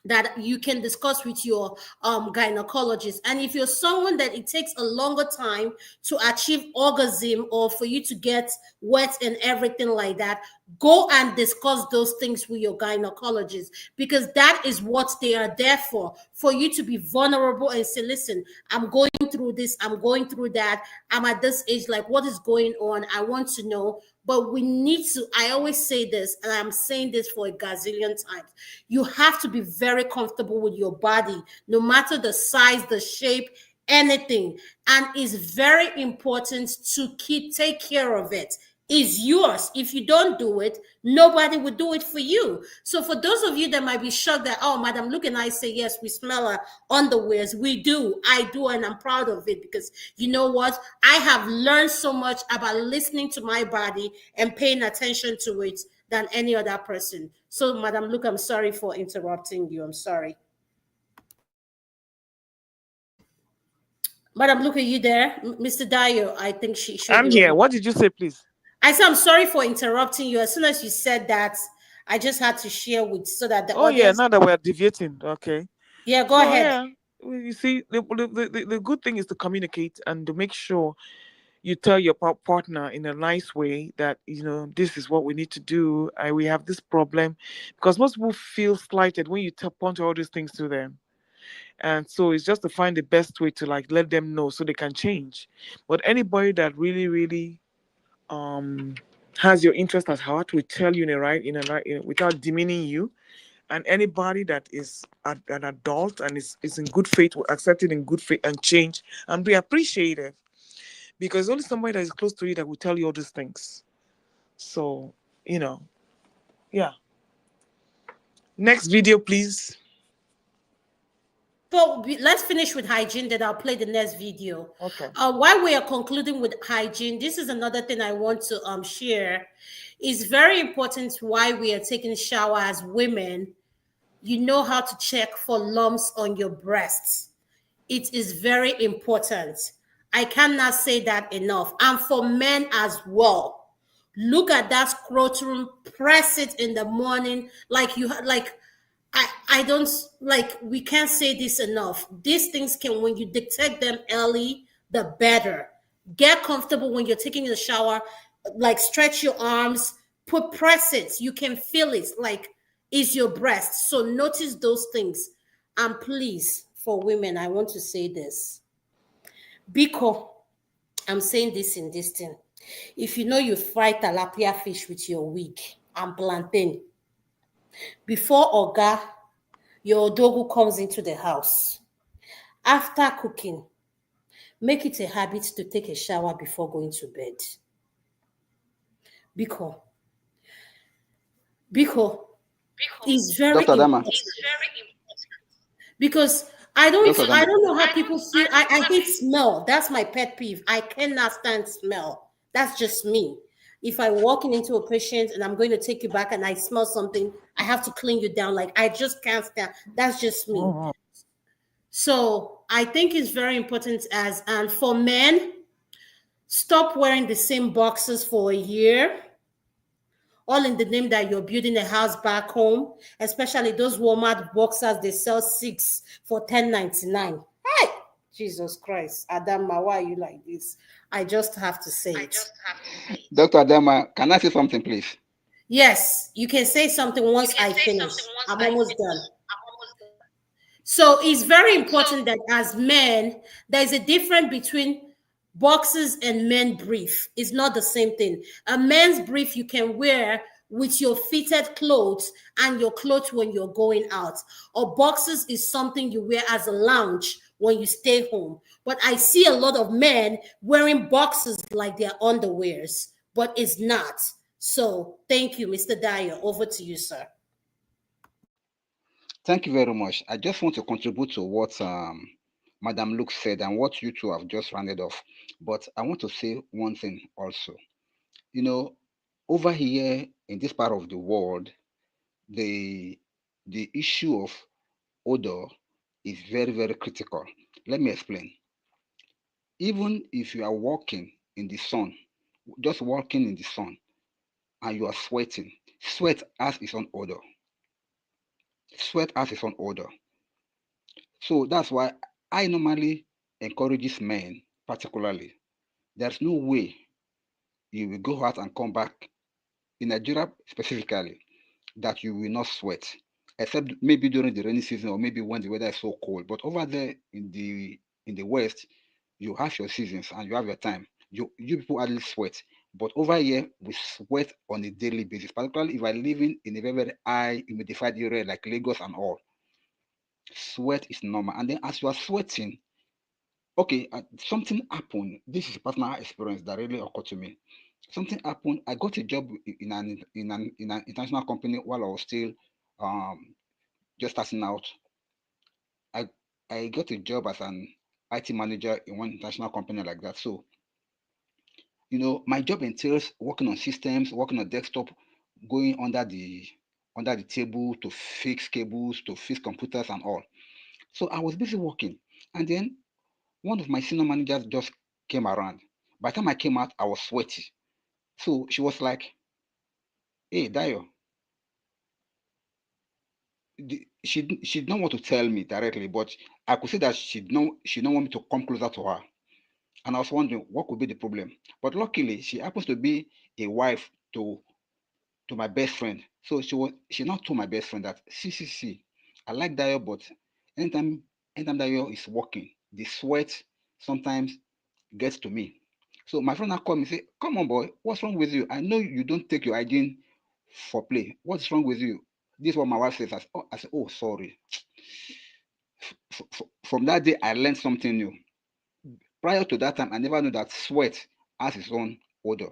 that you can discuss with your gynecologist. And if you're someone that it takes a longer time to achieve orgasm or for you to get wet and everything like that, go and discuss those things with your gynecologist, because that is what they are there for you to be vulnerable and say, listen, I'm going through this, I'm going through that, I'm at this age, like what is going on, I want to know. But we need to, I always say this, and I'm saying this for a gazillion times, you have to be very comfortable with your body, no matter the size, the shape, anything. And it's very important to take care of it. Is yours. If you don't do it, nobody will do it for you. So for those of you that might be shocked that, oh, Madam Luke and I say, yes, we smell our underwears. We do. I do. And I'm proud of it, because you know what? I have learned so much about listening to my body and paying attention to it than any other person. So Madam Luke, I'm sorry for interrupting you. I'm sorry. Madam Luke, are you there? Mr. Dio, I think she should I'm be here. ready. What did you say, please? I said, I'm sorry for interrupting you. As soon as you said that, I just had to share with, so that the Oh yeah, audience. now that we're deviating, okay. Yeah, go So ahead. yeah, you see, the good thing is to communicate and to make sure you tell your partner in a nice way that, this is what we need to do. We have this problem, because most people feel slighted when you point all these things to them. And so it's just to find the best way to like let them know so they can change. But anybody that really, really um has your interest at heart will tell you in a right without demeaning you. And anybody that is an adult and is in good faith will accept it in good faith and change and be appreciated, because only somebody that is close to you that will tell you all these things. So, yeah. Next video, please. So let's finish with hygiene, then I'll play the next video. Okay. While we are concluding with hygiene, this is another thing I want to share. It's very important why we are taking a shower as women. You know how to check for lumps on your breasts. It is very important. I cannot say that enough. And for men as well. Look at that scrotum, press it in the morning, like you like. I don't like, we can't say this enough. These things can, when you detect them early, the better. Get comfortable when you're taking a shower, like stretch your arms, press it. You can feel it, like is your breast. So notice those things. And please, for women, I want to say this. Because I'm saying this in this thing. If you know you fry tilapia fish with your wig and plantain, before Oga, your dogu comes into the house, after cooking, make it a habit to take a shower before going to bed. Because it's very Dr. Dama. important. Because Dr. I Dama. don't know how people feel. I hate smell. That's my pet peeve. I cannot stand smell. That's just me. If I'm walking into a patient and I'm going to take you back and I smell something, I have to clean you down. Like I just can't stand. That's just me. Mhm. So I think it's very important and for men, stop wearing the same boxes for a year, all in the name that you're building a house back home, especially those Walmart boxers, they sell 6 for $10.99. Hey, Jesus Christ, Adama, why are you like this? I just have to say it. Dr. Dama, can I say something, please? Yes, you can say something once I finish. I'm almost done. So it's very important that as men, there's a difference between boxes and men brief. It's not the same thing. A men's brief you can wear with your fitted clothes and your clothes when you're going out. Or boxes is something you wear as a lounge when you stay home. But I see a lot of men wearing boxes like their underwears, but it's not. So thank you, Mr. Dyer. Over to you, sir. Thank you very much. I just want to contribute to what Madam Luke said and what you two have just rounded off. But I want to say one thing also. You know, over here in this part of the world, the the issue of odor is very, very critical. Let me explain. Even if you are walking in the sun, just walking in the sun, and you are sweating, sweat has its own odor. Sweat has its own odor. So that's why I normally encourages men, particularly. There's no way you will go out and come back in Nigeria specifically that you will not sweat, except maybe during the rainy season or maybe when the weather is so cold. But over there in the West, you have your seasons and you have your time. You people hardly sweat. But over here, we sweat on a daily basis, particularly if I'm living in a very, very high humidified area like Lagos and all. Sweat is normal. And then as you are sweating, okay, something happened. This is a personal experience that really occurred to me. Something happened. I got a job in an international company while I was still um, just starting out. I I got a job as an IT manager in one international company like that. So my job entails working on systems, working on desktop, going under the table to fix cables, to fix computers and all. So I was busy working, and then one of my senior managers just came around. By the time I came out, I was sweaty. So she was like, "Hey, Dio," she didn't want to tell me directly, but I could see that she didn't want me to come closer to her. And I was wondering what could be the problem. But luckily, she happens to be a wife to my best friend. So she now told my best friend that see, I like Dio, but anytime anytime Dio is walking, the sweat sometimes gets to me. So my friend now called me and say, "Come on, boy, what's wrong with you? I know you don't take your hygiene for play. What's wrong with you?" This is what my wife says. I said, "Oh, sorry." From that day, I learned something new. Prior to that time, I never knew that sweat has its own odor.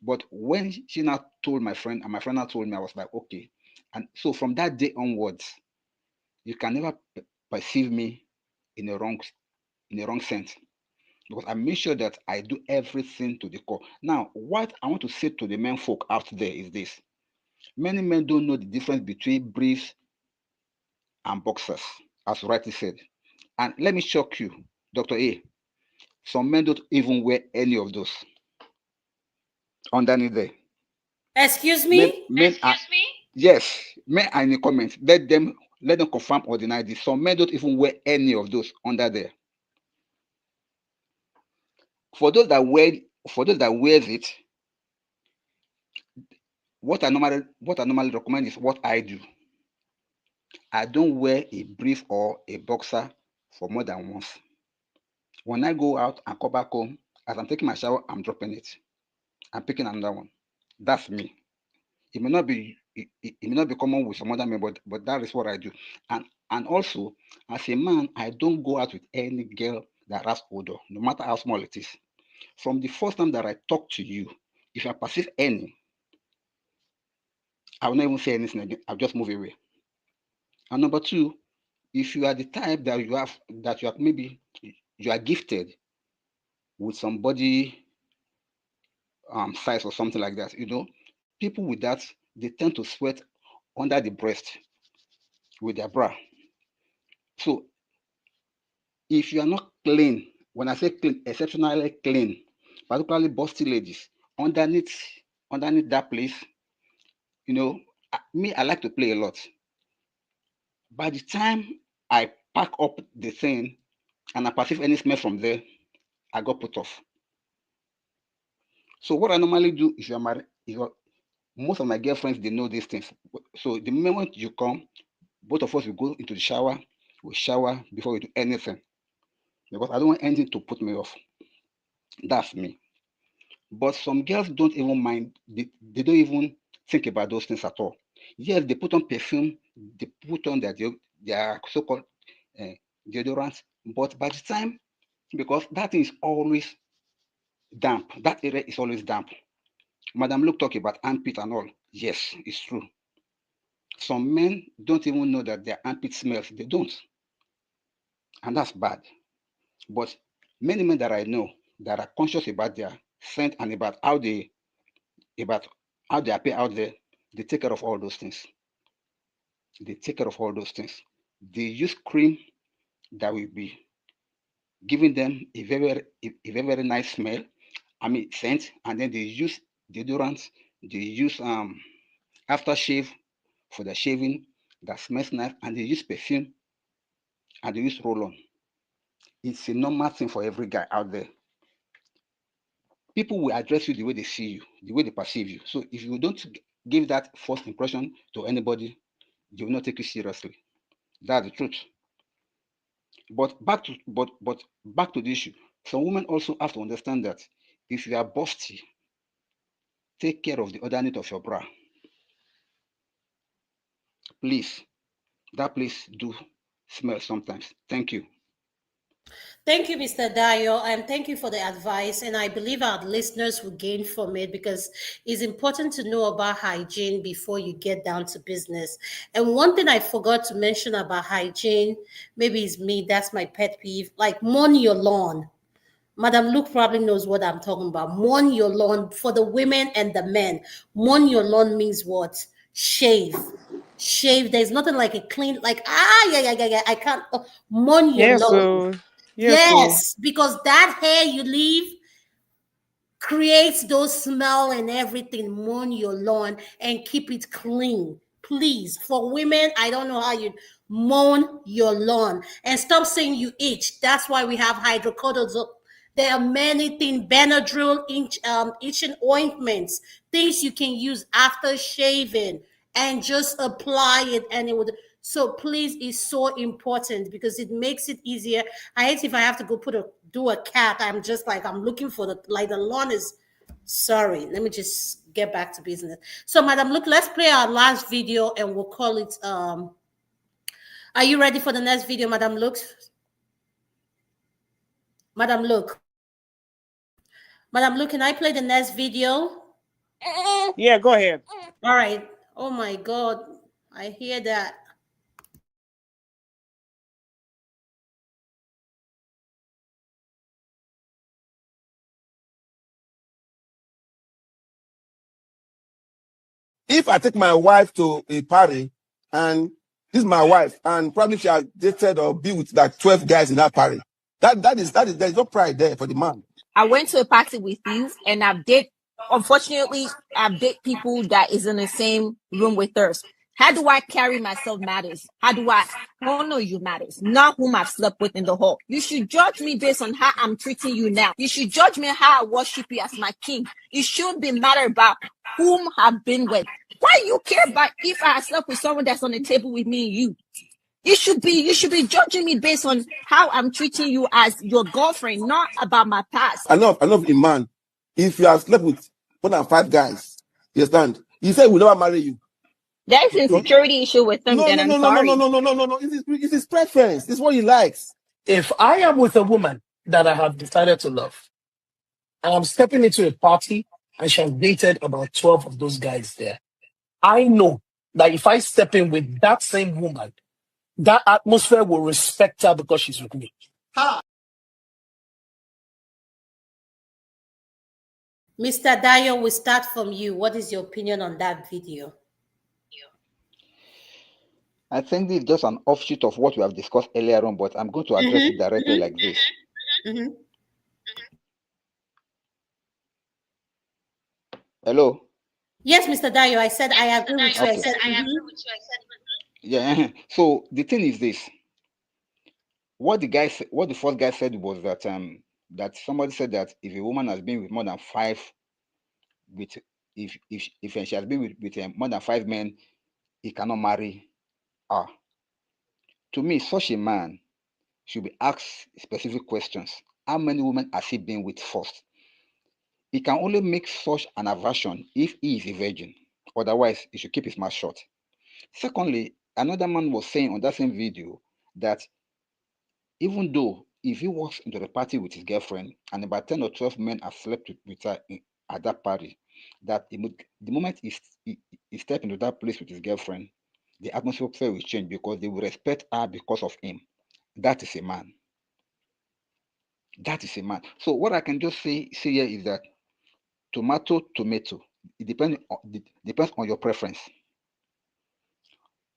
But when she now told my friend, and my friend now told me, I was like, okay. And so from that day onwards, you can never perceive me in a wrong sense, because I make sure that I do everything to the core. Now, what I want to say to the men folk out there is this: many men don't know the difference between briefs and boxers, as rightly said. And let me shock you, Dr. A. Some men don't even wear any of those underneath there. Excuse Men, me? men are yes, men are in the comments. Let them confirm or deny this. Some men don't even wear any of those under there. For those that wears it, what I normally recommend is what I do. I don't wear a brief or a boxer for more than once. When I go out and come back home, as I'm taking my shower, I'm dropping it. I'm picking another one. That's me. It may not be common with some other men, but that is what I do. And also, as a man, I don't go out with any girl that has odor, no matter how small it is. From the first time that I talk to you, if I perceive any, I will not even say anything again. I'll just move away. And number two, if you are the type that you are maybe you are gifted with some body size or something like that, people with that, they tend to sweat under the breast with their bra. So if you are not clean, when I say clean, exceptionally clean, particularly busty ladies, underneath underneath that place, me, I like to play a lot. By the time I pack up the thing and I perceive any smell from there, I got put off. So what I normally do, if you're married, most of my girlfriends, they know these things. So the moment you come, both of us will go into the shower, we shower before we do anything, because I don't want anything to put me off. That's me. But some girls don't even mind, they don't even think about those things at all. Yes, they put on perfume, they put on their so-called uh, deodorant, but by the time, because that thing is always damp, that area is always damp. Madam Luke talk about armpit and all. Yes, it's true. Some men don't even know that their armpit smells. They don't. And that's bad. But many men that I know that are conscious about their scent and about how they appear out there, they take care of all those things. They take care of all those things. They use cream that will be giving them a very nice smell. I mean scent, and then they use deodorant. They use aftershave for the shaving that smells nice, and they use perfume and they use roll-on. It's a normal thing for every guy out there. People will address you the way they see you, the way they perceive you. So if you don't give that first impression to anybody, they will not take you seriously. That's the truth. But back to the issue. Some women also have to understand that if you are busty, take care of the other need of your bra. Please, that place do smell sometimes. Thank you. Thank you, Mr. Dayo, and thank you for the advice. And I believe our listeners will gain from it because it's important to know about hygiene before you get down to business. And one thing I forgot to mention about hygiene, maybe it's me, that's my pet peeve, like mowing your lawn. Madam Luke probably knows what I'm talking about. Mowing your lawn for the women and the men. Mowing your lawn means what? Shave. Shave. There's nothing like a clean, like, yeah, yeah, yeah, yeah. I can't. Mowing your Yes, lawn. so yes, so Yes, because that hair you leave creates those smell and everything. Mow your lawn and keep it clean, please. For women, I don't know how you mow your lawn, and stop saying you itch. That's why we have hydrocortisone. There are many things, Benadryl, itching ointments, things you can use after shaving, and just apply it, and it would. So please, it's so important because it makes it easier. I hate if I have to go do a cat. I'm just like I'm looking for the lawn is. Sorry, let me just get back to business. So, Madam, look, let's play our last video and we'll call it. Are you ready for the next video, Madam Look? Madam Look. Madam Look, can I play the next video? yeah, go ahead. All right. Oh my God, I hear that. If I take my wife to a party and this is my wife, and probably she has dated or be with like 12 guys in that party, that is there's no pride there for the man. I went to a party with you and unfortunately, I've date people that is in the same room with us. How do I carry myself matters? How do I honor you matters? Not whom I've slept with in the hall. You should judge me based on how I'm treating you now. You should judge me how I worship you as my king. You shouldn't be matter about whom I've been with. Why you care about if I slept with someone that's on the table with me and you? You should be judging me based on how I'm treating you as your girlfriend, not about my past. Enough a man. If you have slept with more than 5 guys, you understand? He said he will never marry you. There's an insecurity issue with them, No, then no, I'm no, no, no, sorry. no, no, no, no, no, no. It's his preference. It's what he likes. If I am with a woman that I have decided to love, and I'm stepping into a party and she has dated about 12 of those guys there, I know that if I step in with that same woman, that atmosphere will respect her because she's with me. Mr. Dayo, we start from you. What is your opinion on that video? I think this is just an offshoot of what we have discussed earlier on, but I'm going to address it directly like this. Hello? Yes, Mr. Dayo, I said I agree with you. I Okay. said, Yeah. So the thing is this. What the first guy said was that somebody said that if a woman has been with more than 5 with if she has been with more than 5 men, he cannot marry her. To me, such a man should be asked specific questions. How many women has he been with first? He can only make such an aversion if he is a virgin. Otherwise, he should keep his mouth shut. Secondly, another man was saying on that same video that even though if he walks into the party with his girlfriend and about 10 or 12 men have slept with her at that party, that the moment he step into that place with his girlfriend, the atmosphere will change because they will respect her because of him. That is a man. That is a man. So what I can just say here is that tomato. It depends on your preference.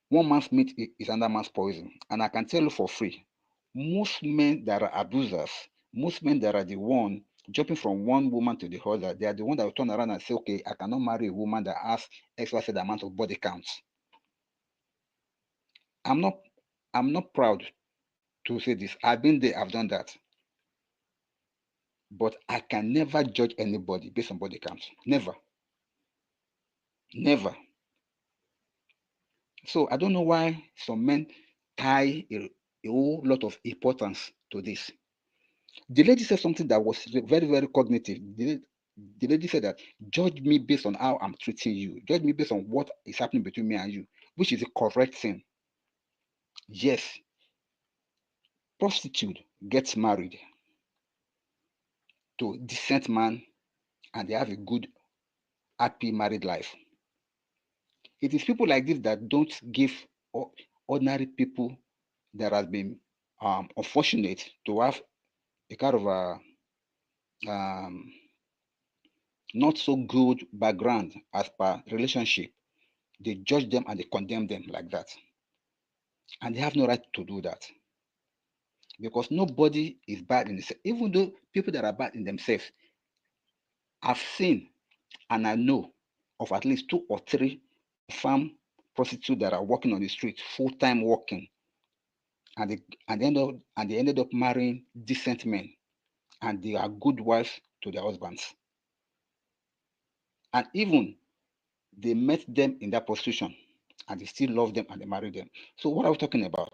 One man's meat is another man's poison. And I can tell you for free, most men that are abusers, most men that are the one jumping from one woman to the other, they are the one that will turn around and say, okay, I cannot marry a woman that has XYZ amount of body counts. I'm not proud to say this. I've been there, I've done that. But I can never judge anybody based on body counts. Never. Never. So I don't know why some men tie a whole lot of importance to this. The lady said something that was very, very cognitive. The lady said that, judge me based on how I'm treating you. Judge me based on what is happening between me and you, which is the correct thing. Yes, prostitute gets married to decent man and they have a good, happy married life. It is people like this that don't give ordinary people that has been unfortunate to have a kind of a not so good background as per relationship. They judge them and they condemn them like that. And they have no right to do that. Because nobody is bad in themselves. Even though people that are bad in themselves, I've seen and I know of at least 2 or 3 farm prostitutes that are working on the street, full-time working. And they ended up marrying decent men. And they are good wives to their husbands. And even they met them in that position and they still love them and they marry them. So what are we talking about?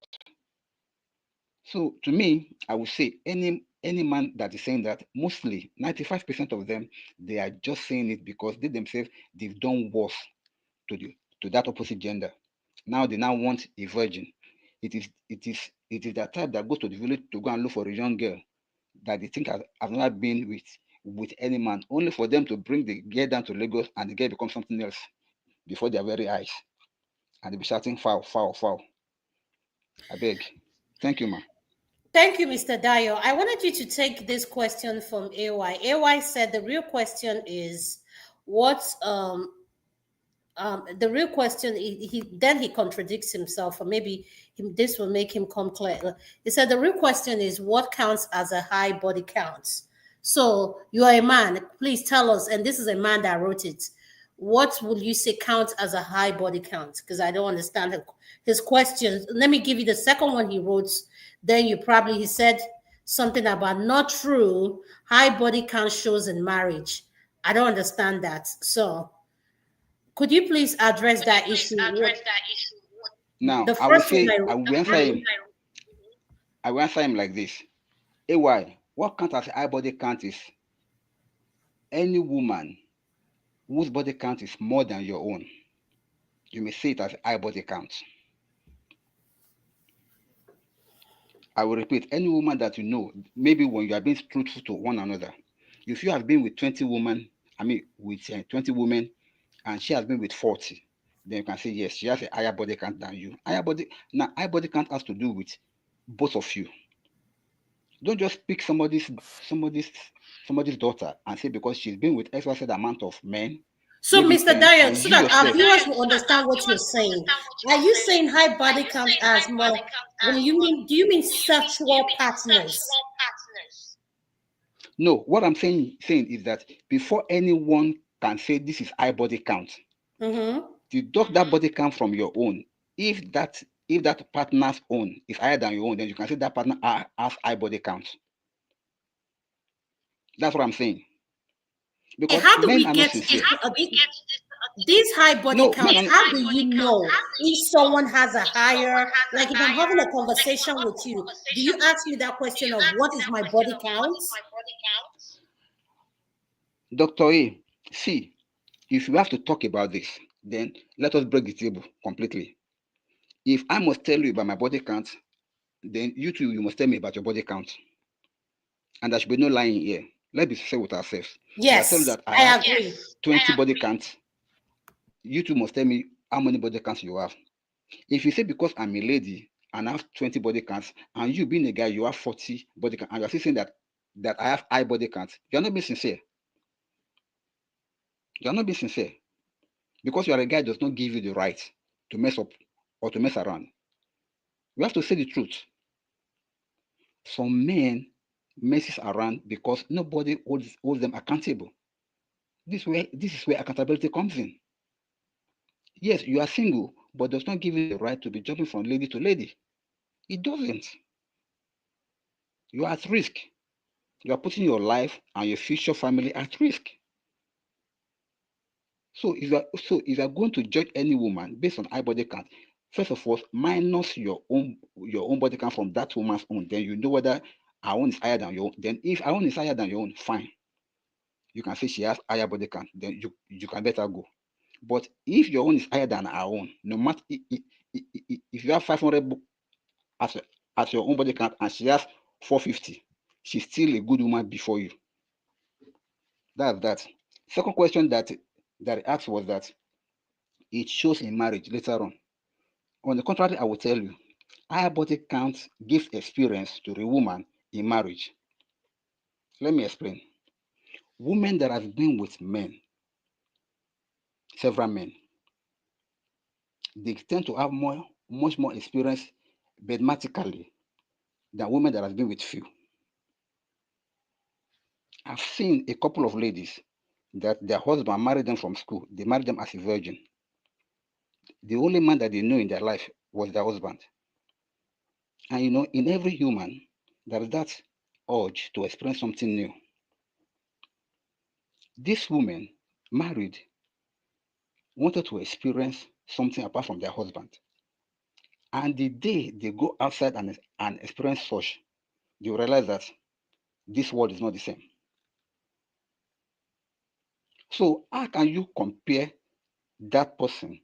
So to me, I would say any man that is saying that, mostly 95% of them, they are just saying it because they themselves, they've done worse to that opposite gender. Now they now want a virgin. It is that type that goes to the village to go and look for a young girl that they think have not been with any man, only for them to bring the girl down to Lagos and the girl becomes something else before their very eyes. And they'll be shouting foul, foul, foul. I beg. Thank you, ma. Thank you, Mr. Dayo. I wanted you to take this question from AY. AY said the real question is what's the real question, he contradicts himself, or maybe this will make him come clear. He said the real question is what counts as a high body count. So you are a man, please tell us, and this is a man that wrote it, what will you say counts as a high body count? Because I don't understand his question. Let me give you the second one he wrote. Then he said something about not true, high body count shows in marriage. I don't understand that. So could you please address that issue? Now, The I will first one say, I will answer him like this. AY, what counts as high body count is any woman whose body count is more than your own. You may say it as high body count. I will repeat, any woman that you know, maybe when you are being truthful to one another, if you have been with 20 women, with 20 women, and she has been with 40, then you can say, yes, she has a higher body count than you. High body count has to do with both of you. Don't just pick somebody's daughter and say because she's been with XYZ amount of men. So, Mr. Dayo, and so you that our yourself, viewers will understand what you're saying. Are you saying high body count as more? Do you mean sexual partners? No, what I'm saying is that before anyone can say this is high body count, deduct that body count from your own. If that partner's own is higher than your own, then you can say that partner has high body count. That's what I'm saying. Because how do men we are get not sincere. these high body counts? How do you know if someone has a higher, like if I'm having a conversation with you, do you ask me that question of what is my body count? Dr. A, see, if you have to talk about this, then let us break the table completely. If I must tell you about my body count, then you too, you must tell me about your body count. And there should be no lying here. Let's be fair with ourselves. Yes, I tell you that I have 20 body counts. You two must tell me how many body counts you have. If you say because I'm a lady and I have 20 body counts, and you being a guy, you have 40 body counts, and you're still saying that I have high body counts, you're not being sincere. You're not being sincere. Because you are a guy does not give you the right to mess up or to mess around. You have to say the truth. Some men messes around because nobody holds them accountable. This is where accountability comes in. Yes, you are single, but does not give you the right to be jumping from lady to lady. It doesn't. You are at risk. You are putting your life and your future family at risk. So if you are going to judge any woman based on high body count, first of all, minus your own body count from that woman's own. Then you know whether her own is higher than your own. Then if her own is higher than your own, fine. You can say she has higher body count. Then you can let her go. But if your own is higher than her own, no matter if you have 500 as, as your own body count and she has 450, she's still a good woman before you. That's that. Second question that I asked was that it shows in marriage later on. On the contrary, I will tell you, higher body count gives experience to a woman in marriage. Let me explain. Women that have been with men, several men, they tend to have much more experience mathematically than women that have been with few. I've seen a couple of ladies that their husband married them from school. They married them as a virgin. The only man that they know in their life was their husband. And in every human, there is that urge to experience something new. This woman married wanted to experience something apart from their husband. And the day they go outside and experience such, they realize that this world is not the same. So how can you compare that person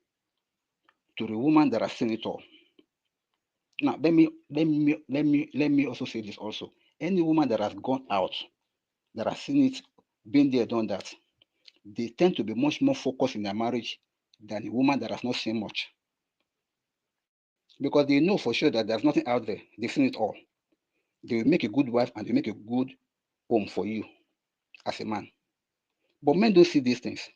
to the woman that has seen it all? Now let me also say this also. Any woman that has gone out, that has seen it, been there, done that, they tend to be much more focused in their marriage than a woman that has not seen much. Because they know for sure that there's nothing out there. They've seen it all. They will make a good wife and they make a good home for you as a man. But men don't see these things.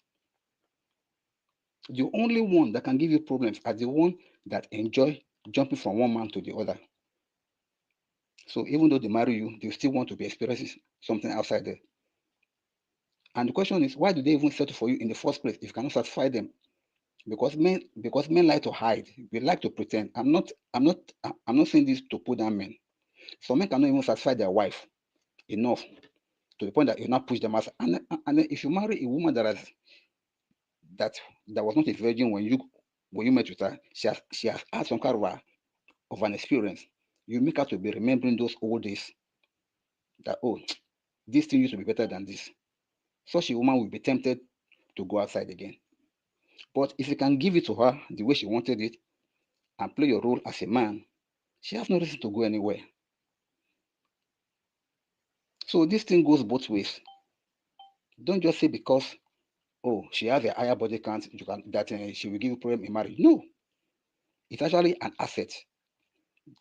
The only one that can give you problems are the one that enjoy jumping from one man to the other. So even though they marry you, they still want to be experiencing something outside there. And the question is, why do they even settle for you in the first place if you cannot satisfy them? Because men like to hide. We like to pretend. I'm not saying this to put down men. Some men cannot even satisfy their wife enough to the point that you not push them out. And then if you marry a woman that was not a virgin when you met with her, she has had some kind of an experience. You make her to be remembering those old days. That this thing used to be better than this. Such a woman will be tempted to go outside again. But if you can give it to her the way she wanted it and play your role as a man, she has no reason to go anywhere. So this thing goes both ways. Don't just say because she has a higher body count that she will give you problem in marriage. No, it's actually an asset.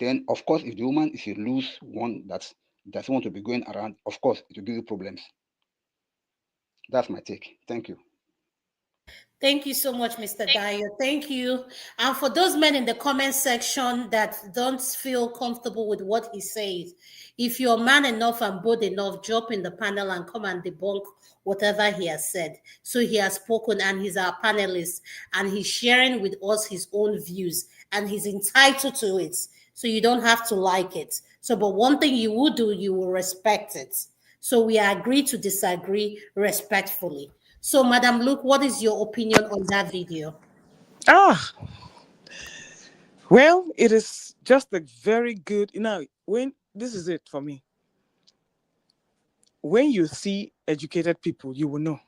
Then of course, if the woman is a loose one that doesn't want to be going around, of course it will give you problems. That's my take. Thank you. Thank you so much, Mr. Dyer. Thank you. And for those men in the comment section that don't feel comfortable with what he says, if you're man enough and bold enough, jump in the panel and come and debunk whatever he has said. So he has spoken and he's our panelist and he's sharing with us his own views and he's entitled to it. So you don't have to like it. So, but one thing you will do, you will respect it. So we agree to disagree respectfully. So, Madam Luke, what is your opinion on that video? Ah, well, it is just a very good. When this is it for me. When you see educated people, you will know.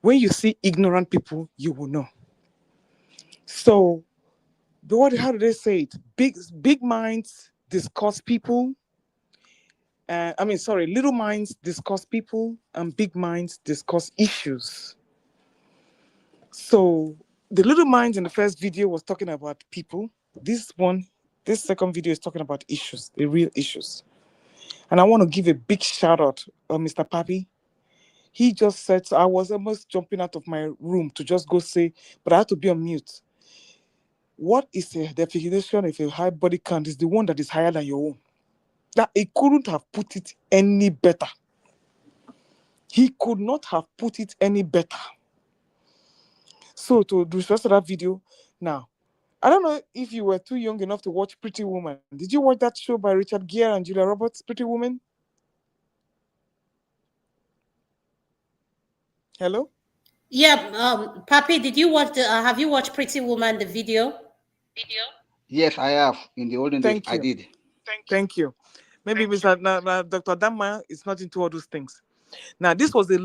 When you see ignorant people, you will know. So, how do they say it? Big minds discuss people. Little minds discuss people, and big minds discuss issues. So, The little minds in the first video was talking about people. This second video is talking about issues, the real issues. And I want to give a big shout out to Mr. Papi. He just said, so I was almost jumping out of my room to just go say, but I had to be on mute. What is a definition of a high body count is the one that is higher than your own. That he couldn't have put it any better. He could not have put it any better. So to do the rest of that video, now, I don't know if you were too young enough to watch Pretty Woman. Did you watch that show by Richard Gere and Julia Roberts, Pretty Woman? Hello? Yeah, Papi, did you watch the? Have you watched Pretty Woman, the video? Yes, I have. In the olden days, Thank I you. did. Thank you. Maybe Dr. Dama is not into all those things. Now, this was a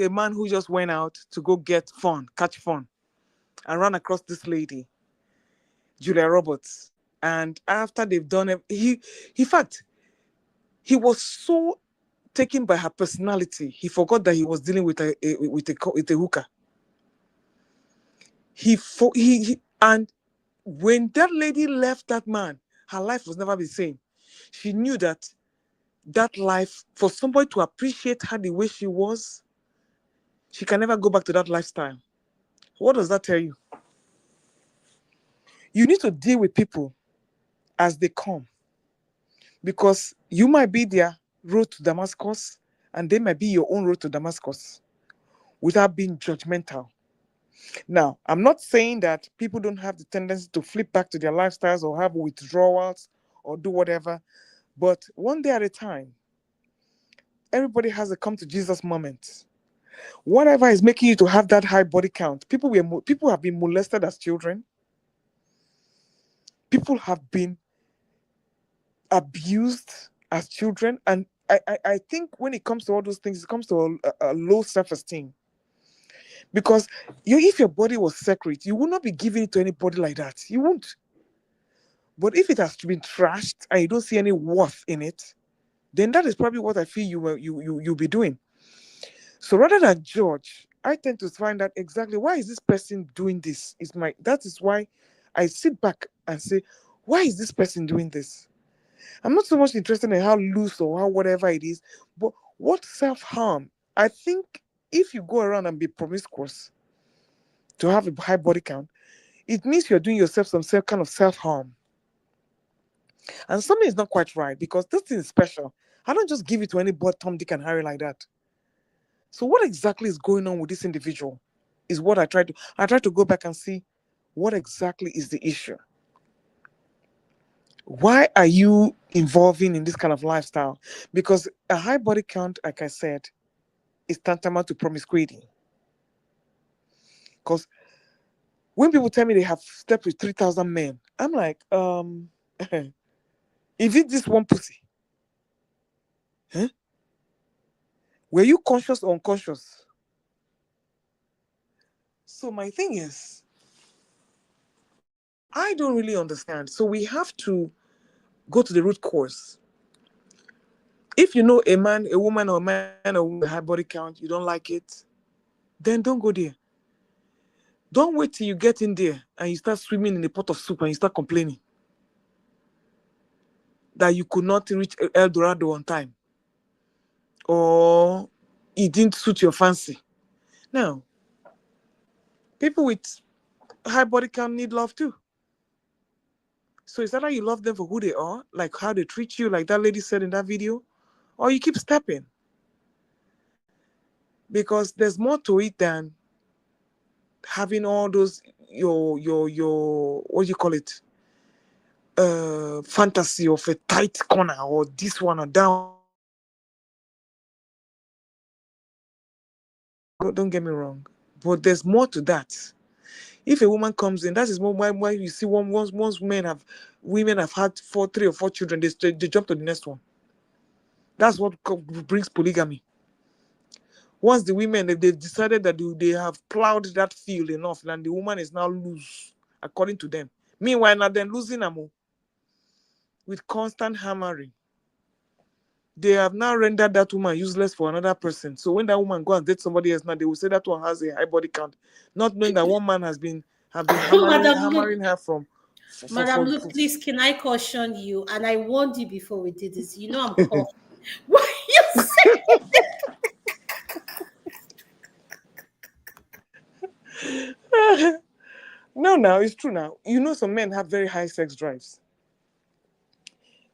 man who just went out to go catch fun, and ran across this lady, Julia Roberts. And after they've done it, in fact, he was so taken by her personality, he forgot that he was dealing with a hooker. And when that lady left that man, her life was never the same. She knew that life, for somebody to appreciate her the way she was, she can never go back to that lifestyle. What does that tell you? You need to deal with people as they come, because you might be their road to Damascus and they might be your own road to Damascus, without being judgmental. Now, I'm not saying that people don't have the tendency to flip back to their lifestyles or have withdrawals or do whatever, but one day at a time. Everybody has a come to Jesus moment. Whatever is making you to have that high body count, people have been molested as children. People have been abused as children, and I think when it comes to all those things, it comes to a low self-esteem. Because if your body was sacred, you would not be giving it to anybody like that. You won't. But if it has been trashed and you don't see any worth in it, then that is probably what I feel you'll be doing. So rather than judge, I tend to find out exactly why is this person doing this. That is why I sit back and say, why is this person doing this? I'm not so much interested in how loose or how whatever it is, but what self-harm? I think if you go around and be promiscuous to have a high body count, it means you're doing yourself some kind of self-harm. And something is not quite right, because this thing is special. I don't just give it to any Tom, Dick, and Harry like that. So what exactly is going on with this individual is what I try to go back and see what exactly is the issue. Why are you involving in this kind of lifestyle? Because a high body count, like I said, is tantamount to promiscuity. Because when people tell me they have slept with 3,000 men, I'm like, is it this one pussy? Huh? Were you conscious or unconscious? So my thing is, I don't really understand. So we have to go to the root cause. If you know a man, a woman, or a man, or woman with a high body count, you don't like it, then don't go there. Don't wait till you get in there and you start swimming in a pot of soup and you start complaining that you could not reach El Dorado on time, or it didn't suit your fancy. Now, people with high body count need love too. So it's either you love them for who they are, like how they treat you, like that lady said in that video, or you keep stepping. Because there's more to it than having all those your what do you call it, fantasy of a tight corner or this one or that one. Don't get me wrong, but there's more to that. If a woman comes in, that is why you see once women have had 3 or 4 children, they jump to the next one. That's what brings polygamy. Once the women, they've decided that they have plowed that field enough, and the woman is now loose, according to them. Meanwhile, now they're losing them with constant hammering. They have now rendered that woman useless for another person. So when that woman go and date somebody else now, they will say that one has a high body count, not knowing that one man has been have been hammering Madam, look, hammering her from Madam, look, for please, can I caution you? And I warned you before we did this. You know I'm coughing. What you say? No, now it's true. Now you know some men have very high sex drives.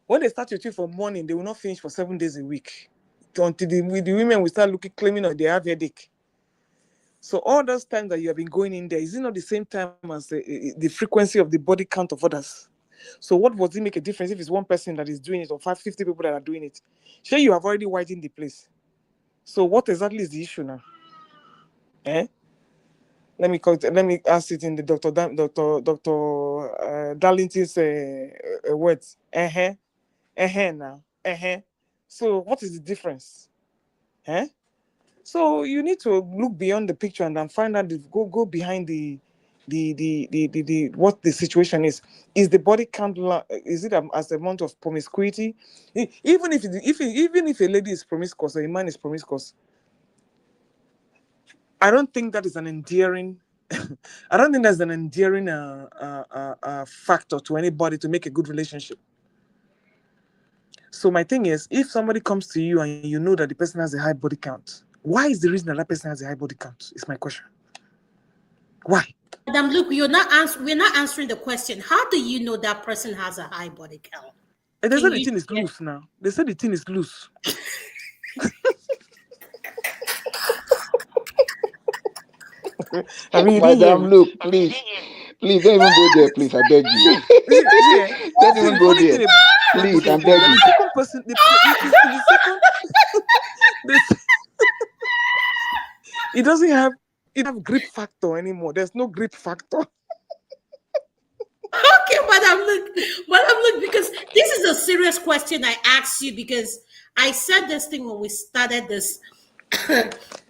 When they start with you for morning, they will not finish for 7 days a week until the women will start looking claiming that they have headache. So all those times that you have been going in there, is it not the same time as the frequency of the body count of others? So what does it make a difference if it's one person that is doing it or 50 people that are doing it? Sure, you have already widened the place. So what exactly is the issue now? Eh? Let me ask it in the Dr. Darlington's words. Now. So what is the difference? Eh? So you need to look beyond the picture and then find out go behind the what the situation is. Is the body count is it as amount of promiscuity? Even if a lady is promiscuous or a man is promiscuous, I don't think that is an endearing. I don't think that's an endearing factor to anybody to make a good relationship. So my thing is, if somebody comes to you and you know that the person has a high body count, why is the reason that person has a high body count? Is my question. Why? Madam, look, we're not answering the question. How do you know that person has a high body count? And they Can said the you thing is loose now. They said the thing is loose. I mean, you didn't hear Madam, it. look, please, please don't even go there, please. I beg you. Don't See, even the go funny there, thing about please. this I thing is beg that the you. second person, the second, this, it doesn't have grip factor anymore. There's no grip factor. Okay, madam, look, because this is a serious question I asked you because I said this thing when we started this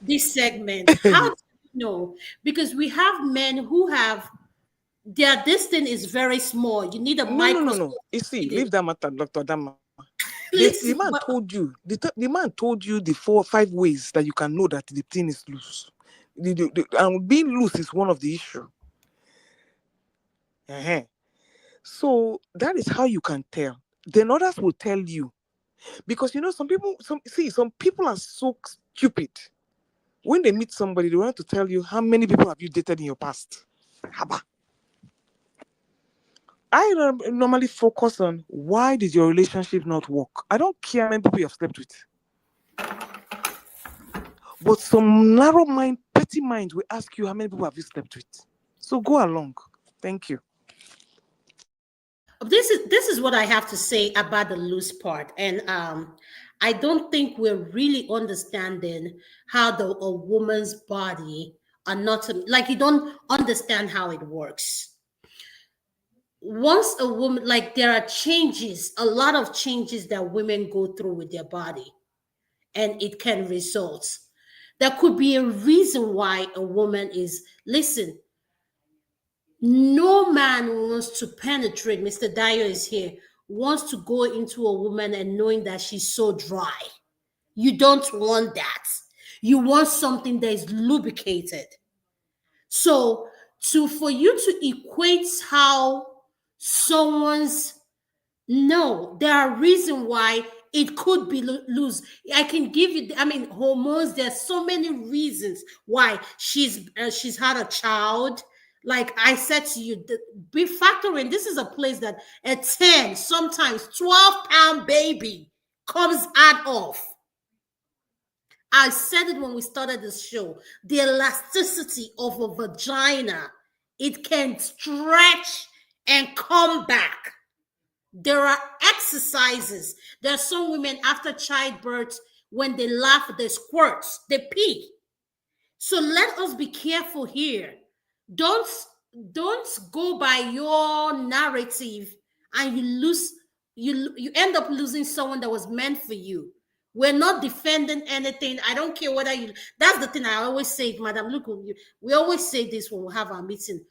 this segment. How do you know? Because we have men who have their this thing is very small. You need a No. microscope You to see, see this. leave that matter, Dr. Dama. The Listen, man told you the man told you the 4 or 5 ways that you can know that the thing is loose. And being loose is one of the issue. Uh-huh. So that is how you can tell. Then others will tell you. Because some people are so stupid. When they meet somebody, they want to tell you how many people have you dated in your past. Haba. I normally focus on why did your relationship not work. I don't care how many people you have slept with. But some narrow mind, petty mind will ask you how many people have you slept with. So go along. Thank you. this is what I have to say about the loose part, and I don't think we're really understanding how a woman's body anatomy, like you don't understand how it works. Once a woman, like there are changes, a lot of changes that women go through with their body, and it can result. There could be a reason why a woman is, listen, no man wants to penetrate. Mr. Dyer is here, wants to go into a woman and knowing that she's so dry. You don't want that. You want something that is lubricated. So, for you to equate how someone's, no, there are reasons why it could be loose. I can give you, I mean, hormones. There's so many reasons why she's had a child. Like I said to you, be factoring. This is a place that a 10, sometimes 12-pound baby comes out of. I said it when we started this show. The elasticity of a vagina, it can stretch and come back. There are exercises. There are some women after childbirth, when they laugh, they squirt, they pee. So let us be careful here. Don't don't go by your narrative and you end up losing someone that was meant for you. We're not defending anything. I don't care whether you. That's the thing I always say, Madam. Look, we always say this when we have our meeting.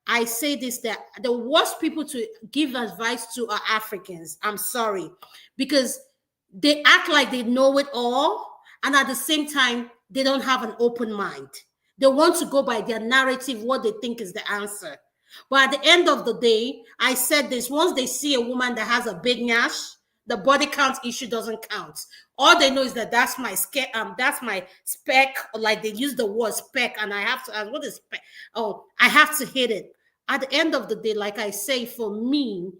I say this, that the worst people to give advice to are Africans. I'm sorry, because they act like they know it all, and at the same time, they don't have an open mind. They want to go by their narrative, what they think is the answer. But at the end of the day, I said this: once they see a woman that has a big nyash, the body count issue doesn't count. All they know is that that's my that's my spec. Like they use the word spec, and I have to ask, what is spec? Oh, I have to hit it. At the end of the day, like I say, for me,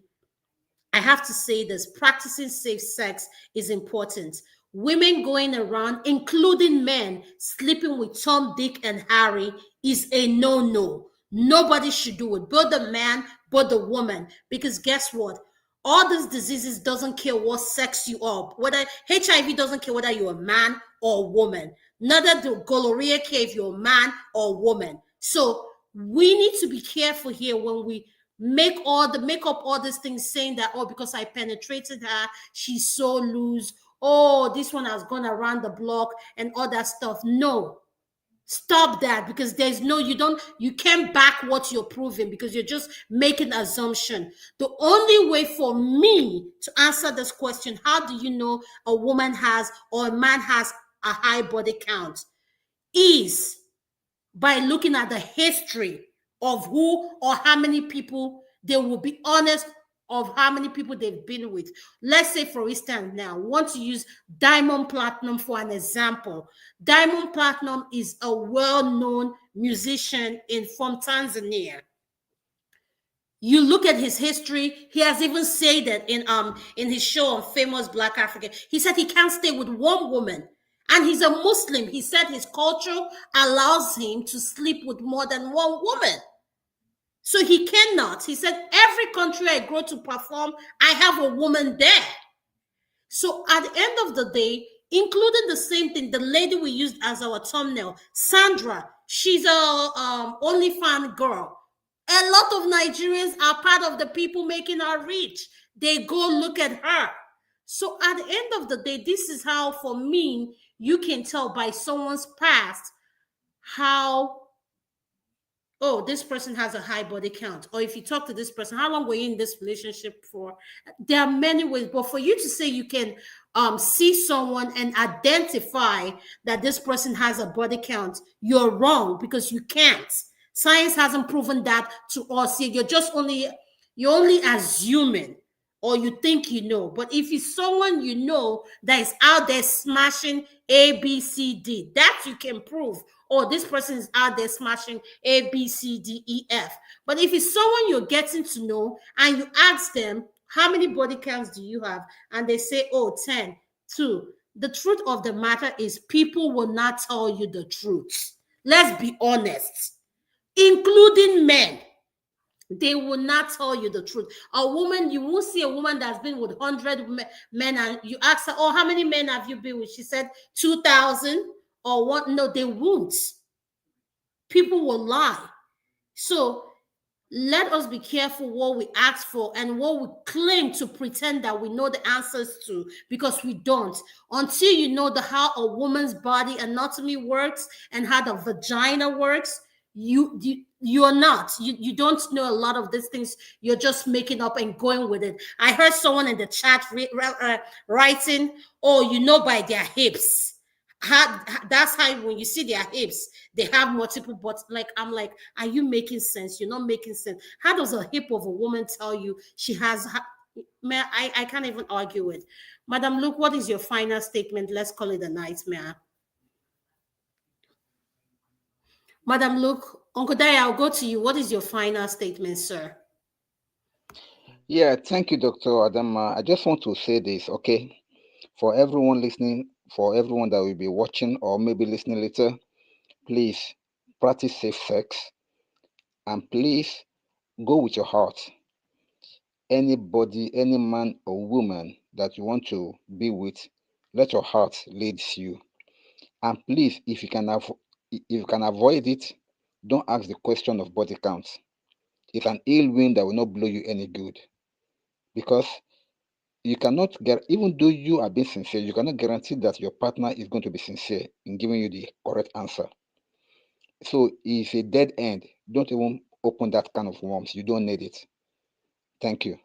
I have to say this: practicing safe sex is important. Women going around, including men, sleeping with Tom, Dick, and Harry is a no-no. Nobody should do it, both the man, both the woman. Because guess what? All these diseases doesn't care what sex you are. Whether HIV doesn't care whether you're a man or a woman. Neither do gonorrhea care if you're a man or a woman. So we need to be careful here when we make up all these things, saying that, oh, because I penetrated her, she's so loose. Oh, this one has gone around the block and all that stuff. No, stop that, because there's no, you can't back what you're proving, because you're just making assumption. The only way for me to answer this question, how do you know a woman has or a man has a high body count, is by looking at the history of who or how many people. They will be honest of how many people they've been with. Let's say, for instance, now, want to use Diamond Platinum for an example. Diamond Platinum is a well-known musician from Tanzania. You look at his history. He has even said that in his show on Famous Black African. He said he can't stay with one woman. And he's a Muslim. He said his culture allows him to sleep with more than one woman. So he cannot. He said, every country I go to perform, I have a woman there. So at the end of the day, including the same thing, the lady we used as our thumbnail, Sandra, she's a OnlyFans girl. A lot of Nigerians are part of the people making her rich. They go look at her. So at the end of the day, this is how, for me, you can tell by someone's past how, oh, this person has a high body count. Or if you talk to this person, how long were you in this relationship for? There are many ways, but for you to say you can see someone and identify that this person has a body count, you're wrong, because you can't. Science hasn't proven that to us. You're only assuming, or you think you know. But if it's someone you know that is out there smashing A, B, C, D, that you can prove. Oh, this person is out there smashing A, B, C, D, E, F. But if it's someone you're getting to know and you ask them, how many body counts do you have? And they say, oh, 10, 2. The truth of the matter is, people will not tell you the truth. Let's be honest. Including men. They will not tell you the truth. A woman, you won't see a woman that's been with 100 men, and you ask her, oh, how many men have you been with? She said 2,000 or what? No, they won't. People will lie. So let us be careful what we ask for and what we claim to pretend that we know the answers to, because we don't. Until you know how a woman's body anatomy works and how the vagina works, you don't know a lot of these things. You're just making up and going with it. I heard someone in the chat writing, oh, you know by their hips. That's how, when you see their hips, they have multiple butts. Like, I'm like, are you making sense? You're not making sense. How does a hip of a woman tell you she has? Man, I can't even argue with. Madam Luke, what is your final statement? Let's call it a night, man. Madam Luke, Uncle Daya, I'll go to you. What is your final statement, sir? Yeah, thank you, Dr. Adama. I just want to say this, okay? For everyone listening, for everyone that will be watching or maybe listening later, please practice safe sex, and please go with your heart. Anybody, any man or woman that you want to be with, let your heart lead you. And please, if you can avoid it, don't ask the question of body count. It's an ill wind that will not blow you any good, because you cannot get, even though you are being sincere, you cannot guarantee that your partner is going to be sincere in giving you the correct answer. So it's a dead end. Don't even open that kind of worms. You don't need it. Thank you.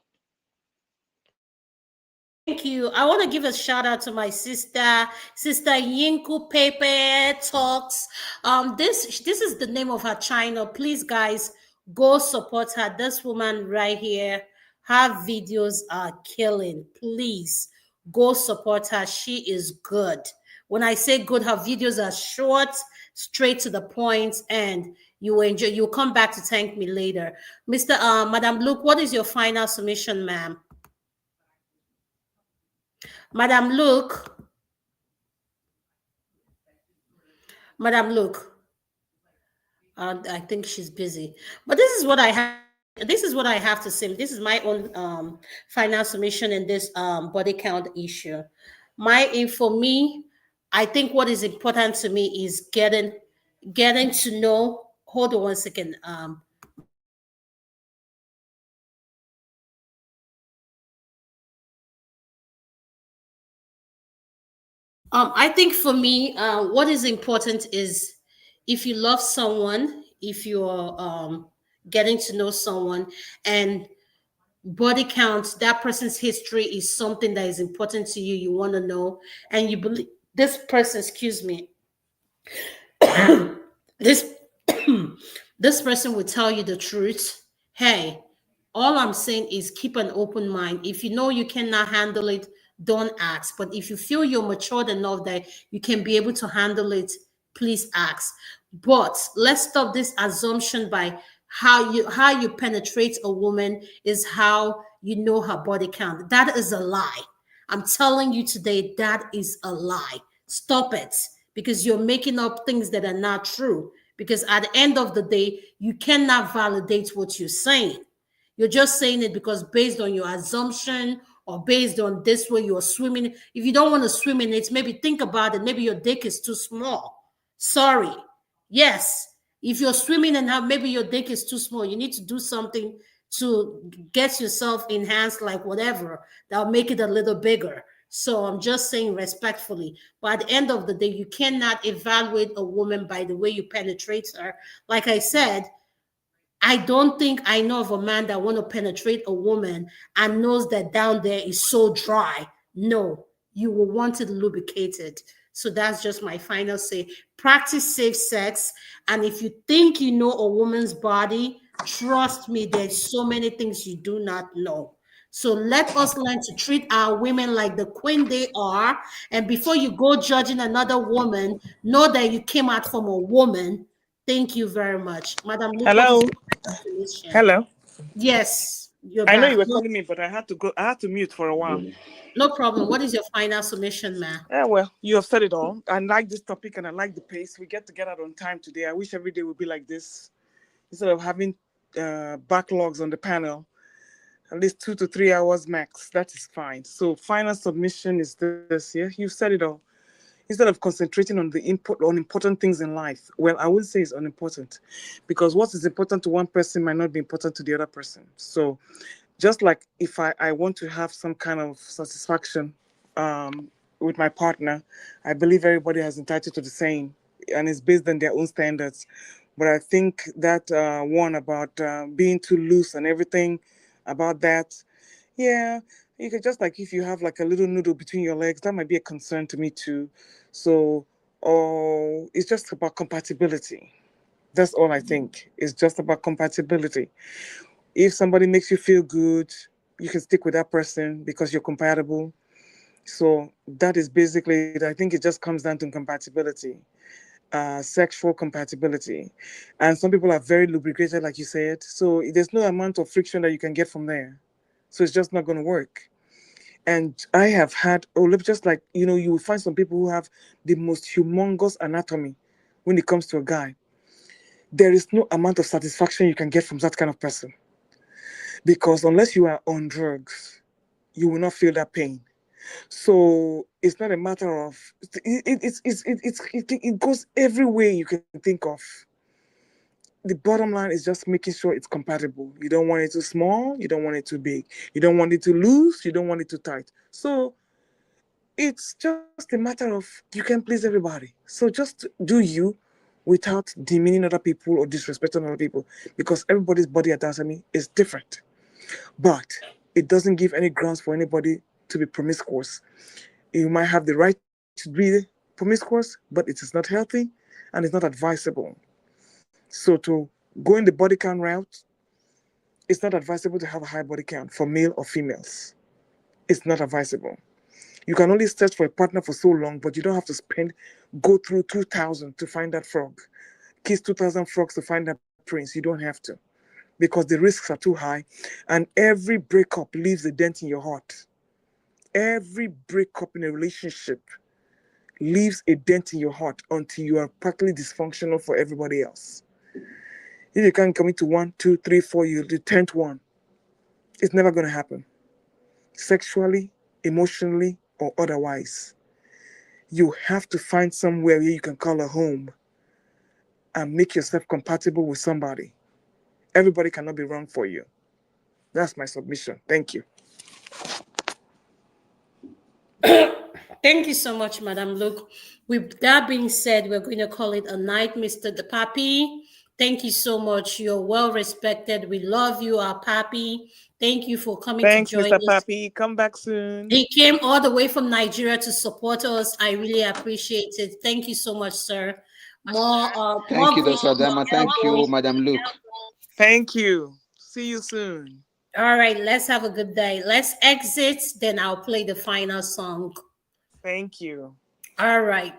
Thank you. I want to give a shout out to my sister Yinku Pepe Talks. This is the name of her channel. Please, guys, Go support her. This woman right here, her videos are killing. Please go support her. She is good. When I say good, her videos are short, straight to the point, and you will enjoy. You'll come back to thank me later. Madam Luke, what is your final submission, ma'am? Madam Luke, Madam Luke. I think she's busy. But this is what I have. This is what I have to say. This is my own final submission in this body count issue. For me, I think what is important to me is getting to know. Hold on one second. I think for me, what is important is if you love someone, if you're getting to know someone, and body count, that person's history is something that is important to you, you want to know, and you believe this person, excuse me, this this person will tell you the truth. Hey, all I'm saying is keep an open mind. If you know you cannot handle it, don't ask. But if you feel you're matured enough that you can be able to handle it, please ask. But let's stop this assumption by how you penetrate a woman is how you know her body count. That is a lie. I'm telling you today, that is a lie. Stop it because you're making up things that are not true. Because at the end of the day, you cannot validate what you're saying. You're just saying it because based on your assumption or based on this way you're swimming. If you don't want to swim in it, maybe think about it. Maybe your dick is too small. Sorry. Yes. If you're swimming and have maybe your dick is too small, you need to do something to get yourself enhanced, like whatever, that'll make it a little bigger. So I'm just saying respectfully. But at the end of the day, you cannot evaluate a woman by the way you penetrate her. Like I said, I don't think I know of a man that want to penetrate a woman and knows that down there is so dry. No, you will want it lubricated. So that's just my final say. Practice safe sex. And if you think you know a woman's body, trust me, there's so many things you do not know. So let us learn to treat our women like the queen they are. And before you go judging another woman, know that you came out from a woman. Thank you very much. Madam Luke, what is Hello. your explanation? Hello. Yes, you're I know back. you were No, calling me, but I had to go. I had to mute for a while. no problem. What is your final submission, ma'am? Yeah, well, you have said it all. I like this topic and I like the pace. We get to get out on time today. I wish every day would be like this instead of having backlogs on the panel. At least 2 to 3 hours max. That is fine. So, final submission is this. Yeah, you said it all. Instead of concentrating on on important things in life, well, I would say it's unimportant, because what is important to one person might not be important to the other person. So just like if I want to have some kind of satisfaction with my partner, I believe everybody has entitled to the same, and it's based on their own standards. But I think that one about being too loose and everything about that, yeah, you could just like if you have like a little noodle between your legs, that might be a concern to me too. So, oh, it's just about compatibility. That's all I think. It's just about compatibility. If somebody makes you feel good, you can stick with that person because you're compatible. So that is basically it. I think it just comes down to compatibility, sexual compatibility. And some people are very lubricated, like you said. So there's no amount of friction that you can get from there. So it's just not going to work. And I have had, just like, you will find some people who have the most humongous anatomy when it comes to a guy. There is no amount of satisfaction you can get from that kind of person. Because unless you are on drugs, you will not feel that pain. So it's not a matter of it goes every way you can think of. The bottom line is just making sure it's compatible. You don't want it too small, you don't want it too big, you don't want it too loose, you don't want it too tight. So it's just a matter of you can please everybody. So just do you without demeaning other people or disrespecting other people, because everybody's body anatomy is different. But it doesn't give any grounds for anybody to be promiscuous. You might have the right to be promiscuous, but it is not healthy and it's not advisable. So to Going the body count route, it's not advisable to have a high body count for male or females. It's not advisable. You can only search for a partner for so long, but you don't have to go through 2,000 to find that frog. Kiss 2,000 frogs to find that prince. You don't have to, because the risks are too high, and every breakup leaves a dent in your heart. Every breakup in a relationship leaves a dent in your heart until you are practically dysfunctional for everybody else. If you can't commit to 1, 2, 3, 4, you'll do 10th one. It's never going to happen. Sexually, emotionally, or otherwise. You have to find somewhere where you can call a home and make yourself compatible with somebody. Everybody cannot be wrong for you. That's my submission. Thank you. Thank you so much, Madam Luke. With that being said, we're going to call it a night, Mr. The Papi. Thank you so much. You're well respected. We love you, our Papi. Thank you for coming Thanks, to join Mr. us. Papi. Come back soon. He came all the way from Nigeria to support us. I really appreciate it. Thank you so much, sir. Thank you, Dr. Adama. Thank you, Madam Luke. Thank you. See you soon. All right, let's have a good day. Let's exit, then I'll play the final song. Thank you. All right.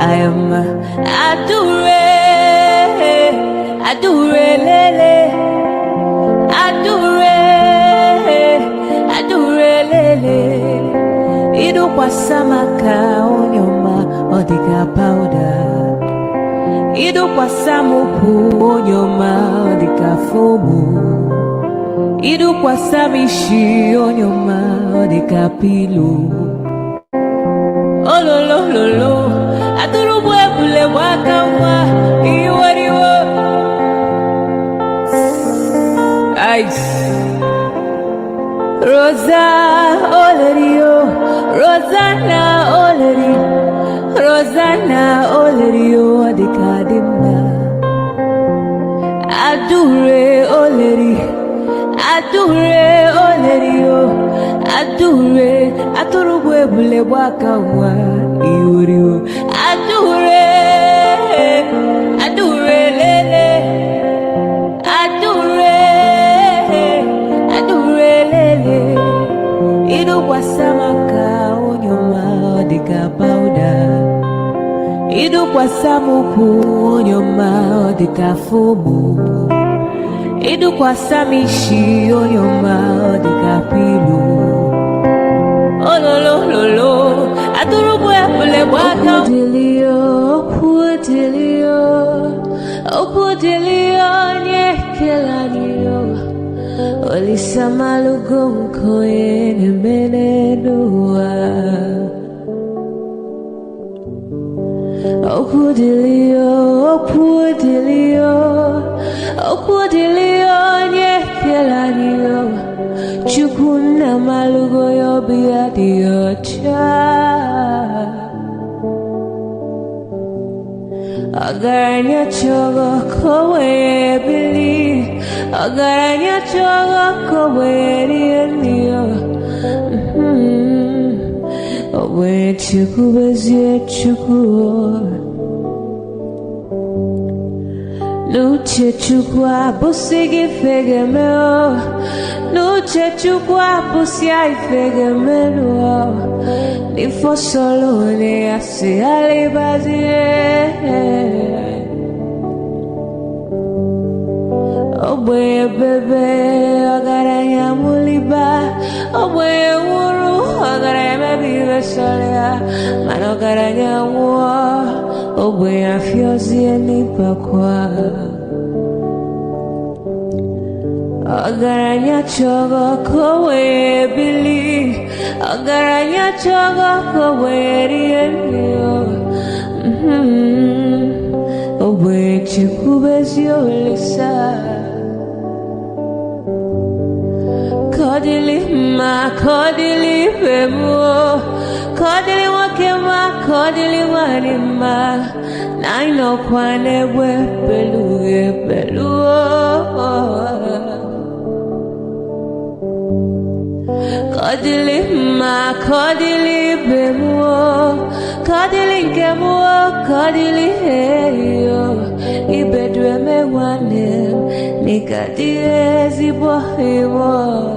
I am adure lele, adure lele. Idu kwa samaka onyoma odika powder. Idu kwa samupu onyoma odika fomu. Idu kwa samishi onyoma odika pilu. Oh lo lo lo lo, aduru bule waka wa iwariwo. Ice. Rosa Olerio, Rosanna Oleri, Rosanna Olerio adikadimba. Adure Oleri, Adure Olerio, Adure, Aturubwe bule waka wa iwariwo. Adure, Adure lele, Adure, Adure lele. Idu kwa samaka onyoma odika powder. Idu kwa samuku onyoma odika fomu. Idu kwa samishi onyoma odika pilu. Oh lo lo lo lo, adurubu epule waka. Opudilio nyekelanio. Olisa malugo mkoye nemenedua. Opudilio nyekelanio. Chukuna malugo yobia diocha. Agaranya chogo kowe bili. Agaranya chogo kowe rienio. Owe chuku bezie chuku. Nuche chukwa busigi fegemeo. Nuche chukwa busia ifegemeo. Nifo solo ne ase alibazie. Oboye bebe agaranya muliba. Oboye wuru agaranya bibe solia. Mano agaranya wo. Ogwe afyozi enipakwa Agaranya chogo kowe bili Agaranya chogo kowe rienyo Ogwe chikubezio lisa Kodili ma kodili bemo Kodili wakema kodili wanima Naino kwane we beluge beluo Kodili ma kodili bemo Kodili kemo kodili heyo Ibedwe me wanem Nikadiezi bohewo